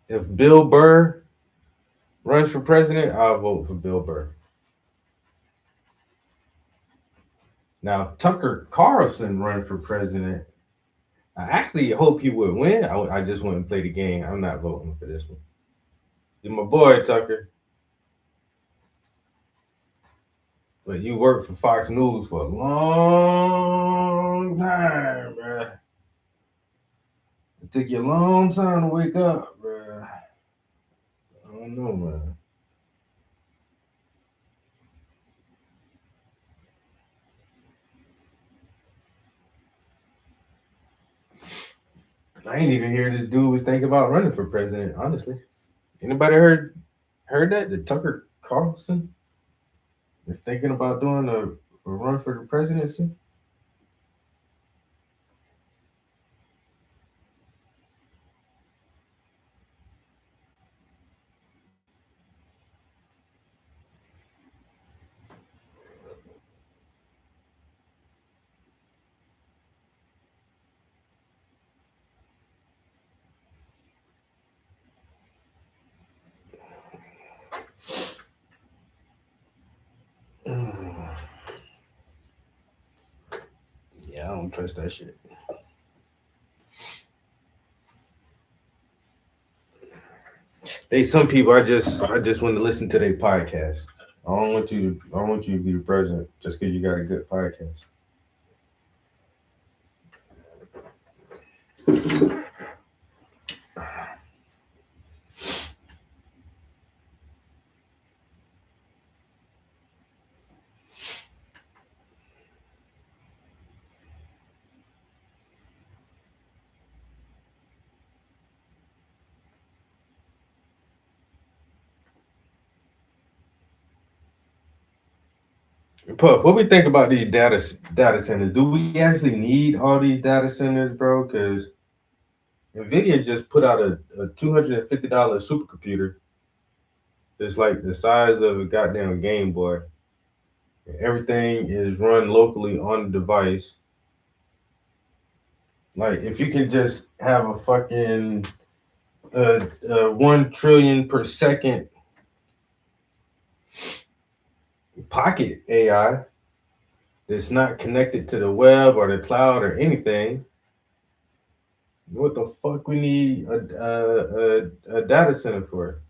If Bill Burr runs for president, I'll vote for Bill Burr. Now, if Tucker Carlson runs for president, I actually hope he would win. I just wouldn't play the game. I'm not voting for this one. You're my boy, Tucker. But you worked for Fox News for a long time, bruh. It took you a long time to wake up, bruh. I don't know, man. I ain't even hear this dude was thinking about running for president, honestly. Anybody heard that? That Tucker Carlson is thinking about doing a run for the presidency? Yeah, I don't trust that shit. Some people I just want to listen to their podcast. I don't want you to be the president just because you got a good podcast. Puff, what we think about these data centers? Do we actually need all these data centers, bro? Because NVIDIA just put out a $250 supercomputer that's like the size of a goddamn Game Boy. Everything is run locally on the device. Like, if you can just have a fucking 1 trillion per second pocket AI that's not connected to the web or the cloud or anything, what the fuck we need a data center for?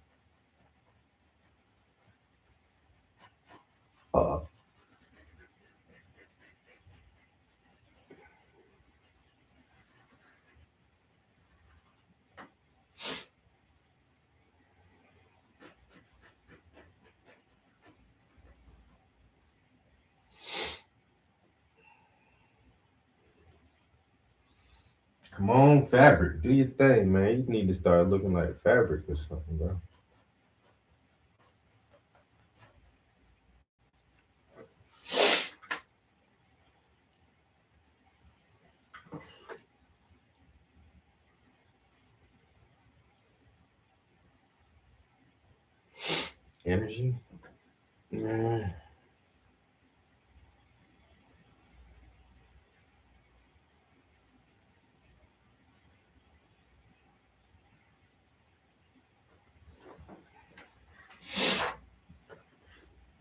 Come on, Fabric, do your thing, man. You need to start looking like Fabric or something, bro. Energy? Nah.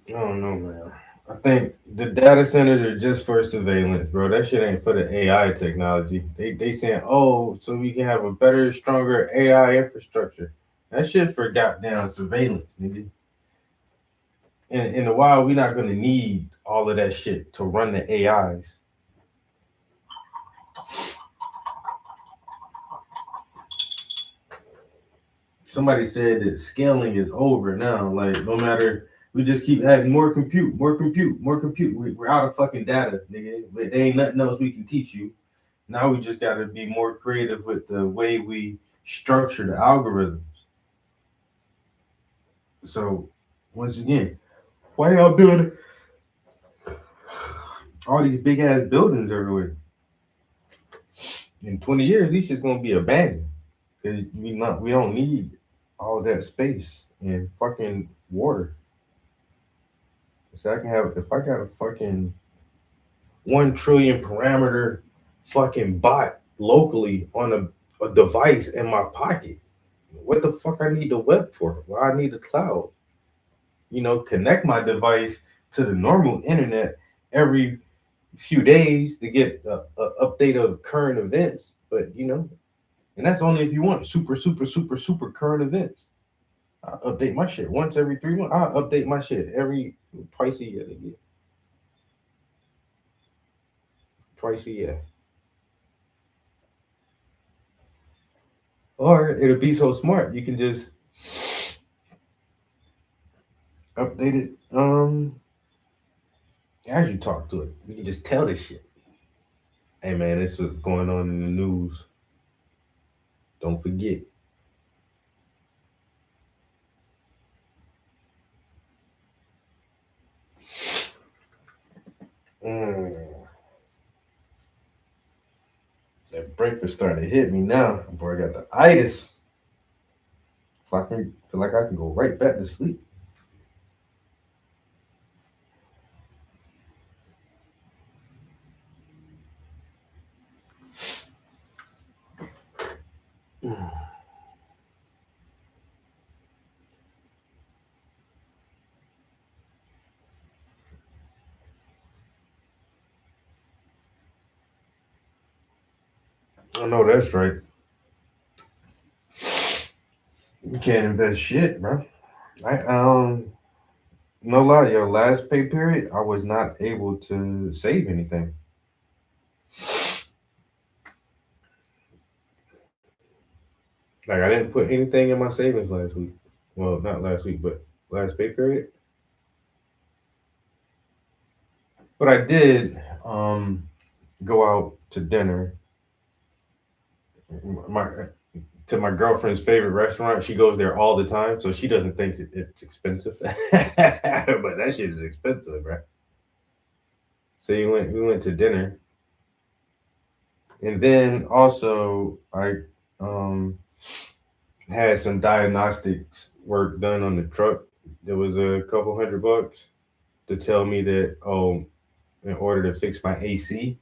I don't know, man. I think the data centers are just for surveillance, bro. That shit ain't for the AI technology. They saying, oh, so we can have a better, stronger AI infrastructure. That shit for goddamn surveillance, nigga. In a while, we're not gonna need all of that shit to run the AIs. Somebody said that scaling is over now. Like, no matter, we just keep adding more compute. We're out of fucking data, nigga. But there ain't nothing else we can teach you. Now we just gotta be more creative with the way we structure the algorithms. So, once again, why y'all building all these big ass buildings everywhere? In 20 years, these shit's gonna be abandoned because we don't need all that space and fucking water. So if I got a fucking 1 trillion parameter fucking bot locally on a device in my pocket, what the fuck I need the web for? Why I need the cloud? Connect my device to the normal internet every few days to get an update of current events. But you know, and that's only if you want super current events. I update my shit once every 3 months. I update my shit twice a year. Twice a year. Or it'll be so smart you can just update it as you talk to it. You can just tell this shit. Hey man, this is what's going on in the news. Don't forget. That breakfast starting to hit me now. Boy, I got the itis. I feel like I can go right back to sleep. I know that's right. You can't invest shit, bro. No lie, your last pay period, I was not able to save anything. Like I didn't put anything in my savings last week. Well, not last week, but last pay period. But I did go out to dinner. To my girlfriend's favorite restaurant. She goes there all the time, so she doesn't think it's expensive. But that shit is expensive, right? So we went to dinner. And then also I had some diagnostics work done on the truck. There was a couple $100 to tell me that in order to fix my AC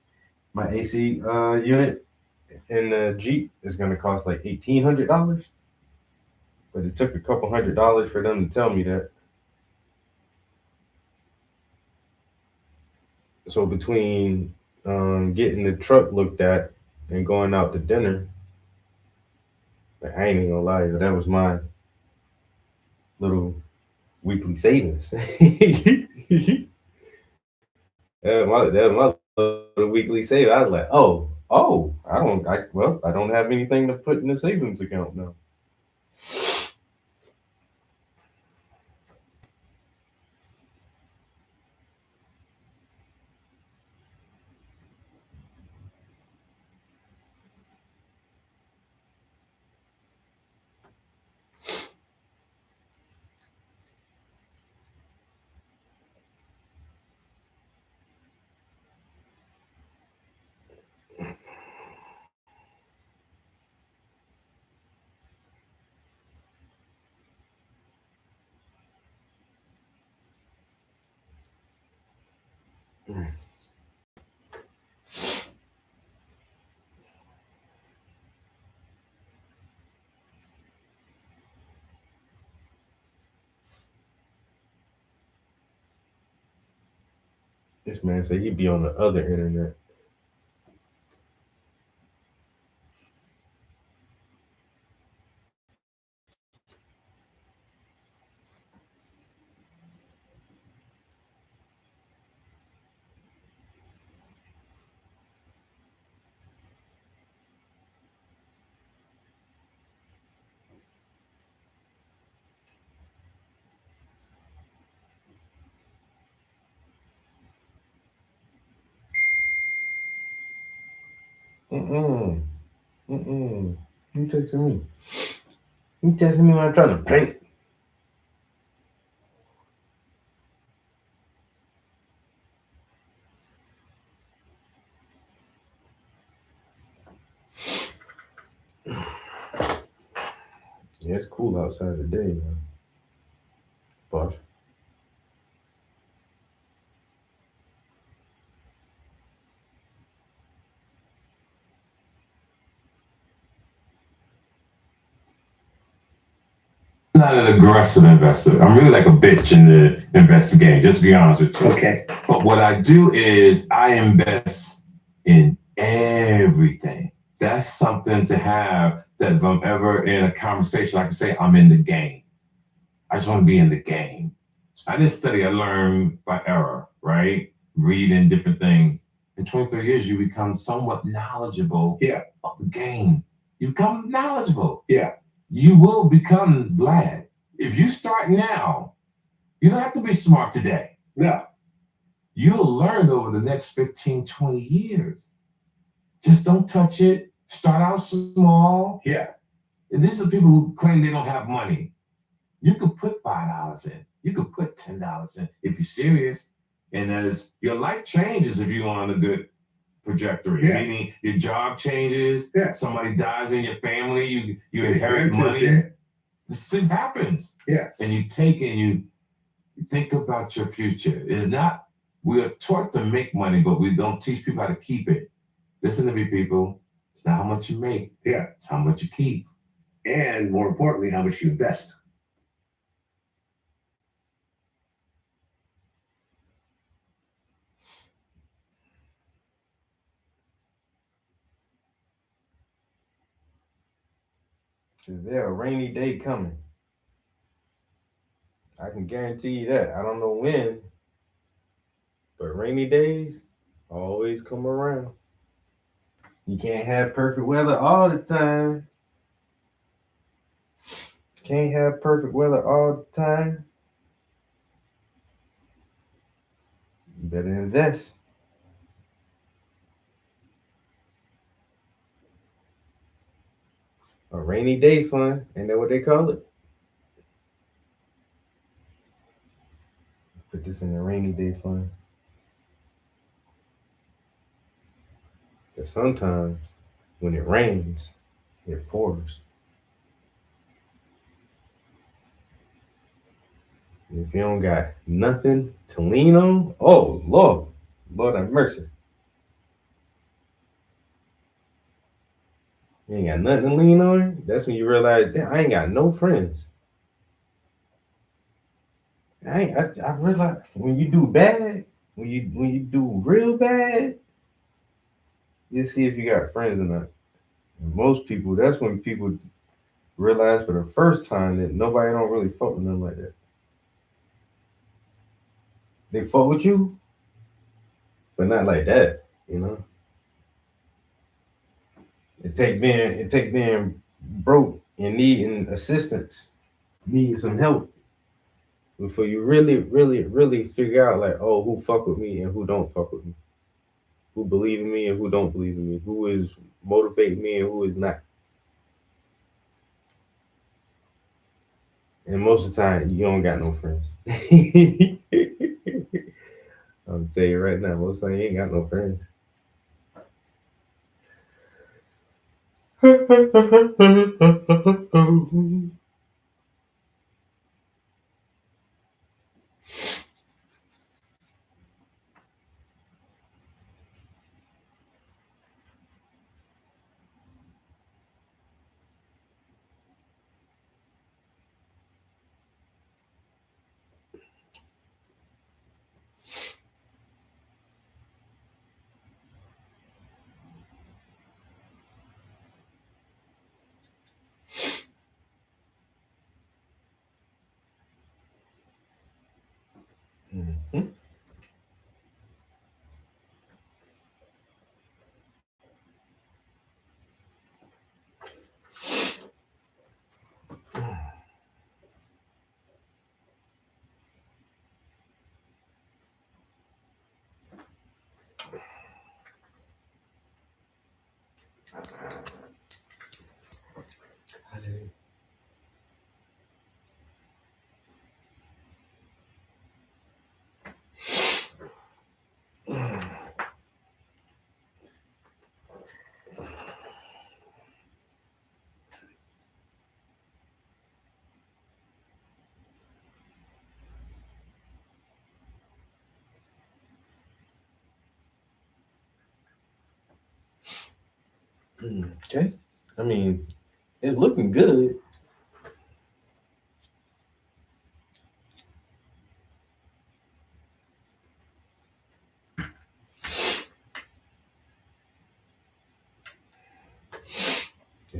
unit in the Jeep is going to cost like $1,800. But it took a couple $100 for them to tell me that. So between getting the truck looked at and going out to dinner, I ain't even gonna lie, that was my little weekly savings. my little weekly savings. I was like, I don't have anything to put in the savings account now. This man said he'd be on the other internet. You texting me. You texting me when I'm trying to paint. Yeah, it's cool outside today, man. Boss. Not an aggressive investor. I'm really like a bitch in the investor game, just to be honest with you. Okay. But what I do is I invest in everything. That's something to have, that if I'm ever in a conversation, I can say I'm in the game. I just want to be in the game. So I didn't study, I learned by error, right? Reading different things. In 23 years, you become somewhat knowledgeable of the game. You become knowledgeable. You will become Vlad. If you start now, you don't have to be smart today. You'll learn over the next 15, 20 years. Just don't touch it. Start out small. And these are people who claim they don't have money. You could put $5 in. You could put $10 in if you're serious. And as your life changes, if you're on a good trajectory, meaning your job changes, somebody dies in your family, you inherit money. This shit happens. And you take and you think about your future. It's not, we are taught to make money, but we don't teach people how to keep it. Listen to me, people. It's not how much you make. It's how much you keep. And more importantly, how much you invest. Is there a rainy day coming? I can guarantee you that. I don't know when, but rainy days always come around. You can't have perfect weather all the time. Can't have perfect weather all the time. You better invest. A rainy day fund, ain't that what they call it? Put this in a rainy day fund. But sometimes when it rains, it pours. If you don't got nothing to lean on, oh Lord, Lord have mercy. You ain't got nothing to lean on. That's when you realize, damn, I ain't got no friends. I realize when you do bad, when you do real bad, you see if you got friends or not. And most people, that's when people realize for the first time that nobody don't really fuck with them like that. They fuck with you, but not like that, you know. It take being broke and needing assistance, needing some help before you really figure out like, oh, who fuck with me and who don't fuck with me, who believe in me and who don't believe in me, who is motivating me and who is not. And most of the time, you don't got no friends. I'm tell you right now, most of the time you ain't got no friends. Mm-hmm. Okay. I mean, it's looking good.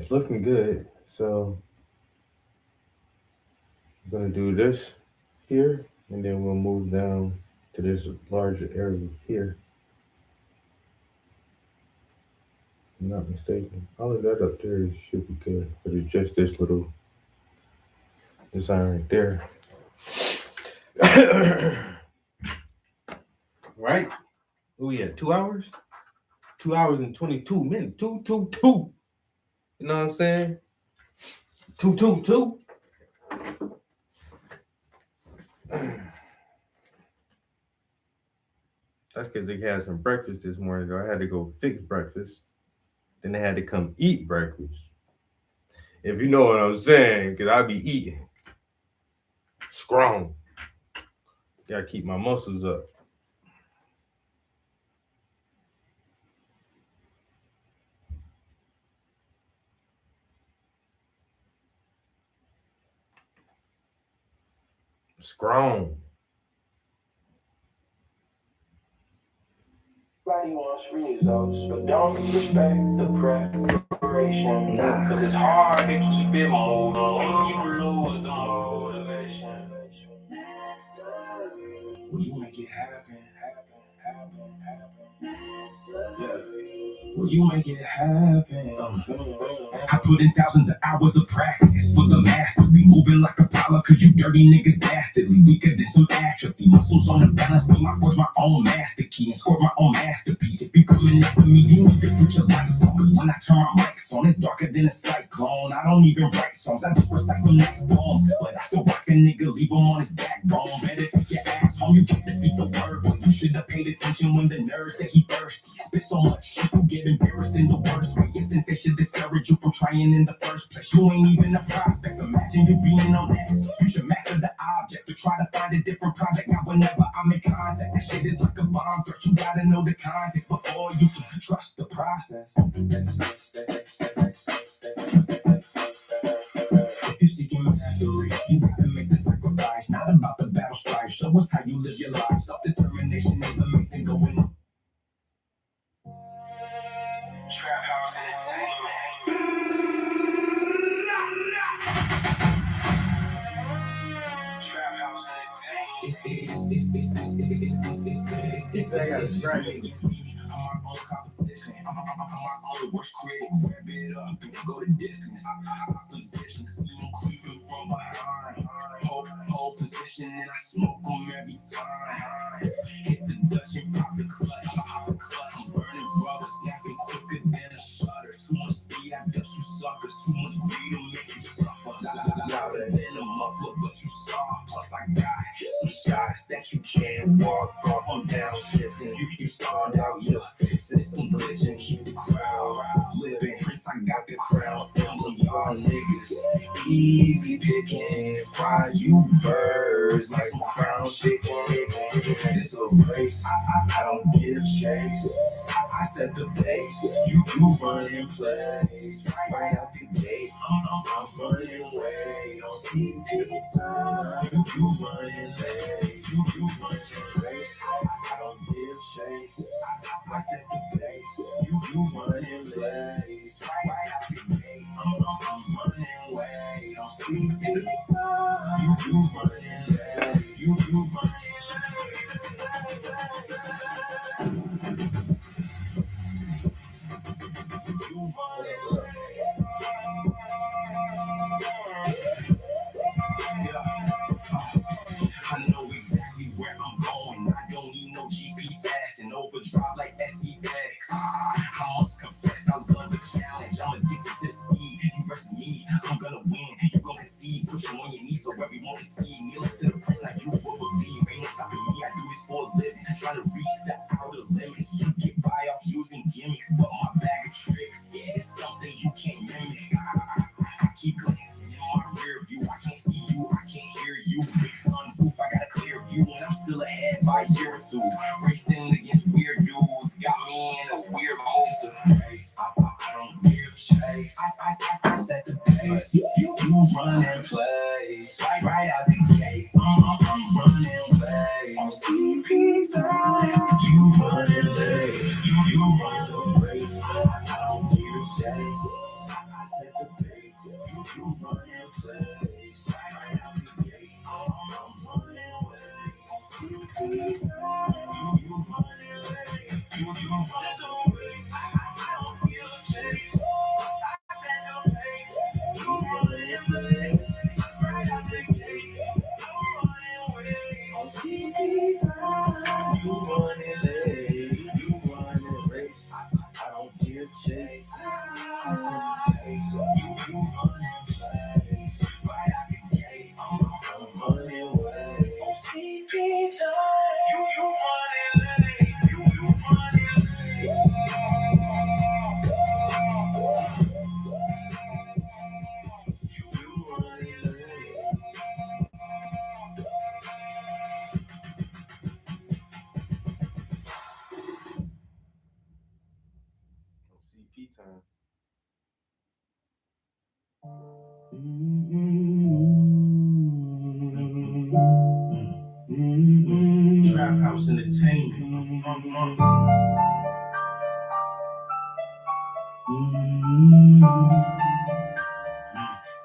it's looking good. So I'm gonna do this here, and then we'll move down to this larger area here. If I'm not mistaken. All of that up there should be good, but it's just this little design right there. Right? Oh yeah, 2 hours? 2 hours and 22 minutes. Two. You know what I'm saying? Two. That's because they had some breakfast this morning, though. I had to go fix breakfast. Then they had to come eat breakfast. If you know what I'm saying, because I be eating. Strong. Gotta keep my muscles up. Strong. Everybody wants results, but don't respect the preparation. Cause it's hard to keep it moving when you lose the motivation. Will you make it happen? Yeah. Will you make it happen? I put in thousands of hours of practice for the mastery. Moving like Apollo, cause you dirty niggas dastardly. Weaker than some atrophy. Muscles on the balance, but I forge my own master key and score my own masterpiece. If you coming after me, you need to put your lights on. Cause when I turn my mics on, it's darker than a cyclone. I don't even write songs, I just recite some nice poems. But I still rock a nigga, leave him on his backbone. Better take your ass home, you can't defeat the word. But you should have paid attention when the nerd said he thirsty. Spit so much shit, you get embarrassed in the worst way. Your sensation discourage you from trying in the first place. You ain't even a prospect, imagine you being on next. You should master the object to try to find a different project. Now whenever I make contact, that shit is like a bomb threat. You gotta know the context before you can trust the process. If you're seeking mastery, you gotta make the sacrifice. Not about the battle strife, show us how you live your life. Self-determination is amazing, going on. Trap House Entertainment. Trap House Entertainment. It's I'm my own competition. I'm my own worst critic. Rev it up and go the distance. Opposition, see them creeping from behind. Hold position and I smoke them every time. Hit the Dutch and pop the clutch. I'm burning rubber, snapping quicker than a shutter. Too much speed, I dust you suckers. Too much greed to make you suffer. Louder than a muffler, but you soft. Plus I got some shots that you can't walk off. I'm downshifting. You start out, yeah. System glitching, keep the crowd living. Prince, I got the crown emblem, y'all niggas easy picking. Fry you birds like some crown chicken. It's a race, I don't get a chase. I set the pace, you run in place. Right out the gate, I'm running away. Don't see people time, you running late. You running race, I don't give chase. I set the pace, you running place. Right out the gate, I'm running away. Don't see people time, you running late. You running late. I know exactly where I'm going. I don't need no GPS and overdrive like SEX. I must confess, I love the challenge. I'm addicted to speed. You versus me, I'm gonna win. You gonna concede. Push you on your knees so everyone can see. Kneeling to the prince like you will believe. Ain't no stopping me. I do this for a living. Trying to reach the outer limits. You get by off using gimmicks, but my bag of tricks is something you can't mimic. I keep glancing in my rear view. I can't see you, I can't hear you. Big sunroof, I got a clear view, and I'm still ahead by a year or two. Racing against weird dudes got me in a weird mode to race. I don't give a chase. I set the pace. You run and place. Right out the gate. I'm running away. I'm CP time. You running late. You run the race. I don't give a chase. I set the running place. Right out the gate, I'm running away. You running late. You running so race. I don't feel a chase. I set the pace. You running late. Right out the gate, I'm running away. You running late. You running race. I don't give chase. I set the pace. You running place. Right out the gate, I'm running away. CP time. You running late. You running late. You running late. CP time. Trap House Entertainment.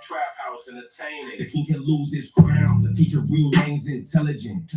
Trap House Entertainment. The king can lose his crown. The teacher remains intelligent.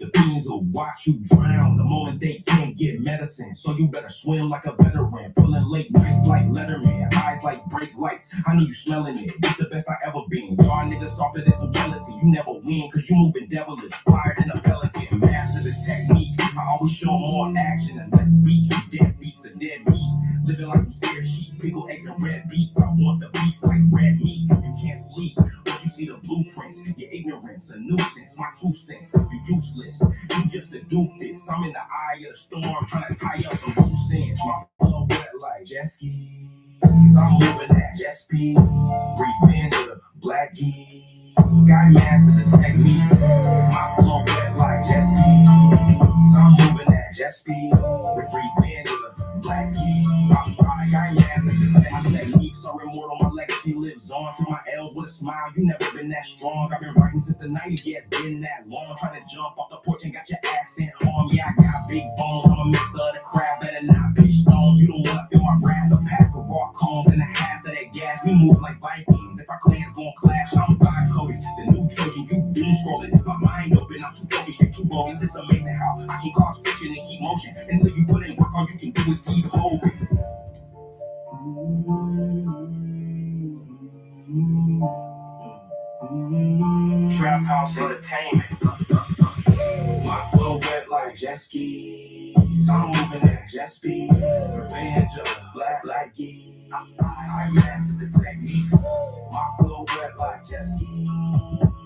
The fiends will watch you drown the moment they can't get medicine. So you better swim like a veteran. Pulling late nights like Letterman. Eyes like brake lights. I know you smelling it. This the best I ever been. Y'all niggas softer than some gelatin. You never win cause you moving devilish. Flyer than a pelican. Master the technique. I always show more action and less speech. You dead beats are dead meat. Living like some scared sheep. Pickle eggs and red beets. I want the beef like red meat. You can't sleep. Once you see the blueprints, your ignorance a nuisance. My 2 cents, you useless. You just a doofus. I'm in the eye of the storm trying to tie up some loose ends. My flow wet like jet skis. I'm moving at jet speed. Revenge of the black geese. Guy master the technique. My flow wet like jet skis. I'm moving at jet speed. With revenge of the black geese. Guy master the technique. So immortal, my legacy lives on. To my L's with a smile. You never been that strong. I've been writing since the 90s. Yeah, it's been that long. Trying to jump off the porch and got your ass in harm. Yeah, I got big bones. I'm a mixer of the crab. Better not pitch stones. You don't wanna feel my wrath. A pack of raw cones and a half of that gas. We move like Vikings. If our clans gon' clash, I'm vibe coded. The new Trojan, you doom scrolling. My mind open. I'm too focused. You too bogus. It's amazing how I can cause fiction and keep motion. Until you put in work, all you can do is keep hoping. Trap House Entertainment. My flow wet like jet skis. I'm moving at jet speed. Revenge of the black geese. I mastered the technique. My flow wet like jet skis.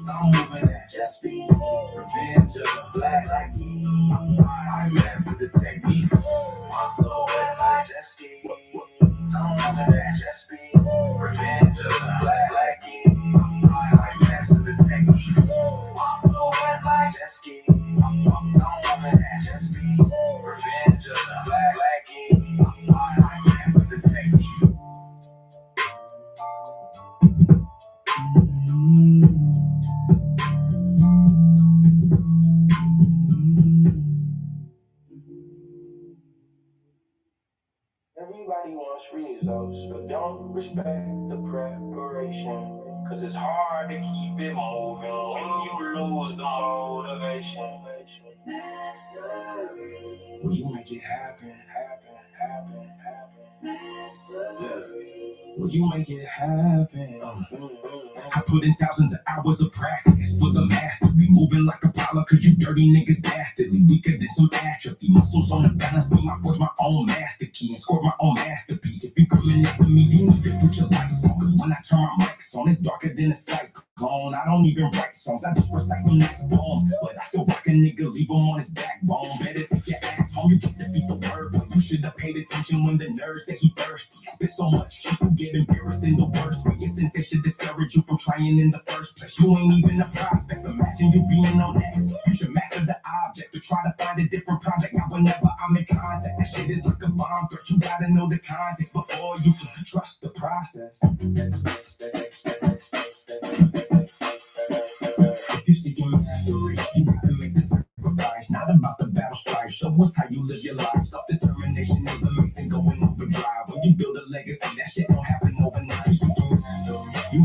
I'm moving at jet speed. Revenge of the black geese. I mastered the technique. My flow wet like jet skis. I'm moving at jet speed. Revenge of the black geese. I mastered the technique. My flow wet like jet skis. I'm moving at jet speed. Revenge of the black geese. I mastered the technique. Everybody wants results, but don't respect the preparation. Cause it's hard to keep it moving when you lose the motivation. Mastery. Will you make it happen? Will you make it happen? I put in thousands of hours of practice for the master. Be moving like Apollo, cause you dirty niggas dastardly. Weaker than some atrophy. Muscles on the balance, beam I forge my own master key and score my own masterpiece. If you coming after me, you need to put your lights on. Cause when I turn my mics on, it's darker than a cyclone. I don't even write songs, I just recite some nice poems. But I still rock a nigga, leave him on his backbone. Better take your ass home, you can defeat the word. But you should have paid attention when the nerd said he thirsty. Spit so much, people get embarrassed in the worst way. Your sensei should discourage you from trying in the first place. You ain't even a prospect, imagine you being on next. You should master the object to try to find a different project. Now whenever I'm in contact, that shit is like a bomb threat. You gotta know the context before you can trust the process. If you're seeking mastery, you gotta make the sacrifice. Not about the battle strife, show us how you live your life. Self-determination is amazing, going overdrive. When you build a legacy, that shit don't happen overnight. You seeking mastery, you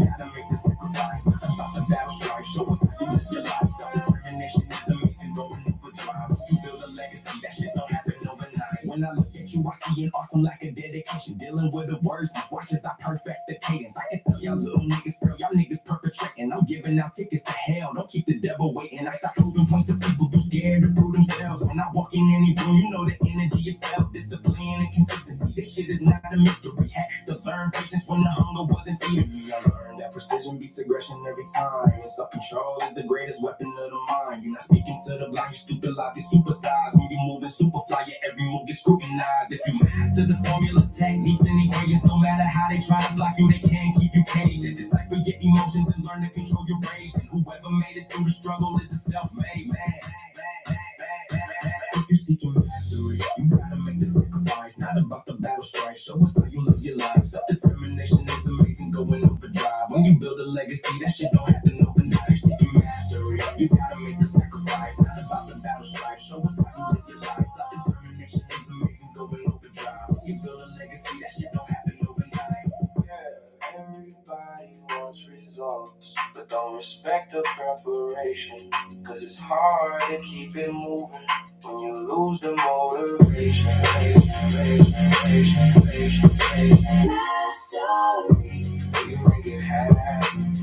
an awesome lack of dedication. Dealing with the words, watch as I perfect the cadence. I can tell y'all little niggas, bro, y'all niggas perpetrating. I'm giving out tickets to hell. Don't keep the devil waiting. I stop proving points to people too scared to prove themselves. When I walk in any room, you know the energy is felt. Discipline and consistency. This shit is not a mystery. Had to learn patience when the hunger wasn't feeding me. I learned that precision beats aggression every time. And self-control is the greatest weapon of the mind. You're not speaking to the blind, you stupid lies, they supersize. When you moving superfly, your every move gets scrutinized. If you master the formulas, techniques, and equations, no matter how they try to block you, they can't keep you caged. They decipher your emotions and learn to control your rage. And whoever made it through the struggle is a self-made man. If you're seeking mastery, you gotta make the sacrifice. Not about the battle strife. Show us how you live your life. Self-determination is amazing, going overdrive. When you build a legacy, that shit don't happen overnight. You're seeking mastery, you gotta make the sacrifice. Not about the battle strife. Show us how you live your life. Self-determination is amazing, going overdrive. When you build a legacy, that shit don't happen overnight. Yeah, everybody wants results, but don't respect the preparation. Cause it's hard to keep it moving when you lose the motivation. Mastery, you make it happen.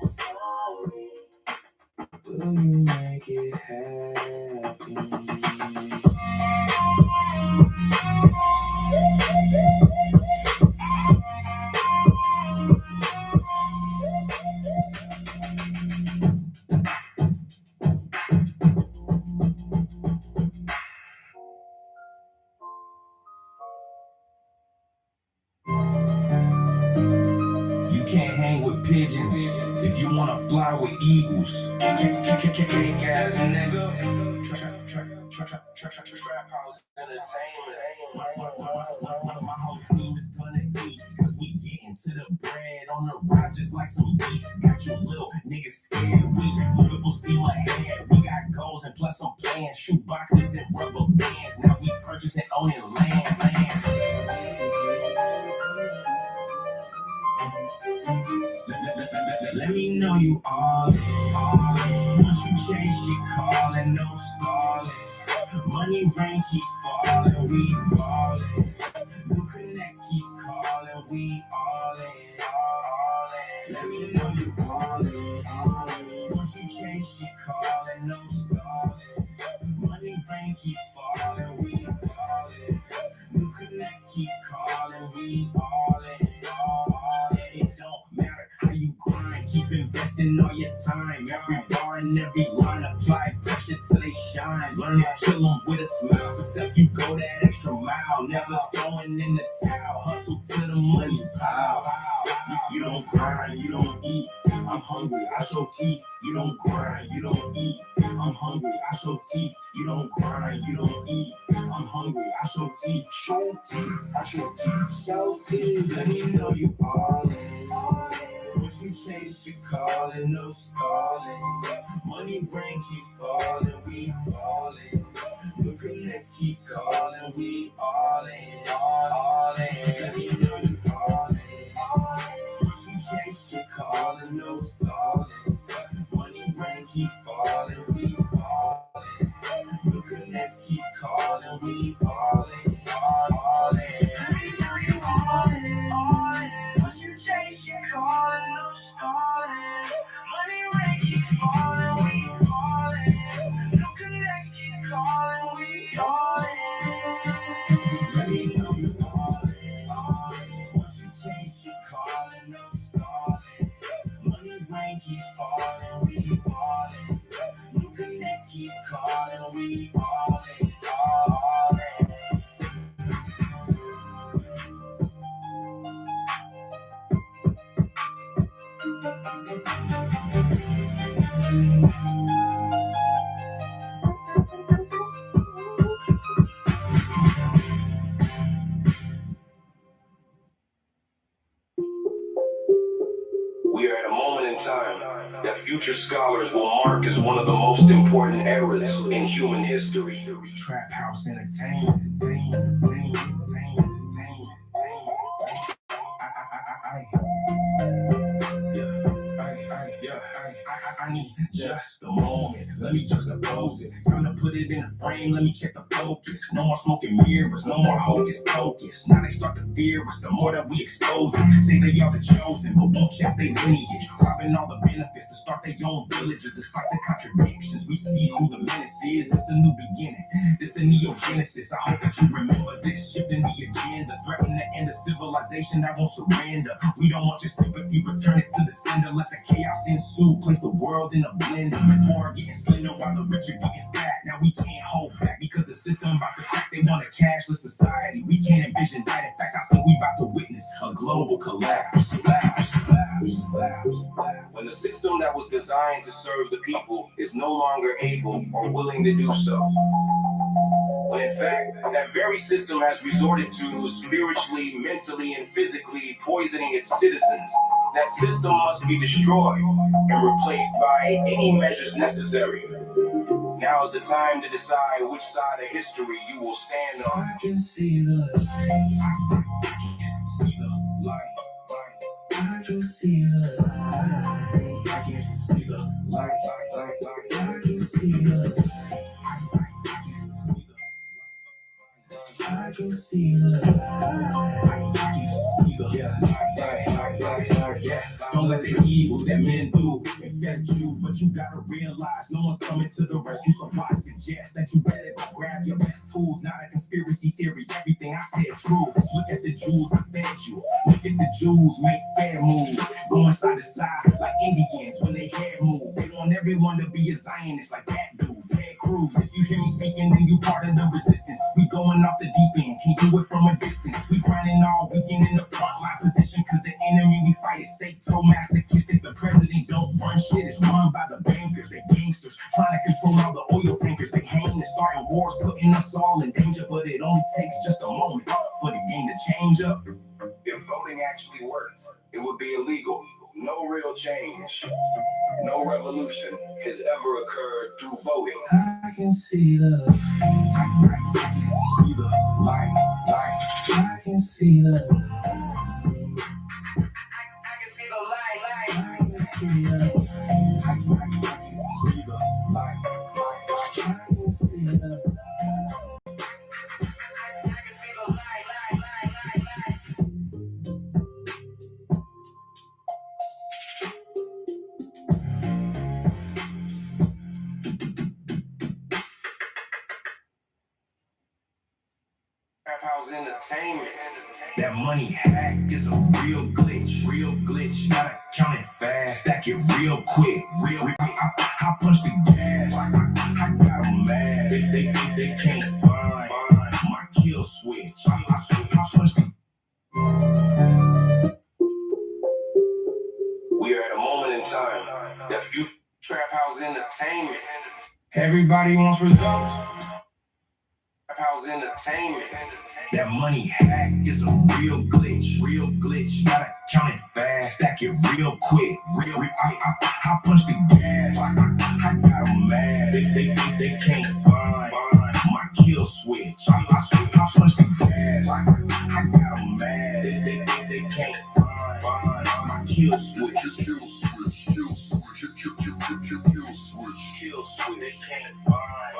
Mastery, will you make it happen? You can't hang with pigeons if you wanna fly with eagles. Kick ass nigga. Trap house entertainment. My whole team is gonna eat, cause we getting to the bread on the rise just like some yeast. Got your little niggas scared. We moving full steam ahead. We got goals and plus some plans. Shoot boxes and rubber bands. Now we purchasing, owning land. Let me know you all in. Once you change your calling, no stalling. Money rain keeps falling, we ballin'. New connects keep calling, we all in. Let me know you all in. Once you change your calling, no stalling. Money rain keep falling, we ballin'. New connects keep calling, we all in. It don't matter how you grind, keep investing all your time. Every bar and every line, apply pressure till they shine. Learn to kill them with a smile. For self, you go that extra mile. Never throwing in the towel. Hustle to the money pile. You don't grind, you don't eat. I'm hungry, I show teeth. You don't grind, you don't eat. I'm hungry, I show teeth. You don't grind, you don't eat. I'm hungry, I show teeth. Show teeth, I show teeth. Show teeth. Let me know you all in. Once you change your calling, no stalling. Money rain keep falling, we ballin'. New connects keep calling, we all in. Let me know you all in. Once you change your calling, no stalling. Money rain keep falling, we ballin'. New connects keep calling, we all in. Let me know you all in. Once you change your calling, no stalling. Money rain keep falling, we ballin'. New connects keep calling, we all in. Let me know you all in. Once you change your calling, no stalling. Money rain keep falling, we ballin'. New connects keep calling, we all in. We are at a moment in time that future scholars will mark as one of the most important eras in human history. Trap house entertainment. I need just a moment. Let let me juxtapose it. Time to put it in a frame, let me check the focus. No more smoking mirrors, no more hocus pocus. Now they start to fear us, the more that we expose it. Say they are the chosen, but won't check their lineage. Robbing all the benefits to start their own villages. Despite the contradictions, we see who the menace is. It's a new beginning, this the neogenesis. I hope that you remember this. Shifting the agenda, threaten the end of civilization that won't surrender. We don't want your sympathy, return it to the sender. Let the chaos ensue, place the world in a blender. The poor are getting slender while the rich are getting fat. Now we can't hold back because the system about to crack. They want a cashless society. We can't envision that. In fact, I think we about to witness a global collapse. When the system that was designed to serve the people is no longer able or willing to do so. When in fact, that very system has resorted to spiritually, mentally, and physically poisoning its citizens. That system must be destroyed and replaced by any measures necessary. Now is the time to decide which side of history you will stand on. I can see the light. I can see the light. I can see the light. I can see the light. I can see the light. I can see the yeah. Don't let the evil that men do infect you, but you gotta realize no one's coming to the rescue. So I suggest that you better go grab your best tools. Not a conspiracy theory, everything I said true. Look at the Jews I fed you. Look at the Jews make fair moves, going side to side like Indians when they head move. They want everyone to be a Zionist like that dude, Ted Cruz. If you hear me speaking, then you part of the resistance. We going off the deep end, can't do it from a distance. We grinding all weekend in the front line position, cause the enemy we fight is sadomasochistic. The president don't run shit, it's run by the bankers. They gangsters trying to control all the oil tankers. They hang and starting wars, putting us all in danger. But it only takes just a moment for the game to change up. If voting actually worked, it would be illegal. No real change, no revolution has ever occurred through voting. I can see the light. I can see the light. I can see the light. I can see the light. I can see the light. I can see the light. I can see the light. Trap House Entertainment. That money hack is a real glitch. Gotta count it fast, stack it real quick. I punch the gas, I got 'em mad. They can't find my kill switch. I punch the. We are at a moment in time that Trap House Entertainment. Everybody wants results. Trap House Entertainment. That money hack is a real glitch. Gotta count it fast, stack it real quick. I punch the gas, I got 'em mad. They can't find my kill switch. I punch the gas, I got 'em mad. They can't find my kill switch. Kill switch. They can't find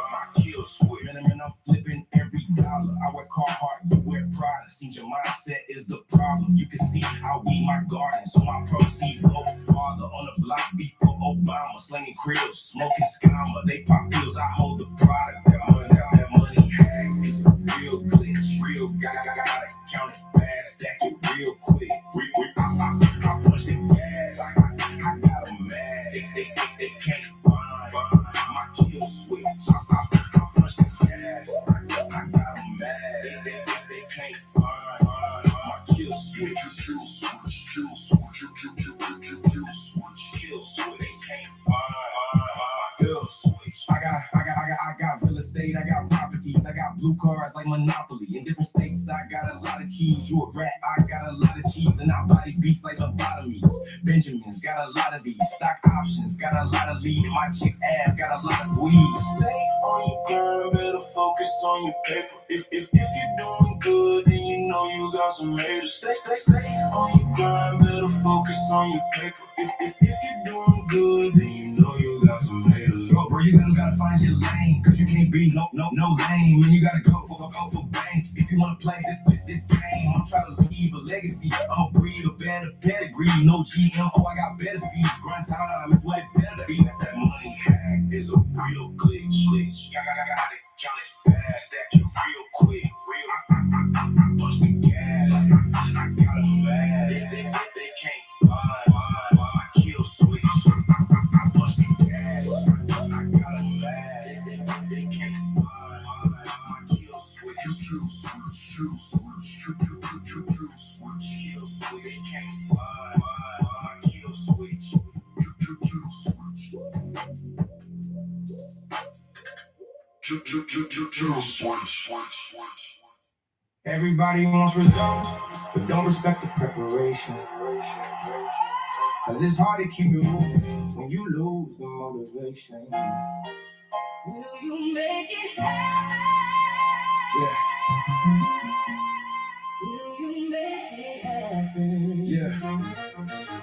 my kill switch. Man, I'm flipping every dollar. I work hard, you wear Prada. Seems your mindset is the problem. You can see I weed my garden, so my proceeds go farther. On the block before Obama, slinging krills, smoking scammer. They pop pills, I hold the product. That money hack is a real glitch. Real gotta count it fast, stack it real quick. I punch the gas, I got 'em mad. They can't find my kill switch. I punch the gas, I got 'em mad. They can't find my kill switch. Kill switch. They can't find my kill switch. I got real estate, I got properties, I got blue cards like Monopoly. In different states, I got a lot of keys. You a rat, I got a lot of cheese. And I body beats like lobotomies. Benjamins, got a lot of these. Stock options, got a lot of lead. And my chick's ass got a lot of squeeze. Stay on your grind, better focus on your paper. If you're doing good, then you know you got some haters. Stay on your grind, better focus on your paper. If you're doing good, then you know you got some haters. Bro, find your lane, cause you can't be no lame, and you gotta go for bank if you wanna play this game. I'm trying to leave a legacy. I'm a breed of better pedigree. No GMO, I got better seeds. Grind time is what it better be. That money hack is a real glitch. Got it, count it fast, stack it real quick. I punch the gas. I got them mad. They can't find my kill switch. I punch the gas. I got them mad. They can't find my kill switch. Kill switch. They can't find my kill switch. Everybody wants results, but don't respect the preparation. Cause it's hard to keep it moving when you lose the motivation. Will you make it happen? Yeah. Will you make it happen? Yeah.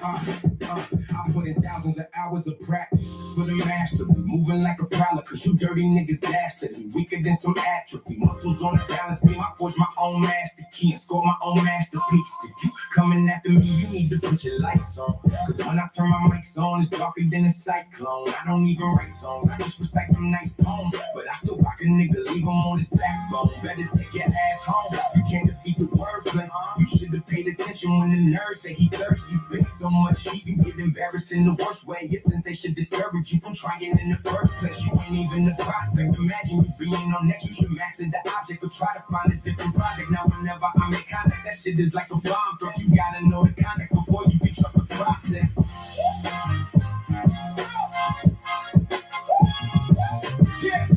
I put in thousands of hours of practice for the mastery. Moving like a prowler, cause you dirty niggas dastardly. Weaker than some atrophy. Muscles on the balance beam. I forge my own master key and score my own masterpiece. If you coming after me, you need to put your lights on. Cause when I turn my mics on, it's darker than a cyclone. I don't even write songs, I just recite some nice poems. But I still rock a nigga, leave him on his backbone. Better take your ass home. You can't defeat the wordplay. You should have paid attention when the nerd say he thirsty. Spit so much heat, you get embarrassed in the worst way. Your sensei should discourage you from trying in the first place. You ain't even a prospect. Imagine you being on next. You should master the object or try to find a different project. Now whenever I make contact, that shit is like a bomb threat. You gotta know the context before you can trust the process. Yeah.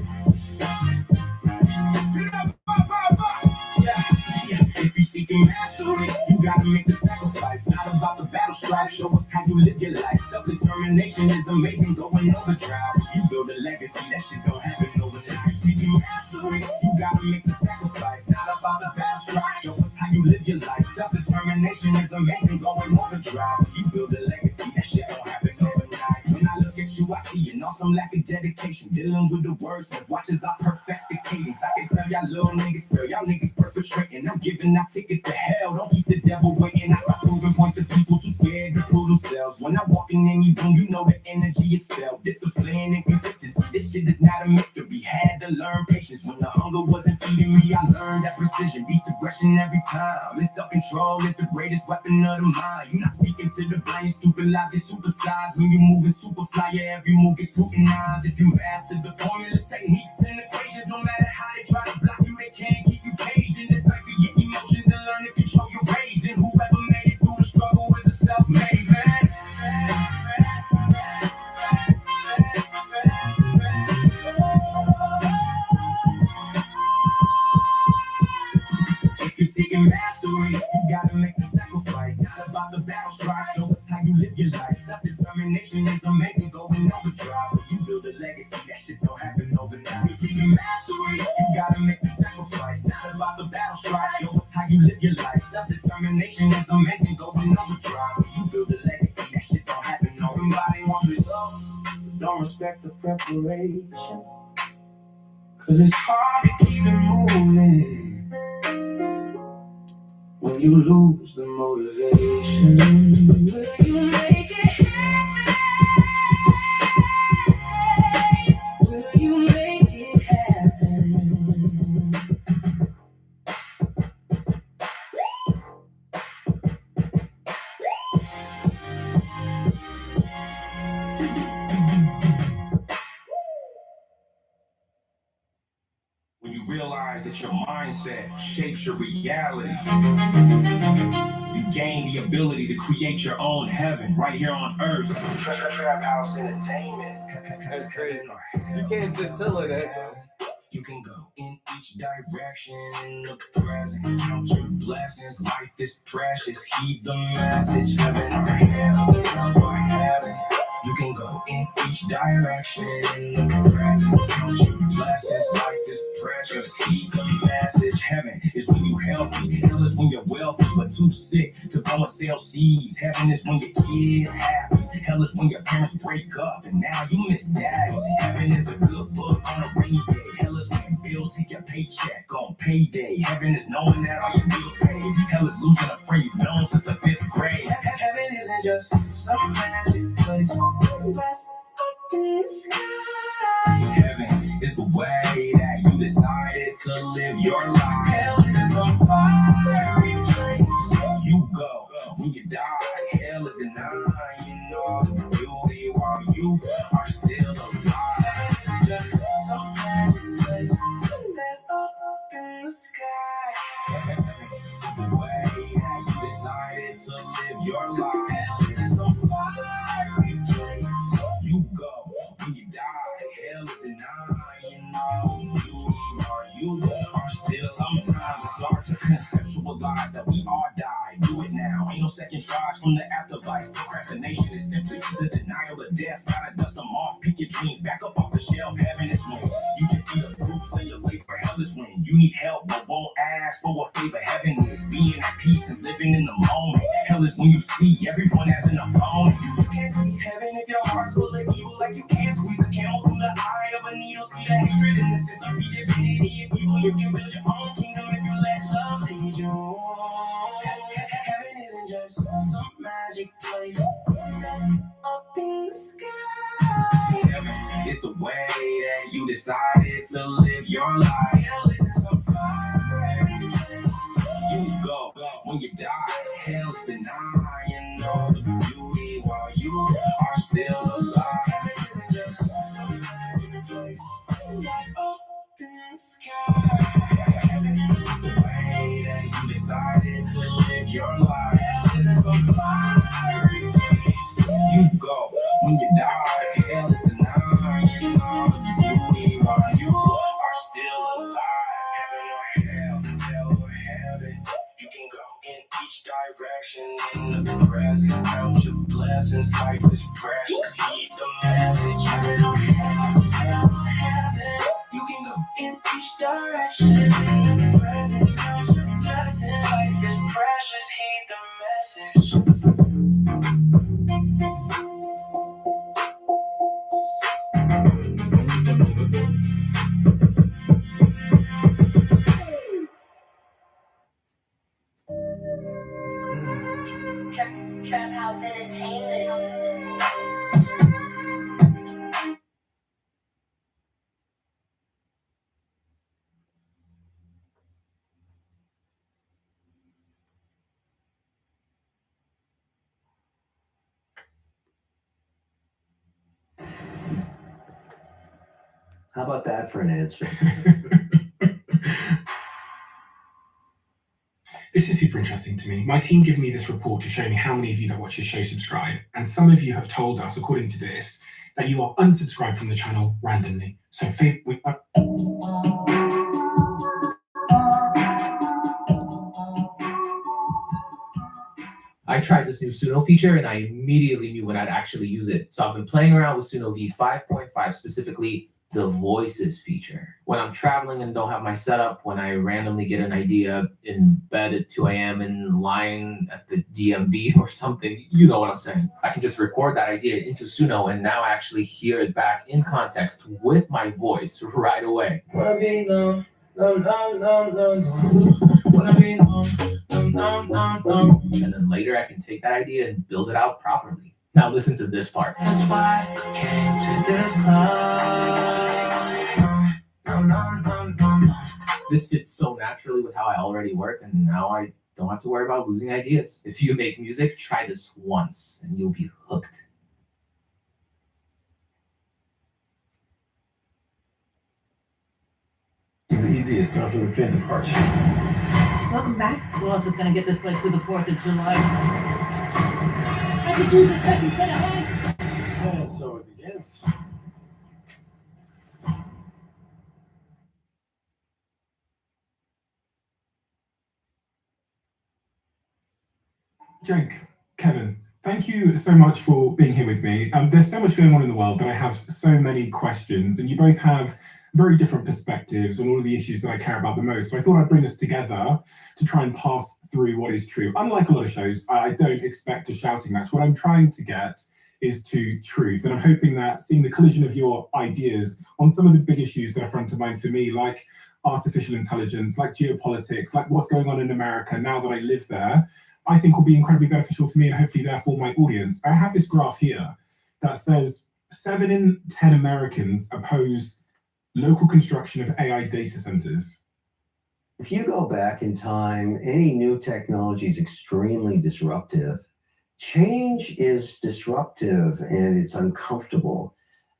If you seeking mastery, you gotta make the sacrifice. Not about the battle strife. Show us how you live your life. Self-determination is amazing, going overdrive. You build a legacy, that shit don't happen overnight. Seeking mastery, you gotta make the sacrifice. Not about the battle strife. Show us how you live your life. Self-determination is amazing, going overdrive. You build a legacy, that shit don't happen overnight. When I look at you, I see an awesome lack of dedication. Dealing with the words that watch as I perfect the cadence. I can tell y'all little niggas fail, y'all niggas perpetrating. I'm giving out tickets to hell, don't keep the devil waiting. I start proving points to people too scared to prove themselves. When I walk in any room, you know the energy is felt. Discipline and consistency, this shit is not a mystery. Had to learn patience when the hunger wasn't feeding me. I learned that precision beats aggression every time. And self-control is the greatest weapon of the mind. You're not speaking to the blind, you stupid lies get supersized. When you're moving super fly, yeah, every move gets scrutinized. If you master the formulas, techniques, and equations, no matter how they try to block you, they can't keep you caged. In this life, you get emotions and learn to control your rage. Then whoever made it through the struggle is a self-made man. If you're seeking mastery, you gotta make the sacrifice. Not about the battle strife. Show us how you live your life. Self-determination is amazing, going overdrive. You build a legacy, that shit don't happen overnight. You're seeking mastery, you gotta make the sacrifice. Not about the battle strife. Show us how you live your life. Self-determination is amazing, going overdrive. You build a legacy, that shit don't happen overnight. Everybody wants results, but don't respect the preparation. Cause it's hard to keep it moving when you lose the motivation. Will you make it happen? Will you make it happen? When you realize that your mindset shapes your reality, you gain the ability to create your own heaven right here on earth. Trap House Entertainment. That's crazy. You can't just tell her that. You can go in each direction in the present. Count your blessings. Life is precious. Heed the message. Heaven or hell. Hell or heaven. You can go in each direction in the present. Count your blessings. Life is precious. Heed the message. Heaven is when you healthy. Hell is when you're wealthy but too sick to go and sell seeds. Heaven is when your kids happy. Hell is when your parents break up and now you miss daddy. Heaven is a good book on a rainy day. Hell is when bills take your paycheck on payday. Heaven is knowing that all your bills paid. Hell is losing a friend you've known since the 5th grade. Heaven isn't just some magic place. That's up in the sky. Heaven is the way that you decided to live your life. Hell is some fiery place you go when you die. Hell is denying all the beauty while you are still alive. It's just some magic place that's up in the sky. Heaven is the way that you decided to live your life. Hell is some fiery place you go when you die. Hell is denying all the beauty while you are still. Sometimes it's hard to conceptualize that we all die. Do it now. Ain't no second tries from the afterlife. Procrastination is simply the denial of death. Gotta dust them off. Pick your dreams back up off the shelf. Heaven is when you can see the fruits of your labor. Hell is when you need help but won't ask for a favor. Heaven is being at peace and living in the moment. Hell is when you see everyone as an opponent. You can't see heaven if your heart's full of evil. Like you can't squeeze a camel through the eye of a needle. See the hatred in the system. See divinity in people. You can build your own kingdom if you let love lead you. Heaven isn't just some magic place that's up in the sky. Heaven is the way that you decided to live your life. Hell isn't some fiery place you go when you die. Hell's denying all the beauty while you are still alive. Heaven isn't just some magic place that's up in the sky. Heaven is the way that you decided to live your life. Hell isn't some fiery place you go when you die. Hell is denying all the beauty while you are still alive. Heaven or hell or heaven, you can go in each direction. In the present, count your blessings. Life is precious. Heed the message. Heaven or hell or heaven, you can go in each direction. In the present, count your blessings. Life is precious. Heed the message. Trap House Entertainment. How about that for an answer? This is super interesting to me. My team gave me this report to show me how many of you that watch this show subscribe. And some of you have told us, according to this, that you are unsubscribed from the channel randomly. So I tried this new Suno feature and I immediately knew when I'd actually use it. So I've been playing around with Suno V5.5, specifically the voices feature. When I'm traveling and don't have my setup, when I randomly get an idea in bed at 2 a.m. in line at the DMV or something, you know what I'm saying. I can just record that idea into Suno and now actually hear it back in context with my voice right away. And then later I can take that idea and build it out properly. Now listen to this part. That's why I came to this club. This fits so naturally with how I already work, and now I don't have to worry about losing ideas. If you make music, try this once and you'll be hooked. The ED is not from the printed part. Welcome back. Who else is going to get this place through the 4th of July? I could use a second set of hands. And so it begins. Jake, Kevin, thank you so much for being here with me. There's so much going on in the world that I have so many questions, and you both have very different perspectives on all of the issues that I care about the most. So I thought I'd bring us together to try and pass through what is true. Unlike a lot of shows, I don't expect a shouting match. What I'm trying to get is to truth. And I'm hoping that seeing the collision of your ideas on some of the big issues that are front of mind for me, like artificial intelligence, like geopolitics, like what's going on in America now that I live there, I think will be incredibly beneficial to me and hopefully therefore my audience. I have this graph here that says 7 in 10 Americans oppose local construction of AI data centers. If you go back in time, any new technology is extremely disruptive. Change is disruptive and it's uncomfortable.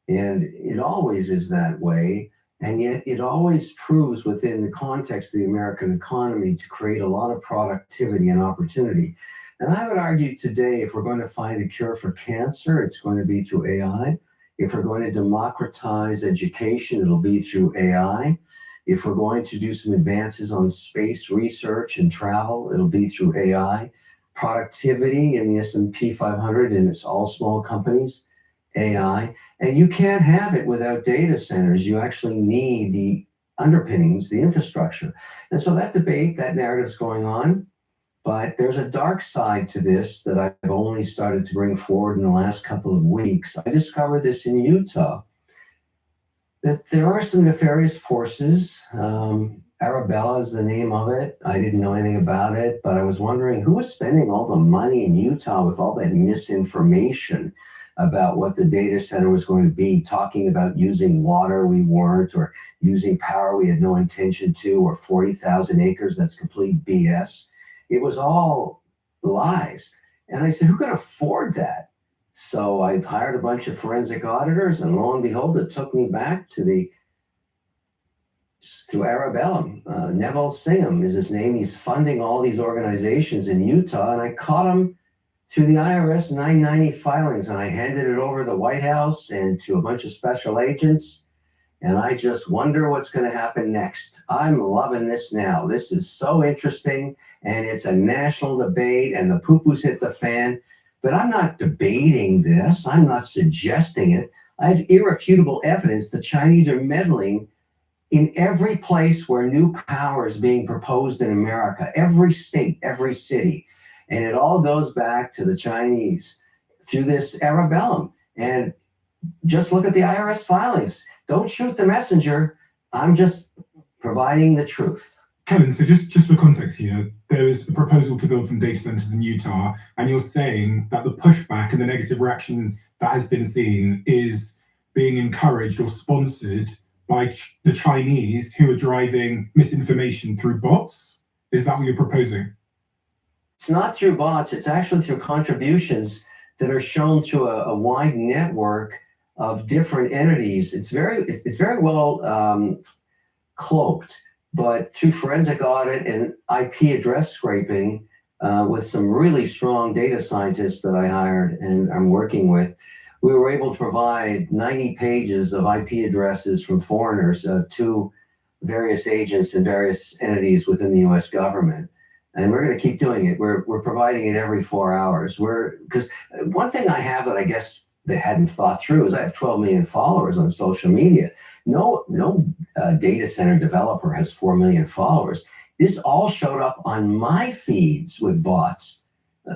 And it always is that way. And yet it always proves within the context of the American economy to create a lot of productivity and opportunity. And I would argue today, if we're going to find a cure for cancer, it's going to be through AI. If we're going to democratize education, it'll be through AI. If we're going to do some advances on space research and travel, it'll be through AI. Productivity in the S&P 500, and it's all small companies, AI. And you can't have it without data centers. You actually need the underpinnings, the infrastructure. And so that debate, that narrative's going on. But there's a dark side to this that I've only started to bring forward in the last couple of weeks. I discovered this in Utah, that there are some nefarious forces. Arabella is the name of it. I didn't know anything about it, but I was wondering who was spending all the money in Utah with all that misinformation about what the data center was going to be, talking about using water we weren't, or using power we had no intention to, or 40,000 acres, that's complete BS. It was all lies. And I said, who can afford that? So I've hired a bunch of forensic auditors, and lo and behold, it took me back to Arabellum. Neville Singham is his name. He's funding all these organizations in Utah, and I caught him through the IRS 990 filings, and I handed it over to the White House and to a bunch of special agents, and I just wonder what's going to happen next. I'm loving this now. This is so interesting, and it's a national debate, and the poo-poos hit the fan. But I'm not debating this. I'm not suggesting it. I have irrefutable evidence the Chinese are meddling in every place where new power is being proposed in America, every state, every city. And it all goes back to the Chinese through this Arabellum. And just look at the IRS filings. Don't shoot the messenger. I'm just providing the truth. Kevin, so just for context here, there is a proposal to build some data centers in Utah, and you're saying that the pushback and the negative reaction that has been seen is being encouraged or sponsored by the Chinese, who are driving misinformation through bots? Is that what you're proposing? It's not through bots. It's actually through contributions that are shown through a wide network of different entities. It's very well cloaked, but through forensic audit and IP address scraping, with some really strong data scientists that I hired and I'm working with, we were able to provide 90 pages of IP addresses from foreigners to various agents and various entities within the US government. And we're going to keep doing it. We're providing it every 4 hours. Because one thing I have that I guess they hadn't thought through is I have 12 million followers on social media. No data center developer has 4 million followers. This all showed up on my feeds with bots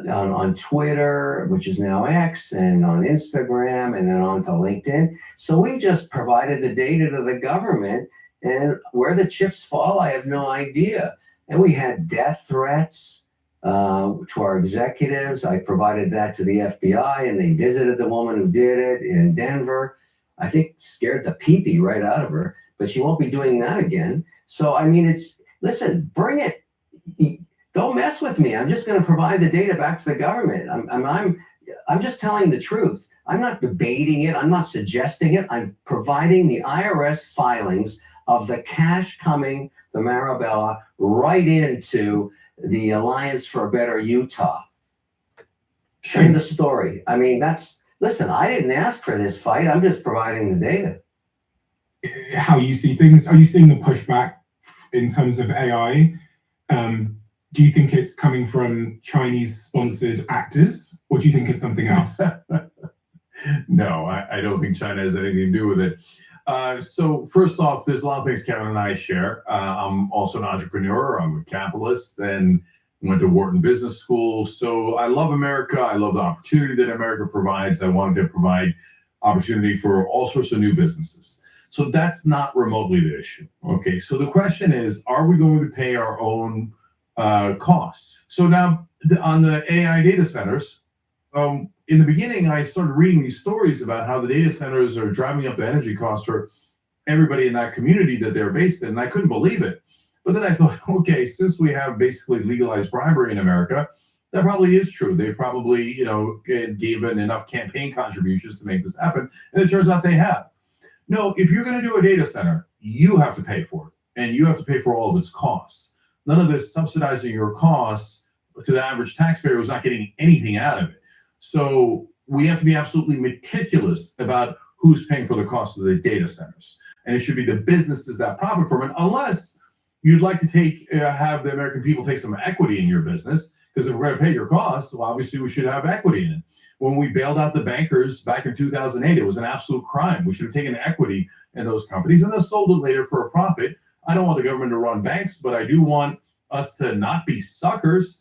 on Twitter, which is now X, and on Instagram, and then on to LinkedIn. So we just provided the data to the government, and where the chips fall, I have no idea. And we had death threats to our executives. I provided that to the FBI, and they visited the woman who did it in Denver. I think scared the pee-pee right out of her, but she won't be doing that again. So, I mean, listen, bring it. Don't mess with me. I'm just going to provide the data back to the government. I'm just telling the truth. I'm not debating it. I'm not suggesting it. I'm providing the IRS filings of the cash coming from Arabella right into the Alliance for a Better Utah. End the story. I mean, listen, I didn't ask for this fight. I'm just providing the data. How you see things? Are you seeing the pushback in terms of AI? Do you think it's coming from Chinese-sponsored actors, or do you think it's something else? No, I don't think China has anything to do with it. So first off, there's a lot of things Kevin and I share. I'm also an entrepreneur. I'm a capitalist, and went to Wharton Business School. So I love America. I love the opportunity that America provides. I wanted to provide opportunity for all sorts of new businesses. So that's not remotely the issue. Okay, so the question is, are we going to pay our own costs? So now on the AI data centers, in the beginning, I started reading these stories about how the data centers are driving up the energy costs for everybody in that community that they're based in, and I couldn't believe it. But then I thought, okay, since we have basically legalized bribery in America, that probably is true. They probably, given enough campaign contributions to make this happen, and it turns out they have. No, if you're going to do a data center, you have to pay for it, and you have to pay for all of its costs. None of this subsidizing your costs to the average taxpayer who's not getting anything out of it. So we have to be absolutely meticulous about who's paying for the cost of the data centers. And it should be the businesses that profit from it, unless you'd like to have the American people take some equity in your business, because if we're going to pay your costs, well, obviously we should have equity in it. When we bailed out the bankers back in 2008, it was an absolute crime. We should have taken equity in those companies and then sold it later for a profit. I don't want the government to run banks, but I do want us to not be suckers.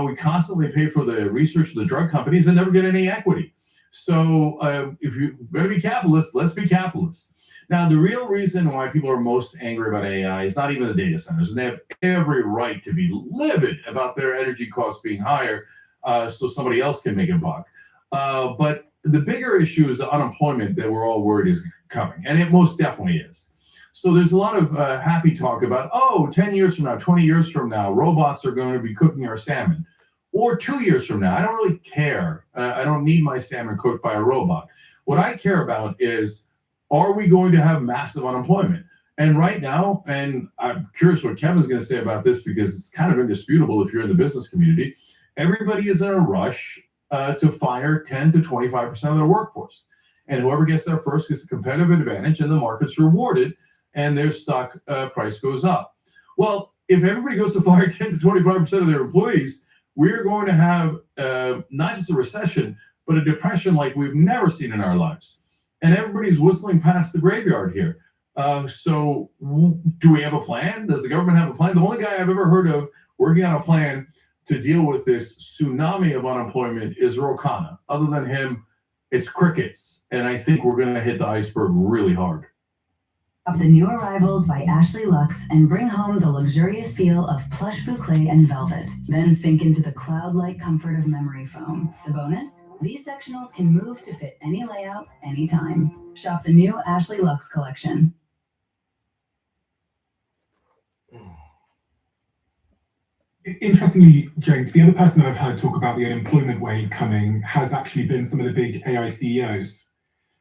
We constantly pay for the research of the drug companies and never get any equity. So if you're going to be capitalists, let's be capitalists. Now, the real reason why people are most angry about AI is not even the data centers, and they have every right to be livid about their energy costs being higher so somebody else can make a buck. But the bigger issue is the unemployment that we're all worried is coming, and it most definitely is. So there's a lot of happy talk about, 10 years from now, 20 years from now, robots are going to be cooking our salmon. Or 2 years from now. I don't really care. I don't need my salmon cooked by a robot. What I care about is, are we going to have massive unemployment? And right now, and I'm curious what Kevin's going to say about this, because it's kind of indisputable if you're in the business community, everybody is in a rush to fire 10 to 25% of their workforce. And whoever gets there first gets a competitive advantage, and the market's rewarded, and their stock price goes up. Well, if everybody goes to fire 10 to 25% of their employees, we're going to have not just a recession, but a depression like we've never seen in our lives. And everybody's whistling past the graveyard here. So do we have a plan? Does the government have a plan? The only guy I've ever heard of working on a plan to deal with this tsunami of unemployment is Ro Khanna. Other than him, it's crickets. And I think we're going to hit the iceberg really hard. Shop the new arrivals by Ashley Lux and bring home the luxurious feel of plush boucle and velvet. Then sink into the cloud-like comfort of memory foam. The bonus? These sectionals can move to fit any layout, anytime. Shop the new Ashley Lux collection. Interestingly, James, the other person that I've heard talk about the unemployment wave coming has actually been some of the big AI CEOs.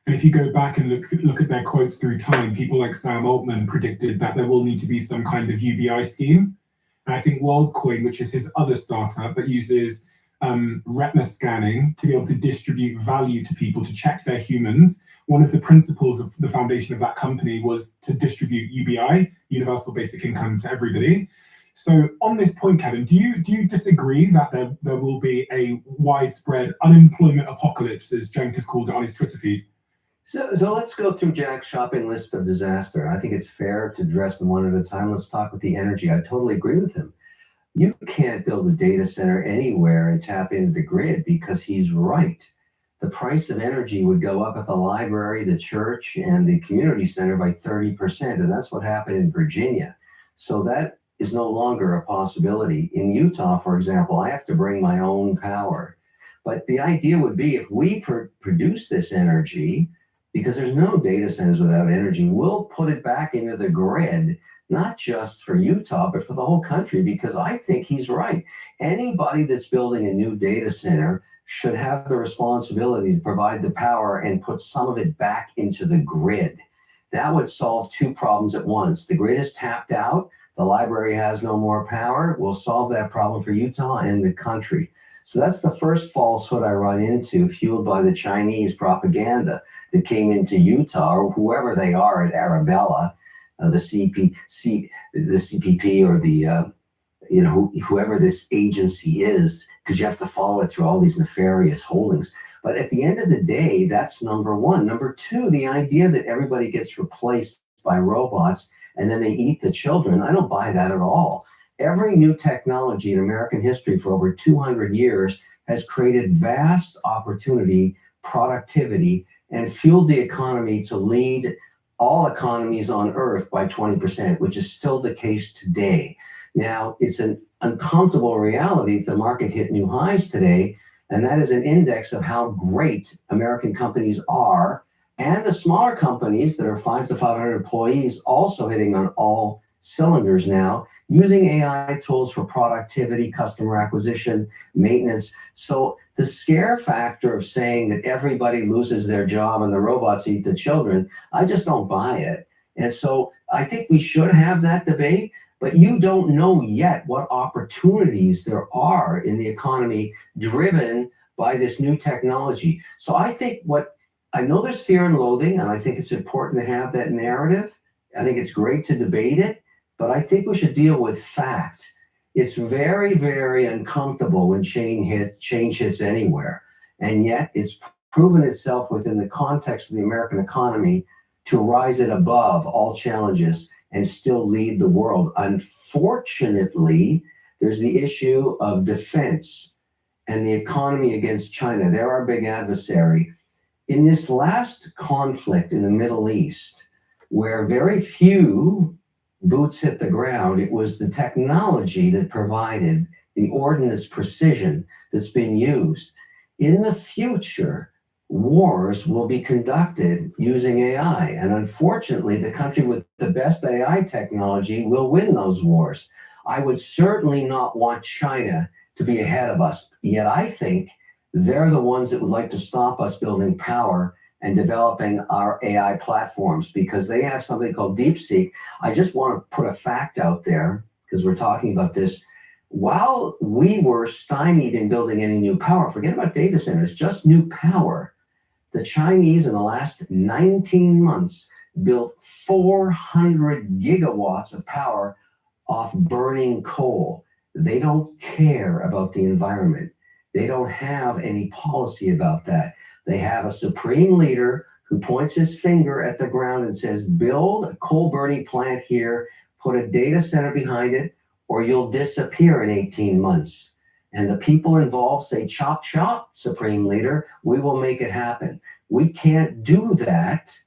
And if you go back and look at their quotes through time, people like Sam Altman predicted that there will need to be some kind of UBI scheme. And I think WorldCoin, which is his other startup that uses retina scanning to be able to distribute value to people to check they're humans, one of the principles of the foundation of that company was to distribute UBI, universal basic income, to everybody. So on this point, Kevin, do you disagree that there will be a widespread unemployment apocalypse, as Cenk has called it on his Twitter feed? So let's go through Jack's shopping list of disaster. I think it's fair to address them one at a time. Let's talk with the energy. I totally agree with him. You can't build a data center anywhere and tap into the grid, because he's right. The price of energy would go up at the library, the church, and the community center by 30%. And that's what happened in Virginia. So that is no longer a possibility. In Utah, for example, I have to bring my own power. But the idea would be, if we produce this energy, because there's no data centers without energy, we'll put it back into the grid, not just for Utah, but for the whole country, because I think he's right. Anybody that's building a new data center should have the responsibility to provide the power and put some of it back into the grid. That would solve two problems at once. The grid is tapped out, the library has no more power. We'll solve that problem for Utah and the country. So that's the first falsehood I run into, fueled by the Chinese propaganda that came into Utah, or whoever they are at Arabella, the CPP, or the whoever this agency is, because you have to follow it through all these nefarious holdings. But at the end of the day, that's number one. Number two, the idea that everybody gets replaced by robots and then they eat the children, I don't buy that at all. Every new technology in American history for over 200 years has created vast opportunity, productivity, and fueled the economy to lead all economies on earth by 20%, which is still the case today. Now, it's an uncomfortable reality that the market hit new highs today, and that is an index of how great American companies are, and the smaller companies that are 5 to 500 employees also hitting on all cylinders now, using AI tools for productivity, customer acquisition, maintenance. So the scare factor of saying that everybody loses their job and the robots eat the children, I just don't buy it. And so I think we should have that debate, but you don't know yet what opportunities there are in the economy driven by this new technology. So I think I know there's fear and loathing, and I think it's important to have that narrative. I think it's great to debate it, but I think we should deal with fact. It's very, very uncomfortable when change hits anywhere. And yet it's proven itself within the context of the American economy to rise it above all challenges and still lead the world. Unfortunately, there's the issue of defense and the economy against China. They're our big adversary. In this last conflict in the Middle East, where very few boots hit the ground, it was the technology that provided the ordnance precision that's been used. In the future, wars will be conducted using AI. And unfortunately, the country with the best AI technology will win those wars. I would certainly not want China to be ahead of us. Yet I think they're the ones that would like to stop us building power and developing our AI platforms, because they have something called DeepSeek. I just want to put a fact out there, because we're talking about this. While we were stymied in building any new power, forget about data centers, just new power, the Chinese in the last 19 months built 400 gigawatts of power off burning coal. They don't care about the environment. They don't have any policy about that. They have a supreme leader who points his finger at the ground and says, build a coal burning plant here, put a data center behind it, or you'll disappear in 18 months. And the people involved say, chop, chop, supreme leader, we will make it happen. We can't do that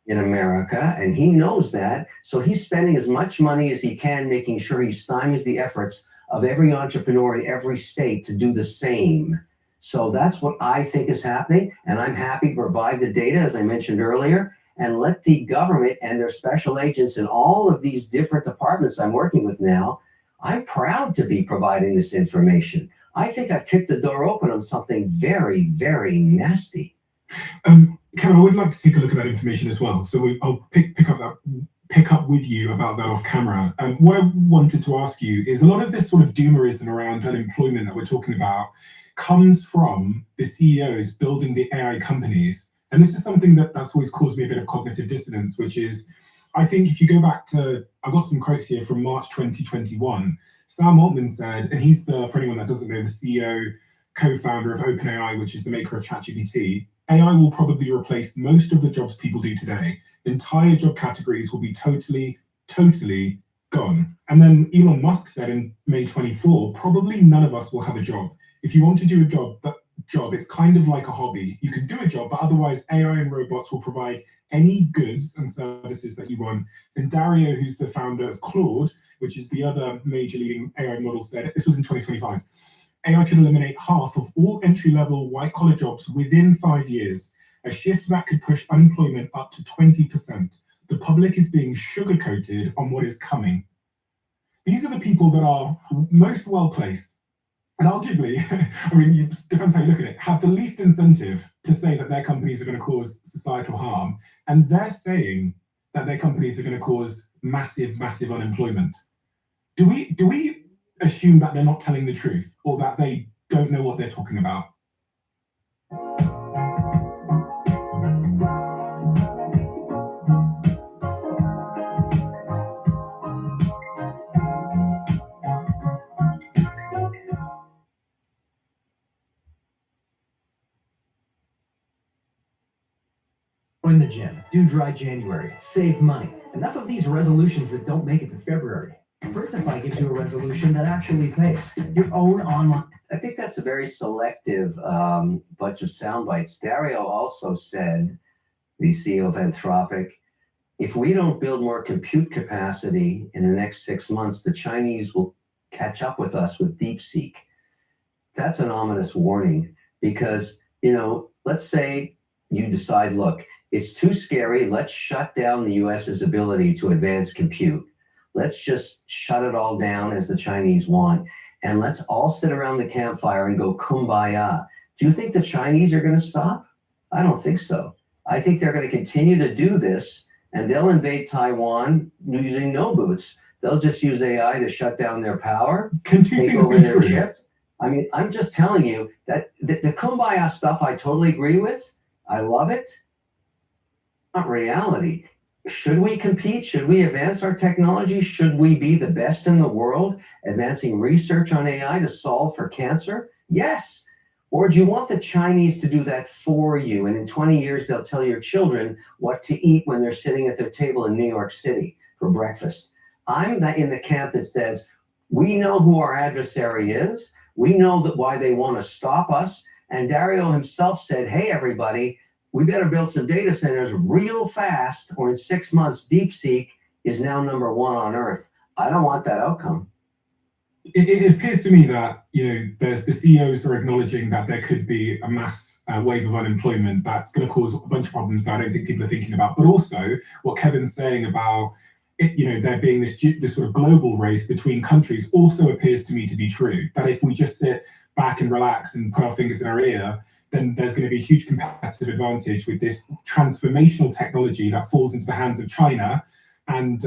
in America, and he knows that. So he's spending as much money as he can, making sure he stymies the efforts of every entrepreneur in every state to do the same. So that's what I think is happening. And I'm happy to provide the data, as I mentioned earlier, and let the government and their special agents in all of these different departments I'm working with now, I'm proud to be providing this information. I think I've kicked the door open on something very, very nasty. Kevin, I would like to take a look at that information as well. So I'll pick up with you about that off camera. What I wanted to ask you is, a lot of this sort of doomerism around unemployment that we're talking about comes from the CEOs building the AI companies. And this is something that's always caused me a bit of cognitive dissonance, which is, I think if you go back to, I've got some quotes here from March 2021, Sam Altman said, and he's for anyone that doesn't know, the CEO, co-founder of OpenAI, which is the maker of ChatGPT, AI will probably replace most of the jobs people do today. Entire job categories will be totally gone. And then Elon Musk said in May 24, probably none of us will have a job. If you want to do a job, it's kind of like a hobby. You can do a job, but otherwise AI and robots will provide any goods and services that you want. And Dario, who's the founder of Claude, which is the other major leading AI model, said, this was in 2025, AI could eliminate half of all entry-level white-collar jobs within 5 years, a shift that could push unemployment up to 20%. The public is being sugar-coated on what is coming. These are the people that are most well-placed, and arguably, I mean, it depends how you look at it, have the least incentive to say that their companies are going to cause societal harm, and they're saying that their companies are going to cause massive, massive unemployment. Do we assume that they're not telling the truth, or that they don't know what they're talking about? In the gym, do dry January, save money. Enough of these resolutions that don't make it to February. Birdify gives you a resolution that actually pays. Your own online. I think that's a very selective bunch of sound bites. Dario also said, the CEO of Anthropic, if we don't build more compute capacity in the next 6 months, the Chinese will catch up with us with DeepSeek. That's an ominous warning because, let's say you decide, look, it's too scary. Let's shut down the US's ability to advance compute. Let's just shut it all down as the Chinese want. And let's all sit around the campfire and go kumbaya. Do you think the Chinese are going to stop? I don't think so. I think they're going to continue to do this, and they'll invade Taiwan using no boots. They'll just use AI to shut down their power, Can two take things over be their true? chips. I mean, I'm just telling you that the kumbaya stuff I totally agree with. I love it. Not reality. Should we compete? Should we advance our technology? Should we be the best in the world advancing research on AI to solve for cancer? Yes. Or do you want the Chinese to do that for you? And in 20 years, they'll tell your children what to eat when they're sitting at their table in New York City for breakfast. I'm in the camp that says, we know who our adversary is. We know that why they want to stop us. And Dario himself said, hey, everybody, we better build some data centers real fast, or in 6 months, DeepSeek is now number 1 on Earth. I don't want that outcome. It appears to me that there's the CEOs are acknowledging that there could be a mass wave of unemployment that's going to cause a bunch of problems that I don't think people are thinking about. But also, what Kevin's saying about there being this sort of global race between countries also appears to me to be true. That if we just sit back and relax and put our fingers in our ear, then there's going to be a huge competitive advantage with this transformational technology that falls into the hands of China, and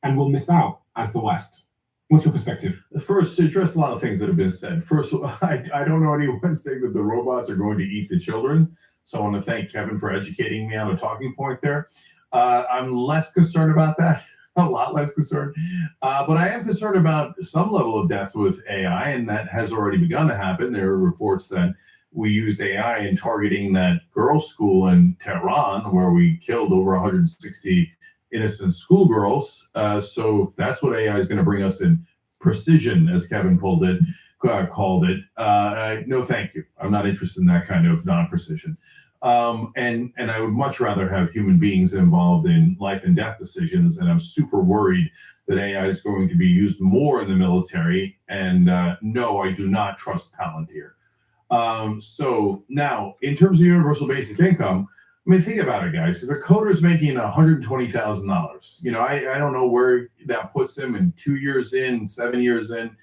we'll miss out as the West. What's your perspective? First, to address a lot of things that have been said. First, I don't know anyone saying that the robots are going to eat the children. So I want to thank Kevin for educating me on a talking point there. I'm less concerned about that, a lot less concerned. But I am concerned about some level of death with AI, and that has already begun to happen. There are reports that we used AI in targeting that girls' school in Tehran, where we killed over 160 innocent schoolgirls. So that's what AI is going to bring us in precision, as Kevin called it. No, thank you. I'm not interested in that kind of non-precision. And I would much rather have human beings involved in life and death decisions. And I'm super worried that AI is going to be used more in the military. And no, I do not trust Palantir. So now, in terms of universal basic income, I mean, think about it, guys. If a coder is making $120,000, I don't know where that puts him in 2 years in, 7 years in.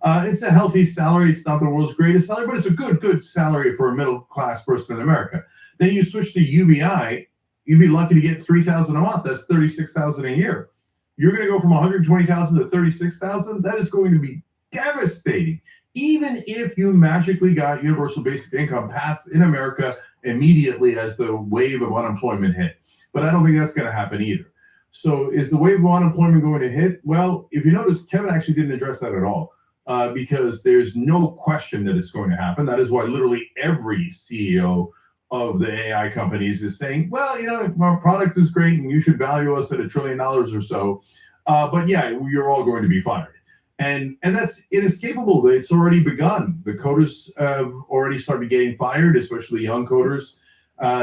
It's a healthy salary. It's not the world's greatest salary, but it's a good salary for a middle-class person in America. Then you switch to UBI, you'd be lucky to get $3,000 a month. That's $36,000 a year. You're going to go from $120,000 to $36,000. That is going to be devastating. Even if you magically got universal basic income passed in America immediately as the wave of unemployment hit. But I don't think that's going to happen either. So is the wave of unemployment going to hit? Well, if you notice, Kevin actually didn't address that at all, because there's no question that it's going to happen. That is why literally every CEO of the AI companies is saying, well, our product is great and you should value us at $1 trillion or so. But yeah, you're all going to be fired. And that's inescapable. It's already begun. The coders have already started getting fired, especially young coders.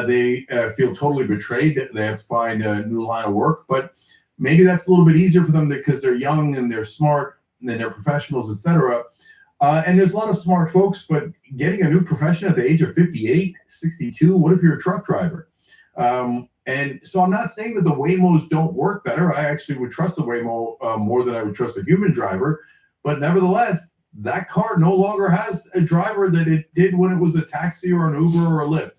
They feel totally betrayed. They have to find a new line of work. But maybe that's a little bit easier for them because they're young and they're smart and they're professionals, etc. And there's a lot of smart folks, but getting a new profession at the age of 58, 62, what if you're a truck driver? And so I'm not saying that the Waymos don't work better. I actually would trust the Waymo more than I would trust a human driver. But nevertheless, that car no longer has a driver that it did when it was a taxi or an Uber or a Lyft.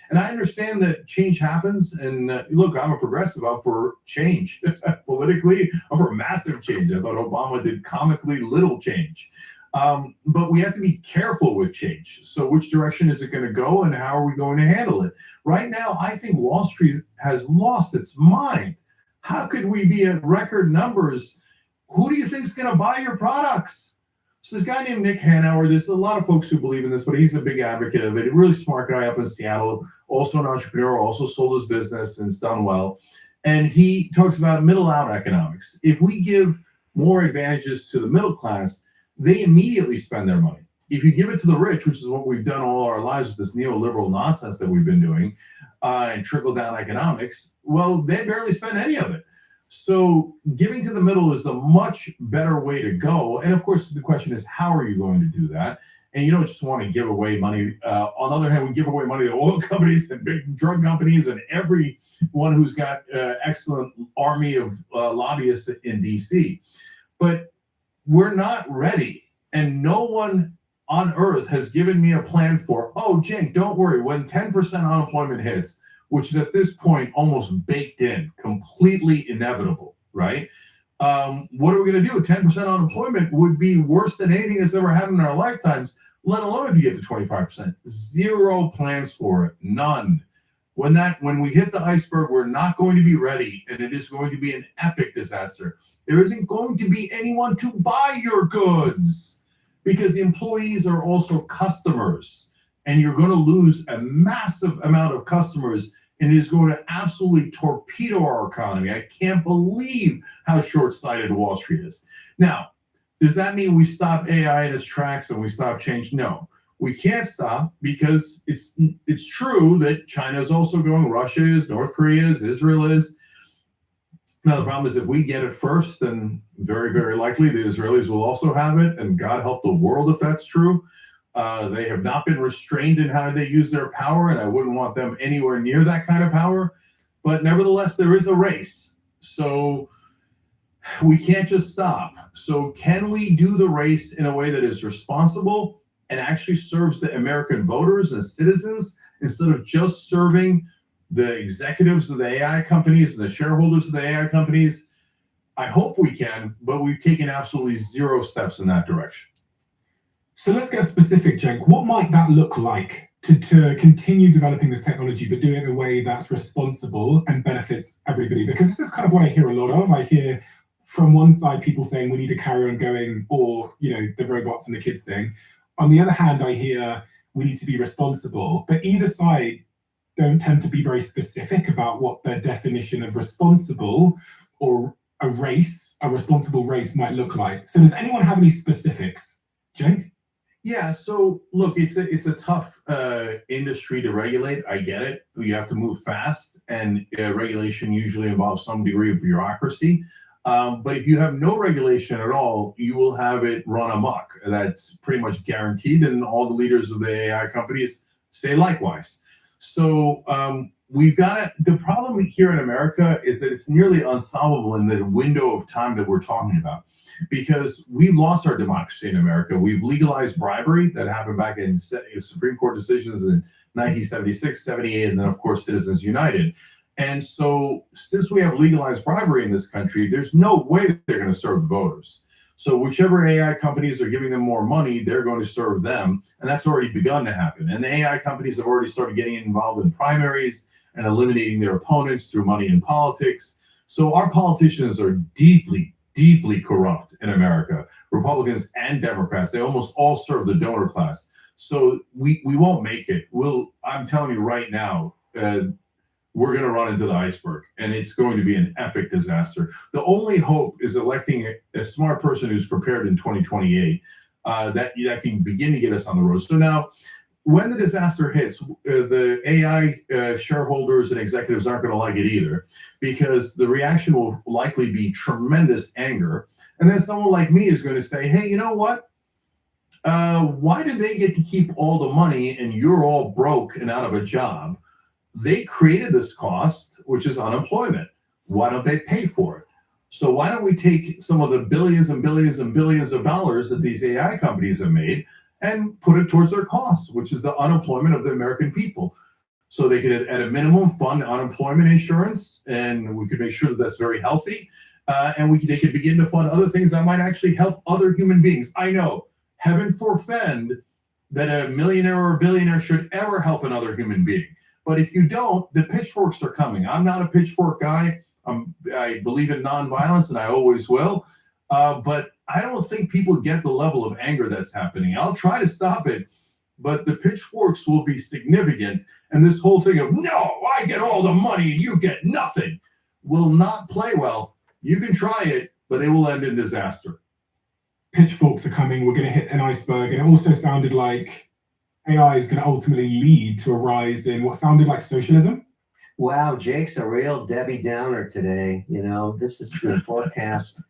And I understand that change happens. And look, I'm a progressive. I'm for change. Politically, I'm for massive change. I thought Obama did comically little change. But we have to be careful with change. So which direction is it going to go and how are we going to handle it? Right now, I think Wall Street has lost its mind. How could we be at record numbers? Who do you think is going to buy your products? So this guy named Nick Hanauer, there's a lot of folks who believe in this, but he's a big advocate of it. A really smart guy up in Seattle, also an entrepreneur, also sold his business and it's done well. And he talks about middle out economics. If we give more advantages to the middle class, they immediately spend their money. If you give it to the rich, which is what we've done all our lives with this neoliberal nonsense that we've been doing, and trickle down economics, well, they barely spend any of it. So giving to the middle is a much better way to go. And of course, the question is, how are you going to do that? And you don't just want to give away money. On the other hand, we give away money to oil companies and big drug companies and everyone who's got excellent army of lobbyists in DC. But we're not ready. And no one on earth has given me a plan for, oh, Cenk, don't worry, when 10% unemployment hits, which is at this point almost baked in, completely inevitable, right? What are we going to do? 10% unemployment would be worse than anything that's ever happened in our lifetimes, let alone if you get to 25%. Zero plans for it, none. When we hit the iceberg, we're not going to be ready, and it is going to be an epic disaster. There isn't going to be anyone to buy your goods because the employees are also customers, and you're going to lose a massive amount of customers, and it is going to absolutely torpedo our economy. I can't believe how short-sighted Wall Street is. Now, does that mean we stop AI in its tracks and we stop change? No, we can't stop because it's true that China is also going, Russia is, North Korea is, Israel is. Now, the problem is if we get it first, then very, very likely the Israelis will also have it, and God help the world if that's true. They have not been restrained in how they use their power, and I wouldn't want them anywhere near that kind of power. But nevertheless, there is a race. So we can't just stop. So can we do the race in a way that is responsible and actually serves the American voters and citizens instead of just serving the executives of the AI companies and the shareholders of the AI companies? I hope we can, but we've taken absolutely zero steps in that direction. So let's get specific, Cenk. What might that look like to continue developing this technology, but do it in a way that's responsible and benefits everybody? Because this is kind of what I hear a lot of. I hear from one side people saying we need to carry on going, or the robots and the kids thing. On the other hand, I hear we need to be responsible. But either side don't tend to be very specific about what their definition of responsible or a responsible race might look like. So does anyone have any specifics? Cenk? Yeah, so look, it's a tough industry to regulate. I get it. You have to move fast, and regulation usually involves some degree of bureaucracy. But if you have no regulation at all, you will have it run amok. That's pretty much guaranteed, and all the leaders of the AI companies say likewise. So the problem here in America is that it's nearly unsolvable in the window of time that we're talking about, because we've lost our democracy in America. We've legalized bribery. That happened back in Supreme Court decisions in 1976, 78, and then, of course, Citizens United. And so since we have legalized bribery in this country, there's no way that they're going to serve the voters. So whichever AI companies are giving them more money, they're going to serve them. And that's already begun to happen. And the AI companies have already started getting involved in primaries and eliminating their opponents through money in politics. So our politicians are deeply, deeply corrupt in America. Republicans and Democrats, they almost all serve the donor class. So we won't make it. I'm telling you right now, we're going to run into the iceberg, and it's going to be an epic disaster. The only hope is electing a smart person who's prepared in 2028 that can begin to get us on the road. So now, when the disaster hits, the AI shareholders and executives aren't going to like it either, because the reaction will likely be tremendous anger. And then someone like me is going to say, hey, you know what? Why do they get to keep all the money and you're all broke and out of a job? They created this cost, which is unemployment. Why don't they pay for it? So why don't we take some of the billions and billions and billions of dollars that these AI companies have made and put it towards their costs, which is the unemployment of the American people? So they could, at a minimum, fund unemployment insurance, and we could make sure that that's very healthy. And they could begin to fund other things that might actually help other human beings. I know, heaven forfend that a millionaire or a billionaire should ever help another human being. But if you don't, the pitchforks are coming. I'm not a pitchfork guy. I believe in nonviolence, and I always will. But I don't think people get the level of anger that's happening. I'll try to stop it, but the pitchforks will be significant. And this whole thing of, no, I get all the money and you get nothing, will not play well. You can try it, but it will end in disaster. Pitchforks are coming, we're going to hit an iceberg. And it also sounded like AI is going to ultimately lead to a rise in what sounded like socialism. Wow, Jake's a real Debbie Downer today. You know, this is the forecast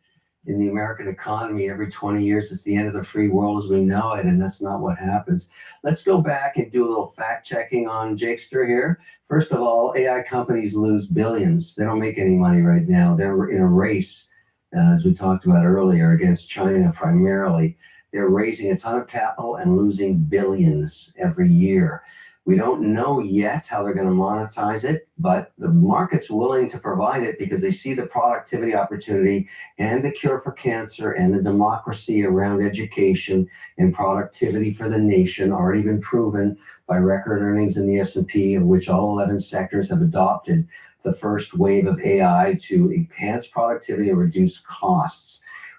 in the American economy. Every 20 years, it's the end of the free world as we know it, and that's not what happens. Let's go back and do a little fact checking on Jakester here. First of all, AI companies lose billions. They don't make any money right now. They're in a race, as we talked about earlier, against China primarily. They're raising a ton of capital and losing billions every year. We don't know yet how they're going to monetize it, but the market's willing to provide it because they see the productivity opportunity and the cure for cancer and the democracy around education and productivity for the nation already been proven by record earnings in the S&P, of which all 11 sectors have adopted the first wave of AI to enhance productivity and reduce costs.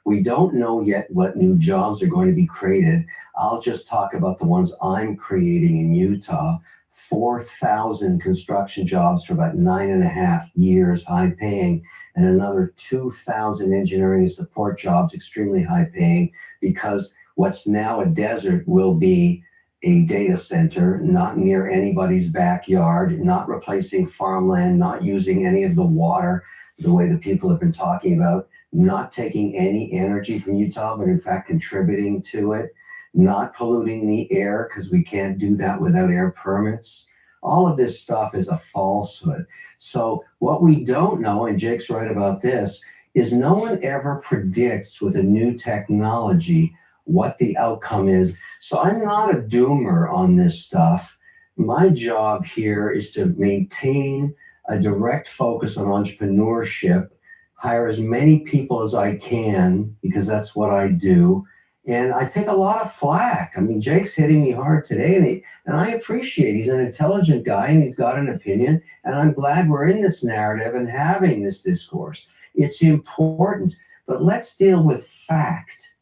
We don't know yet what new jobs are going to be created. I'll just talk about the ones I'm creating in Utah. 4,000 construction jobs for about 9.5 years, high paying, and another 2,000 engineering and support jobs, extremely high paying, because what's now a desert will be a data center, not near anybody's backyard, not replacing farmland, not using any of the water the way that people have been talking about, not taking any energy from Utah, but in fact contributing to it, not polluting the air because we can't do that without air permits. All of this stuff is a falsehood. So what we don't know, and Jake's right about this, is no one ever predicts with a new technology what the outcome is. So I'm not a doomer on this stuff. My job here is to maintain a direct focus on entrepreneurship, hire as many people as I can, because that's what I do. And I take a lot of flack. I mean, Jake's hitting me hard today, and I appreciate he's an intelligent guy and he's got an opinion. And I'm glad we're in this narrative and having this discourse. It's important, but let's deal with fact,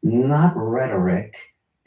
not rhetoric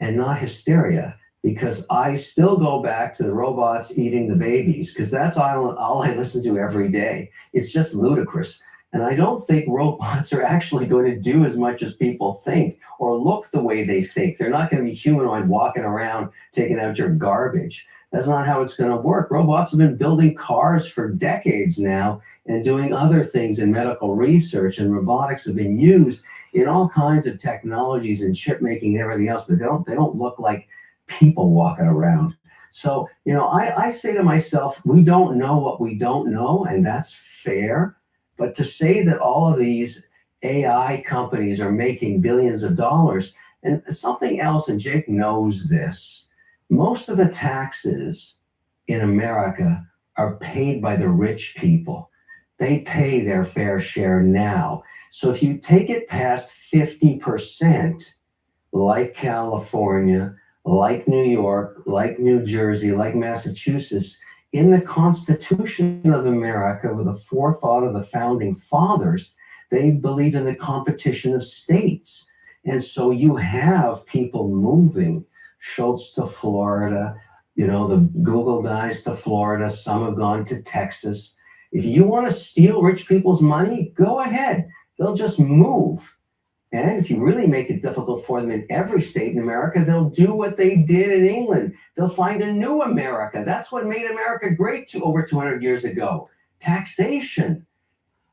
and not hysteria, because I still go back to the robots eating the babies, because that's all I listen to every day. It's just ludicrous. And I don't think robots are actually going to do as much as people think or look the way they think. They're not going to be humanoid walking around taking out your garbage. That's not how it's going to work. Robots have been building cars for decades now and doing other things in medical research, and robotics have been used in all kinds of technologies and chip making and everything else, but they don't look like people walking around. So, you know, I say to myself, we don't know what we don't know, and that's fair. But to say that all of these AI companies are making billions of dollars, and something else, and Jake knows this, most of the taxes in America are paid by the rich people. They pay their fair share now. So if you take it past 50%, like California, like New York, like New Jersey, like Massachusetts, in the Constitution of America, with the forethought of the founding fathers, they believed in the competition of states. And so you have people moving, Schultz to Florida, you know, the Google guys to Florida, some have gone to Texas. If you want to steal rich people's money, go ahead. They'll just move. And if you really make it difficult for them in every state in America, they'll do what they did in England. They'll find a new America. That's what made America great over 200 years ago. Taxation.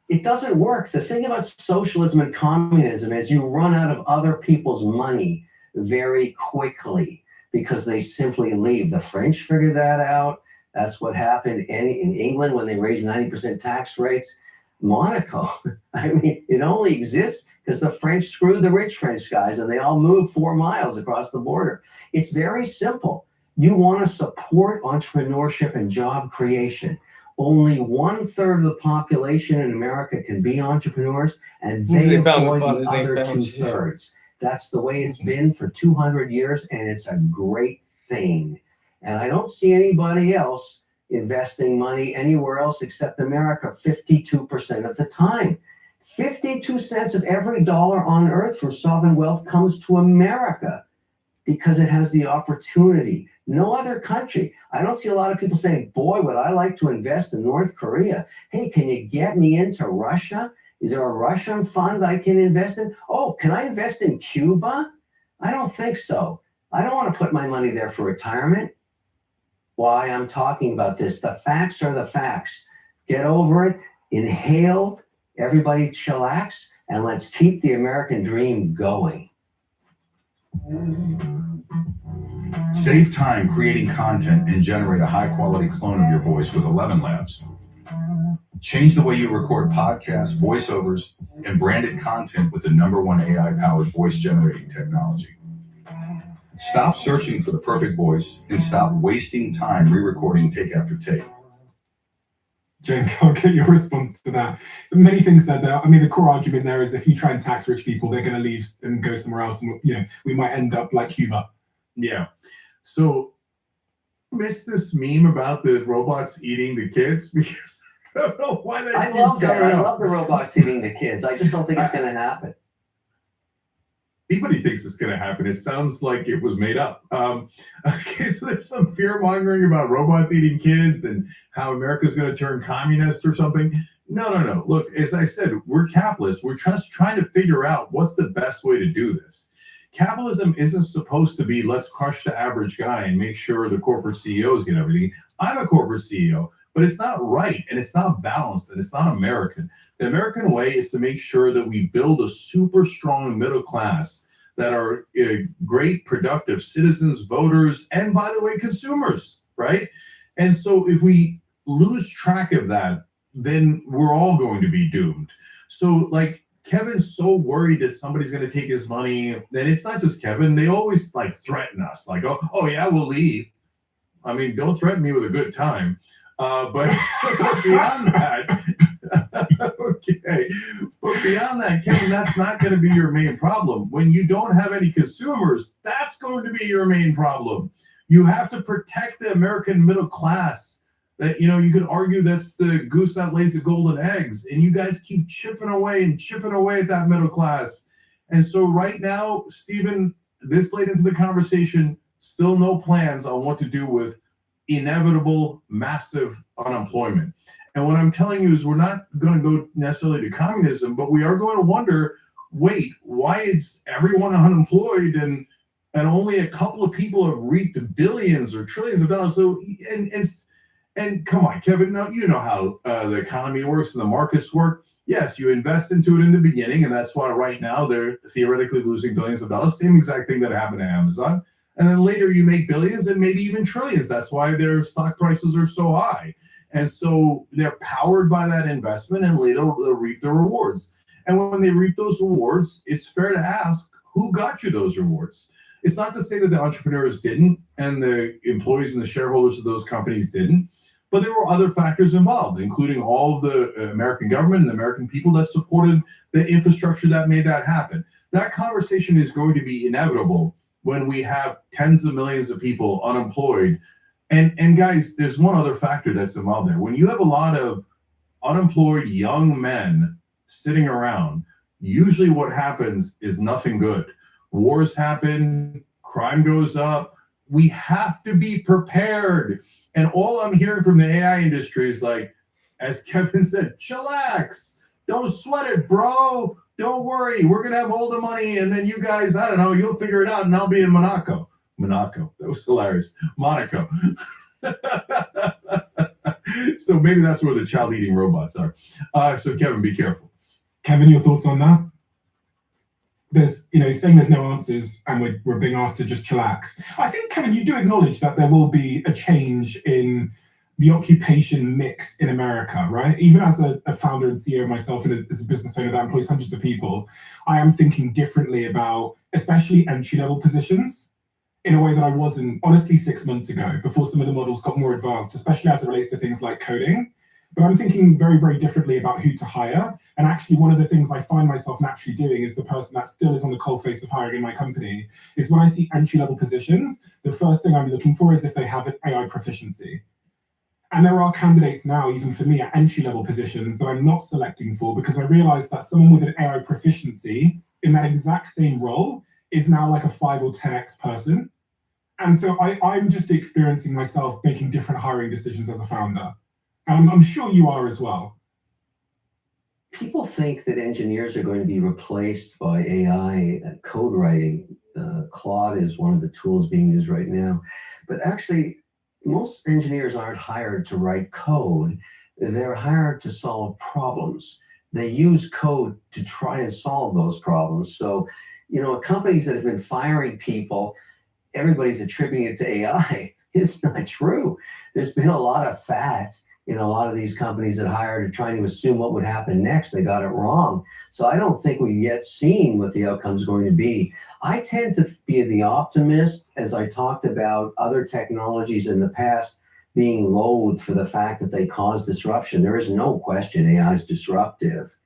It doesn't work. The thing about socialism and communism is you run out of other people's money very quickly because they simply leave. The French figured that out. That's what happened in England when they raised 90% tax rates. Monaco, I mean, it only exists because the French screwed the rich French guys and they all moved 4 miles across the border. It's very simple. You want to support entrepreneurship and job creation. Only 1/3 of the population in America can be entrepreneurs, and they employ the other 2/3. That's the way it's been for 200 years, and it's a great thing. And I don't see anybody else investing money anywhere else except America 52% of the time. 52 cents of every dollar on earth from sovereign wealth comes to America because it has the opportunity. No other country. I don't see a lot of people saying, boy, would I like to invest in North Korea. Hey, can you get me into Russia? Is there a Russian fund I can invest in? Oh, can I invest in Cuba? I don't think so. I don't want to put my money there for retirement. Why I'm talking about this. The facts are the facts. Get over it. Inhale. Everybody chillax. And let's keep the American dream going. Save time creating content and generate a high-quality clone of your voice with 11 Labs. Change the way you record podcasts, voiceovers, and branded content with the #1 AI-powered voice-generating technology. Stop searching for the perfect voice and stop wasting time re-recording take after take. Jane, I'll get your response to that. Many things said there. I mean, the core argument there is if you try and tax rich people, they're going to leave and go somewhere else, and we might end up like Cuba. Yeah. So, miss this meme about the robots eating the kids because I don't know why that. I love that. I love the robots eating the kids. I just don't think it's going to happen. Anybody thinks it's going to happen. It sounds like it was made up. Okay, so there's some fear mongering about robots eating kids and how America's going to turn communist or something. No. Look, as I said, we're capitalists. We're just trying to figure out what's the best way to do this. Capitalism isn't supposed to be let's crush the average guy and make sure the corporate CEOs get everything. I'm a corporate CEO, but it's not right and it's not balanced and it's not American. The American way is to make sure that we build a super strong middle class that are great, productive citizens, voters, and by the way, consumers, right? And so if we lose track of that, then we're all going to be doomed. So like Kevin's so worried that somebody's going to take his money. And it's not just Kevin. They always like threaten us like, oh yeah, we'll leave. I mean, don't threaten me with a good time. But beyond that, okay. But beyond that, Kevin, that's not going to be your main problem. When you don't have any consumers, that's going to be your main problem. You have to protect the American middle class. That, you could argue that's the goose that lays the golden eggs. And you guys keep chipping away at that middle class. And so right now, Stephen, this late into the conversation, still no plans on what to do with inevitable massive unemployment. And what I'm telling you is we're not going to go necessarily to communism, but we are going to wonder, wait, why is everyone unemployed and only a couple of people have reaped billions or trillions of dollars? So and come on, Kevin, now you know how the economy works and the markets work. Yes, you invest into it in the beginning, and that's why right now they're theoretically losing billions of dollars. Same exact thing that happened to Amazon. And then later you make billions and maybe even trillions. That's why their stock prices are so high. And so they're powered by that investment and later they'll reap the rewards. And when they reap those rewards, it's fair to ask, who got you those rewards? It's not to say that the entrepreneurs didn't and the employees and the shareholders of those companies didn't, but there were other factors involved, including all of the American government and the American people that supported the infrastructure that made that happen. That conversation is going to be inevitable when we have tens of millions of people unemployed. And guys, there's one other factor that's involved there. When you have a lot of unemployed young men sitting around, usually what happens is nothing good. Wars happen, crime goes up. We have to be prepared. And all I'm hearing from the AI industry is like, as Kevin said, chillax, don't sweat it, bro. Don't worry, we're going to have all the money, and then you guys, I don't know, you'll figure it out, and I'll be in Monaco. Monaco, that was hilarious. Monaco. So maybe that's where the child-eating robots are. So Kevin, be careful. Kevin, your thoughts on that? There's, saying there's no answers, and we're being asked to just chillax. I think, Kevin, you do acknowledge that there will be a change in the occupation mix in America, right? Even as a founder and CEO myself and as a business owner that employs hundreds of people, I am thinking differently about especially entry-level positions in a way that I wasn't, honestly, 6 months ago, before some of the models got more advanced, especially as it relates to things like coding. But I'm thinking very, very differently about who to hire. And actually, one of the things I find myself naturally doing is the person that still is on the cold face of hiring in my company is when I see entry-level positions, the first thing I'm looking for is if they have an AI proficiency. And there are candidates now, even for me, at entry-level positions that I'm not selecting for because I realize that someone with an AI proficiency in that exact same role is now like a 5 or 10x person. And so I'm just experiencing myself making different hiring decisions as a founder. And I'm sure you are as well. people think that engineers are going to be replaced by AI code writing. Claude is one of the tools being used right now. But actually, most engineers aren't hired to write code. They're hired to solve problems. They use code to try and solve those problems. So, companies that have been firing people, everybody's attributing it to AI. It's not true. There's been a lot of fat in a lot of these companies that hired are trying to assume what would happen next. They got it wrong. So I don't think we've yet seen what the outcome is going to be. I tend to be the optimist, as I talked about other technologies in the past being loathed for the fact that they cause disruption. There is no question AI is disruptive.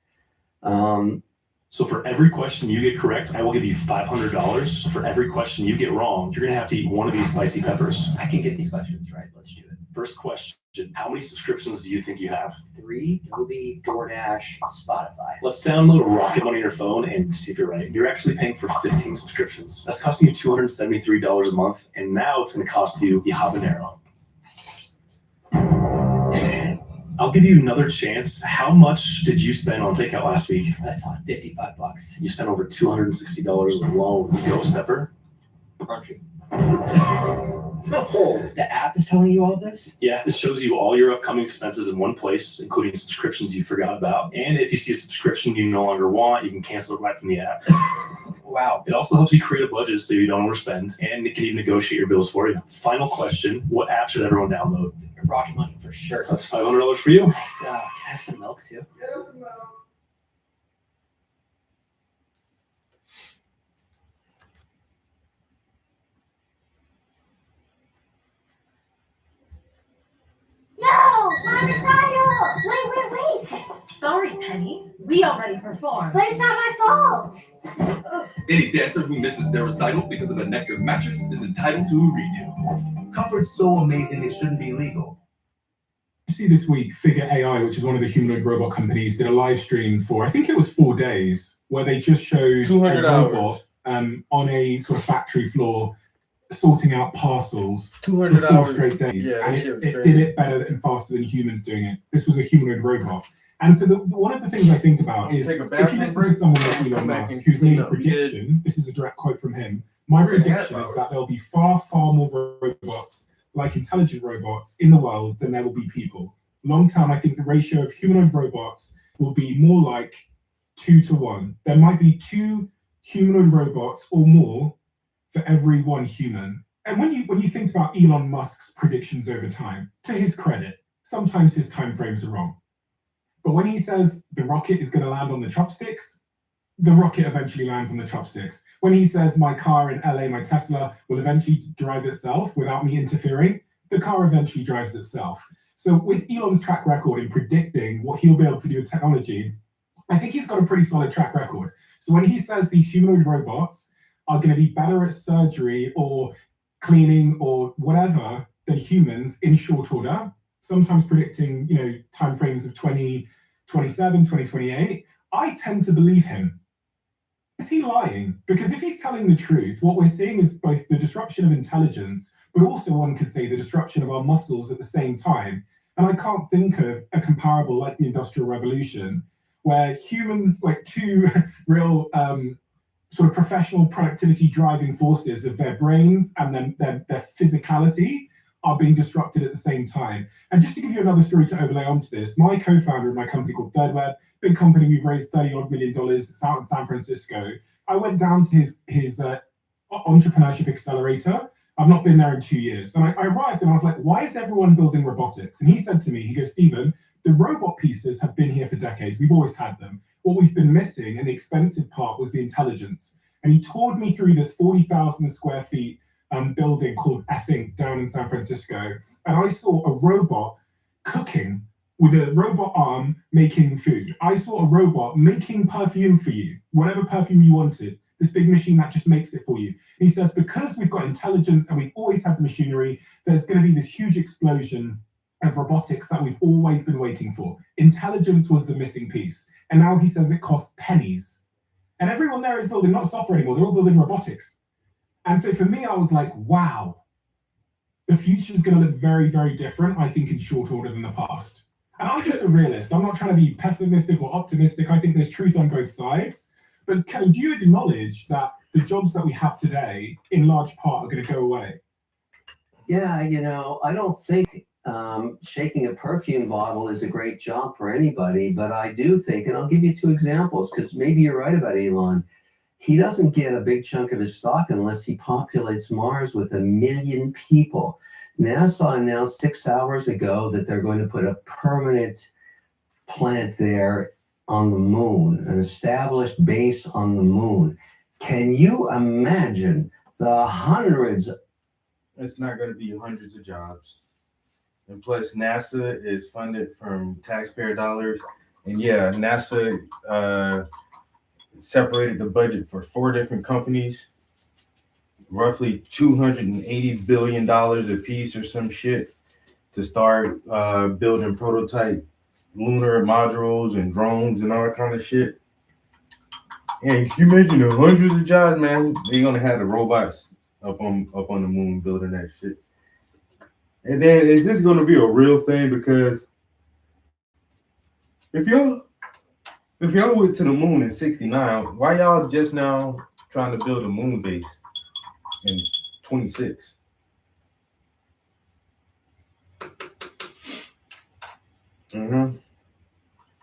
So for every question you get correct, I will give you $500. For every question you get wrong, you're going to have to eat one of these spicy peppers. I can get these questions right. Let's do it. First question, how many subscriptions do you think you have? 3, Adobe, DoorDash, Spotify. Let's download Rocket Money on your phone and see if you're right. You're actually paying for 15 subscriptions. That's costing you $273 a month, and now it's going to cost you the habanero. I'll give you another chance. How much did you spend on takeout last week? That's on $55. You spent over $260 alone with ghost pepper. Crunchy. Oh, the app is telling you all this? Yeah, it shows you all your upcoming expenses in one place, including subscriptions you forgot about. And if you see a subscription you no longer want, you can cancel it right from the app. Wow. It also helps you create a budget so you don't overspend, and it can even negotiate your bills for you. Final question, what app should everyone download? Rocket Money for sure. That's $500 for you. Nice. Can I have some milk too? No! My recital! Wait! Sorry, Penny. We already performed. But it's not my fault! Any dancer who misses their recital because of a Nectar mattress is entitled to a redo. Comfort's so amazing it shouldn't be legal. You see this week, Figure AI, which is one of the humanoid robot companies, did a live stream for, I think it was 4 days, where they just showed 200 a robot hours. On a sort of factory floor sorting out parcels 200 for 4 hours. straight days. Yeah, and that shit was it crazy. did it better and faster than humans doing it. This was a humanoid robot. And so one of the things I think about is, Take a if bathroom you listen to break, someone like come Elon back Musk, and who's clean made a up. We did. prediction, this is a direct quote from him, my We're in prediction half is that hours. there'll be far, far more robots, like intelligent robots, in the world than there will be people. Long term, I think the ratio of humanoid robots will be more like 2 to 1. There might be 2 humanoid robots or more for every 1 human. And when you think about Elon Musk's predictions over time, to his credit, sometimes his timeframes are wrong. But when he says the rocket is going to land on the chopsticks, the rocket eventually lands on the chopsticks. When he says my car in LA, my Tesla, will eventually drive itself without me interfering, the car eventually drives itself. So with Elon's track record in predicting what he'll be able to do with technology, I think he's got a pretty solid track record. So when he says these humanoid robots are going to be better at surgery or cleaning or whatever than humans in short order, sometimes predicting, timeframes of 2027, 2028, I tend to believe him. Is he lying? Because if he's telling the truth, what we're seeing is both the disruption of intelligence, but also one could say the disruption of our muscles at the same time. And I can't think of a comparable like the Industrial Revolution, where humans, like 2 real sort of professional productivity driving forces of their brains and then their physicality are being disrupted at the same time. And just to give you another story to overlay onto this, my co-founder of my company called Third Web, big company, we've raised $30-odd million. It's out in San Francisco. I went down to his entrepreneurship accelerator. I've not been there in 2 years. And I arrived and I was like, why is everyone building robotics? And he said to me, he goes, Stephen, the robot pieces have been here for decades. We've always had them. What we've been missing, and the expensive part, was the intelligence. And he toured me through this 40,000 square feet building called Ethink down in San Francisco. And I saw a robot cooking with a robot arm making food. I saw a robot making perfume for you, whatever perfume you wanted. This big machine that just makes it for you. And he says, because we've got intelligence and we've always had the machinery, there's going to be this huge explosion of robotics that we've always been waiting for. Intelligence was the missing piece. And now he says it costs pennies. And everyone there is building not software anymore, they're all building robotics. And so for me, I was like, wow, the future is going to look very, very different, I think, in short order than the past. And I'm just a realist. I'm not trying to be pessimistic or optimistic. I think there's truth on both sides. But do you acknowledge that the jobs that we have today, in large part, are going to go away? Yeah, I don't think shaking a perfume bottle is a great job for anybody, but I do think, and I'll give you 2 examples, because maybe you're right about Elon. He doesn't get a big chunk of his stock unless he populates Mars with 1 million people. NASA announced 6 hours ago that they're going to put a permanent plant there on the moon, an established base on the moon. Can you imagine the hundreds? It's not going to be hundreds of jobs. And plus, NASA is funded from taxpayer dollars. And yeah, NASA separated the budget for 4 different companies, roughly $280 billion a piece or some shit, to start building prototype lunar modules and drones and all that kind of shit. And can you imagine the hundreds of jobs, man? They're gonna have the robots up on the moon building that shit. And then is this gonna be a real thing? Because if y'all went to the moon in '69, why y'all just now trying to build a moon base in 26?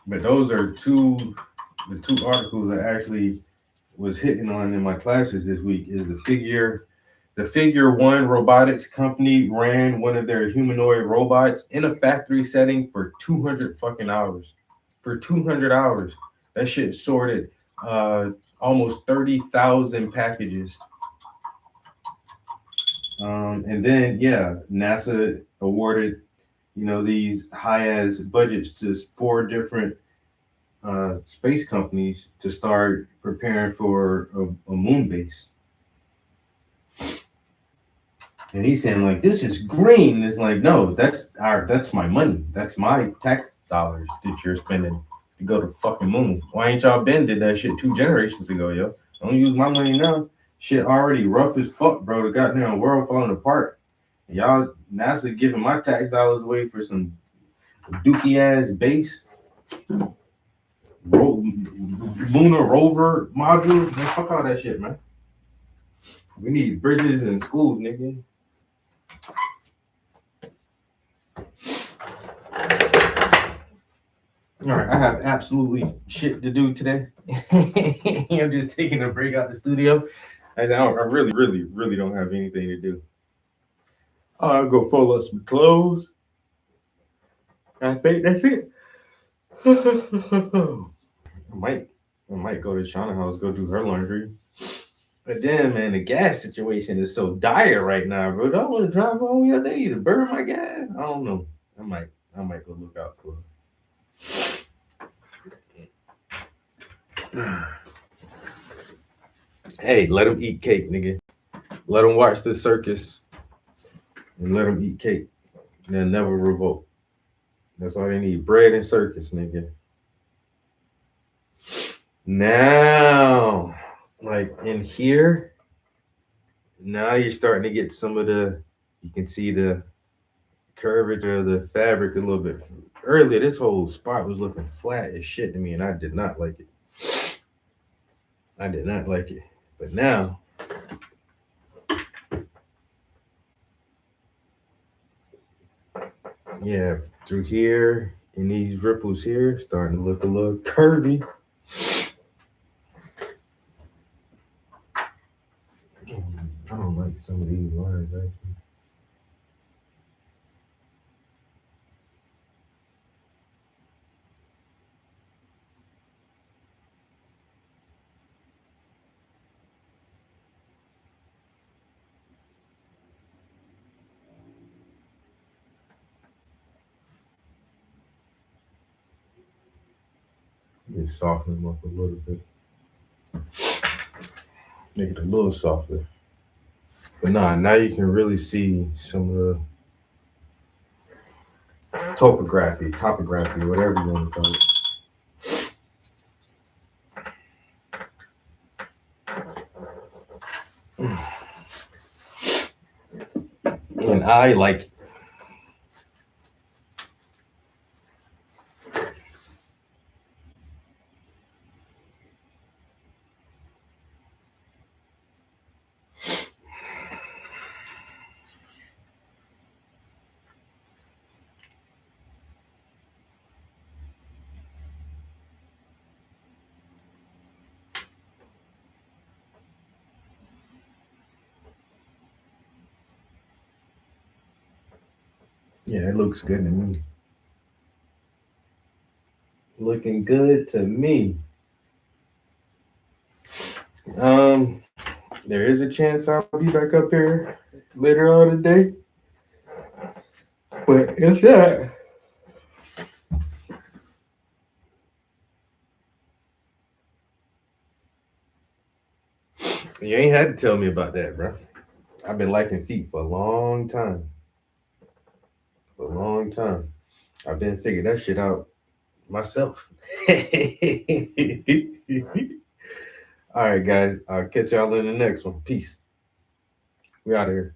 But those are the 2 articles I actually was hitting on in my classes this week. Is the Figure 1 robotics company ran one of their humanoid robots in a factory setting for 200 fucking hours. For 200 hours, that shit sorted almost 30,000 packages. And then NASA awarded these high-ass budgets to 4 different space companies to start preparing for a moon base. And he's saying, like, this is green. It's like, no, that's my money. That's my tax dollars that you're spending to go to fucking moon. Why ain't y'all been did that shit 2 generations ago, yo? Don't use my money now. Shit already rough as fuck, bro. The goddamn world falling apart. And y'all, NASA giving my tax dollars away for some dookie ass base. Lunar rover modules. Man, fuck all that shit, man. We need bridges and schools, nigga. All right, I have absolutely shit to do today. I'm just taking a break out the studio. I really don't have anything to do. I'll go fold up some clothes. I think that's it. I might go to Shauna's house, go do her laundry. But then, man, the gas situation is so dire right now, bro. Do I want to drive home the other day to burn my gas? I don't know. I might go look out for it. Hey, let them eat cake, nigga. Let them watch the circus and let them eat cake. They'll never revolt. That's all they need. Bread and circus, nigga. Now, like in here, now you're starting to get some of the, you can see the curvature of the fabric a little bit. Earlier, this whole spot was looking flat as shit to me, and I did not like it. But now, yeah, through here, and these ripples here, starting to look a little curvy. I don't like some of these lines, actually. Just soften them up a little bit. Make it a little softer. But now you can really see some of the topography, whatever you want to call it. And I like it. Yeah, it looks good to me. Looking good to me. There is a chance I'll be back up here later on today. But if that, you ain't had to tell me about that, bro. I've been liking feet for a long time. For a long time. I've been figuring that shit out myself. All right, guys. I'll catch y'all in the next one. Peace. We out of here.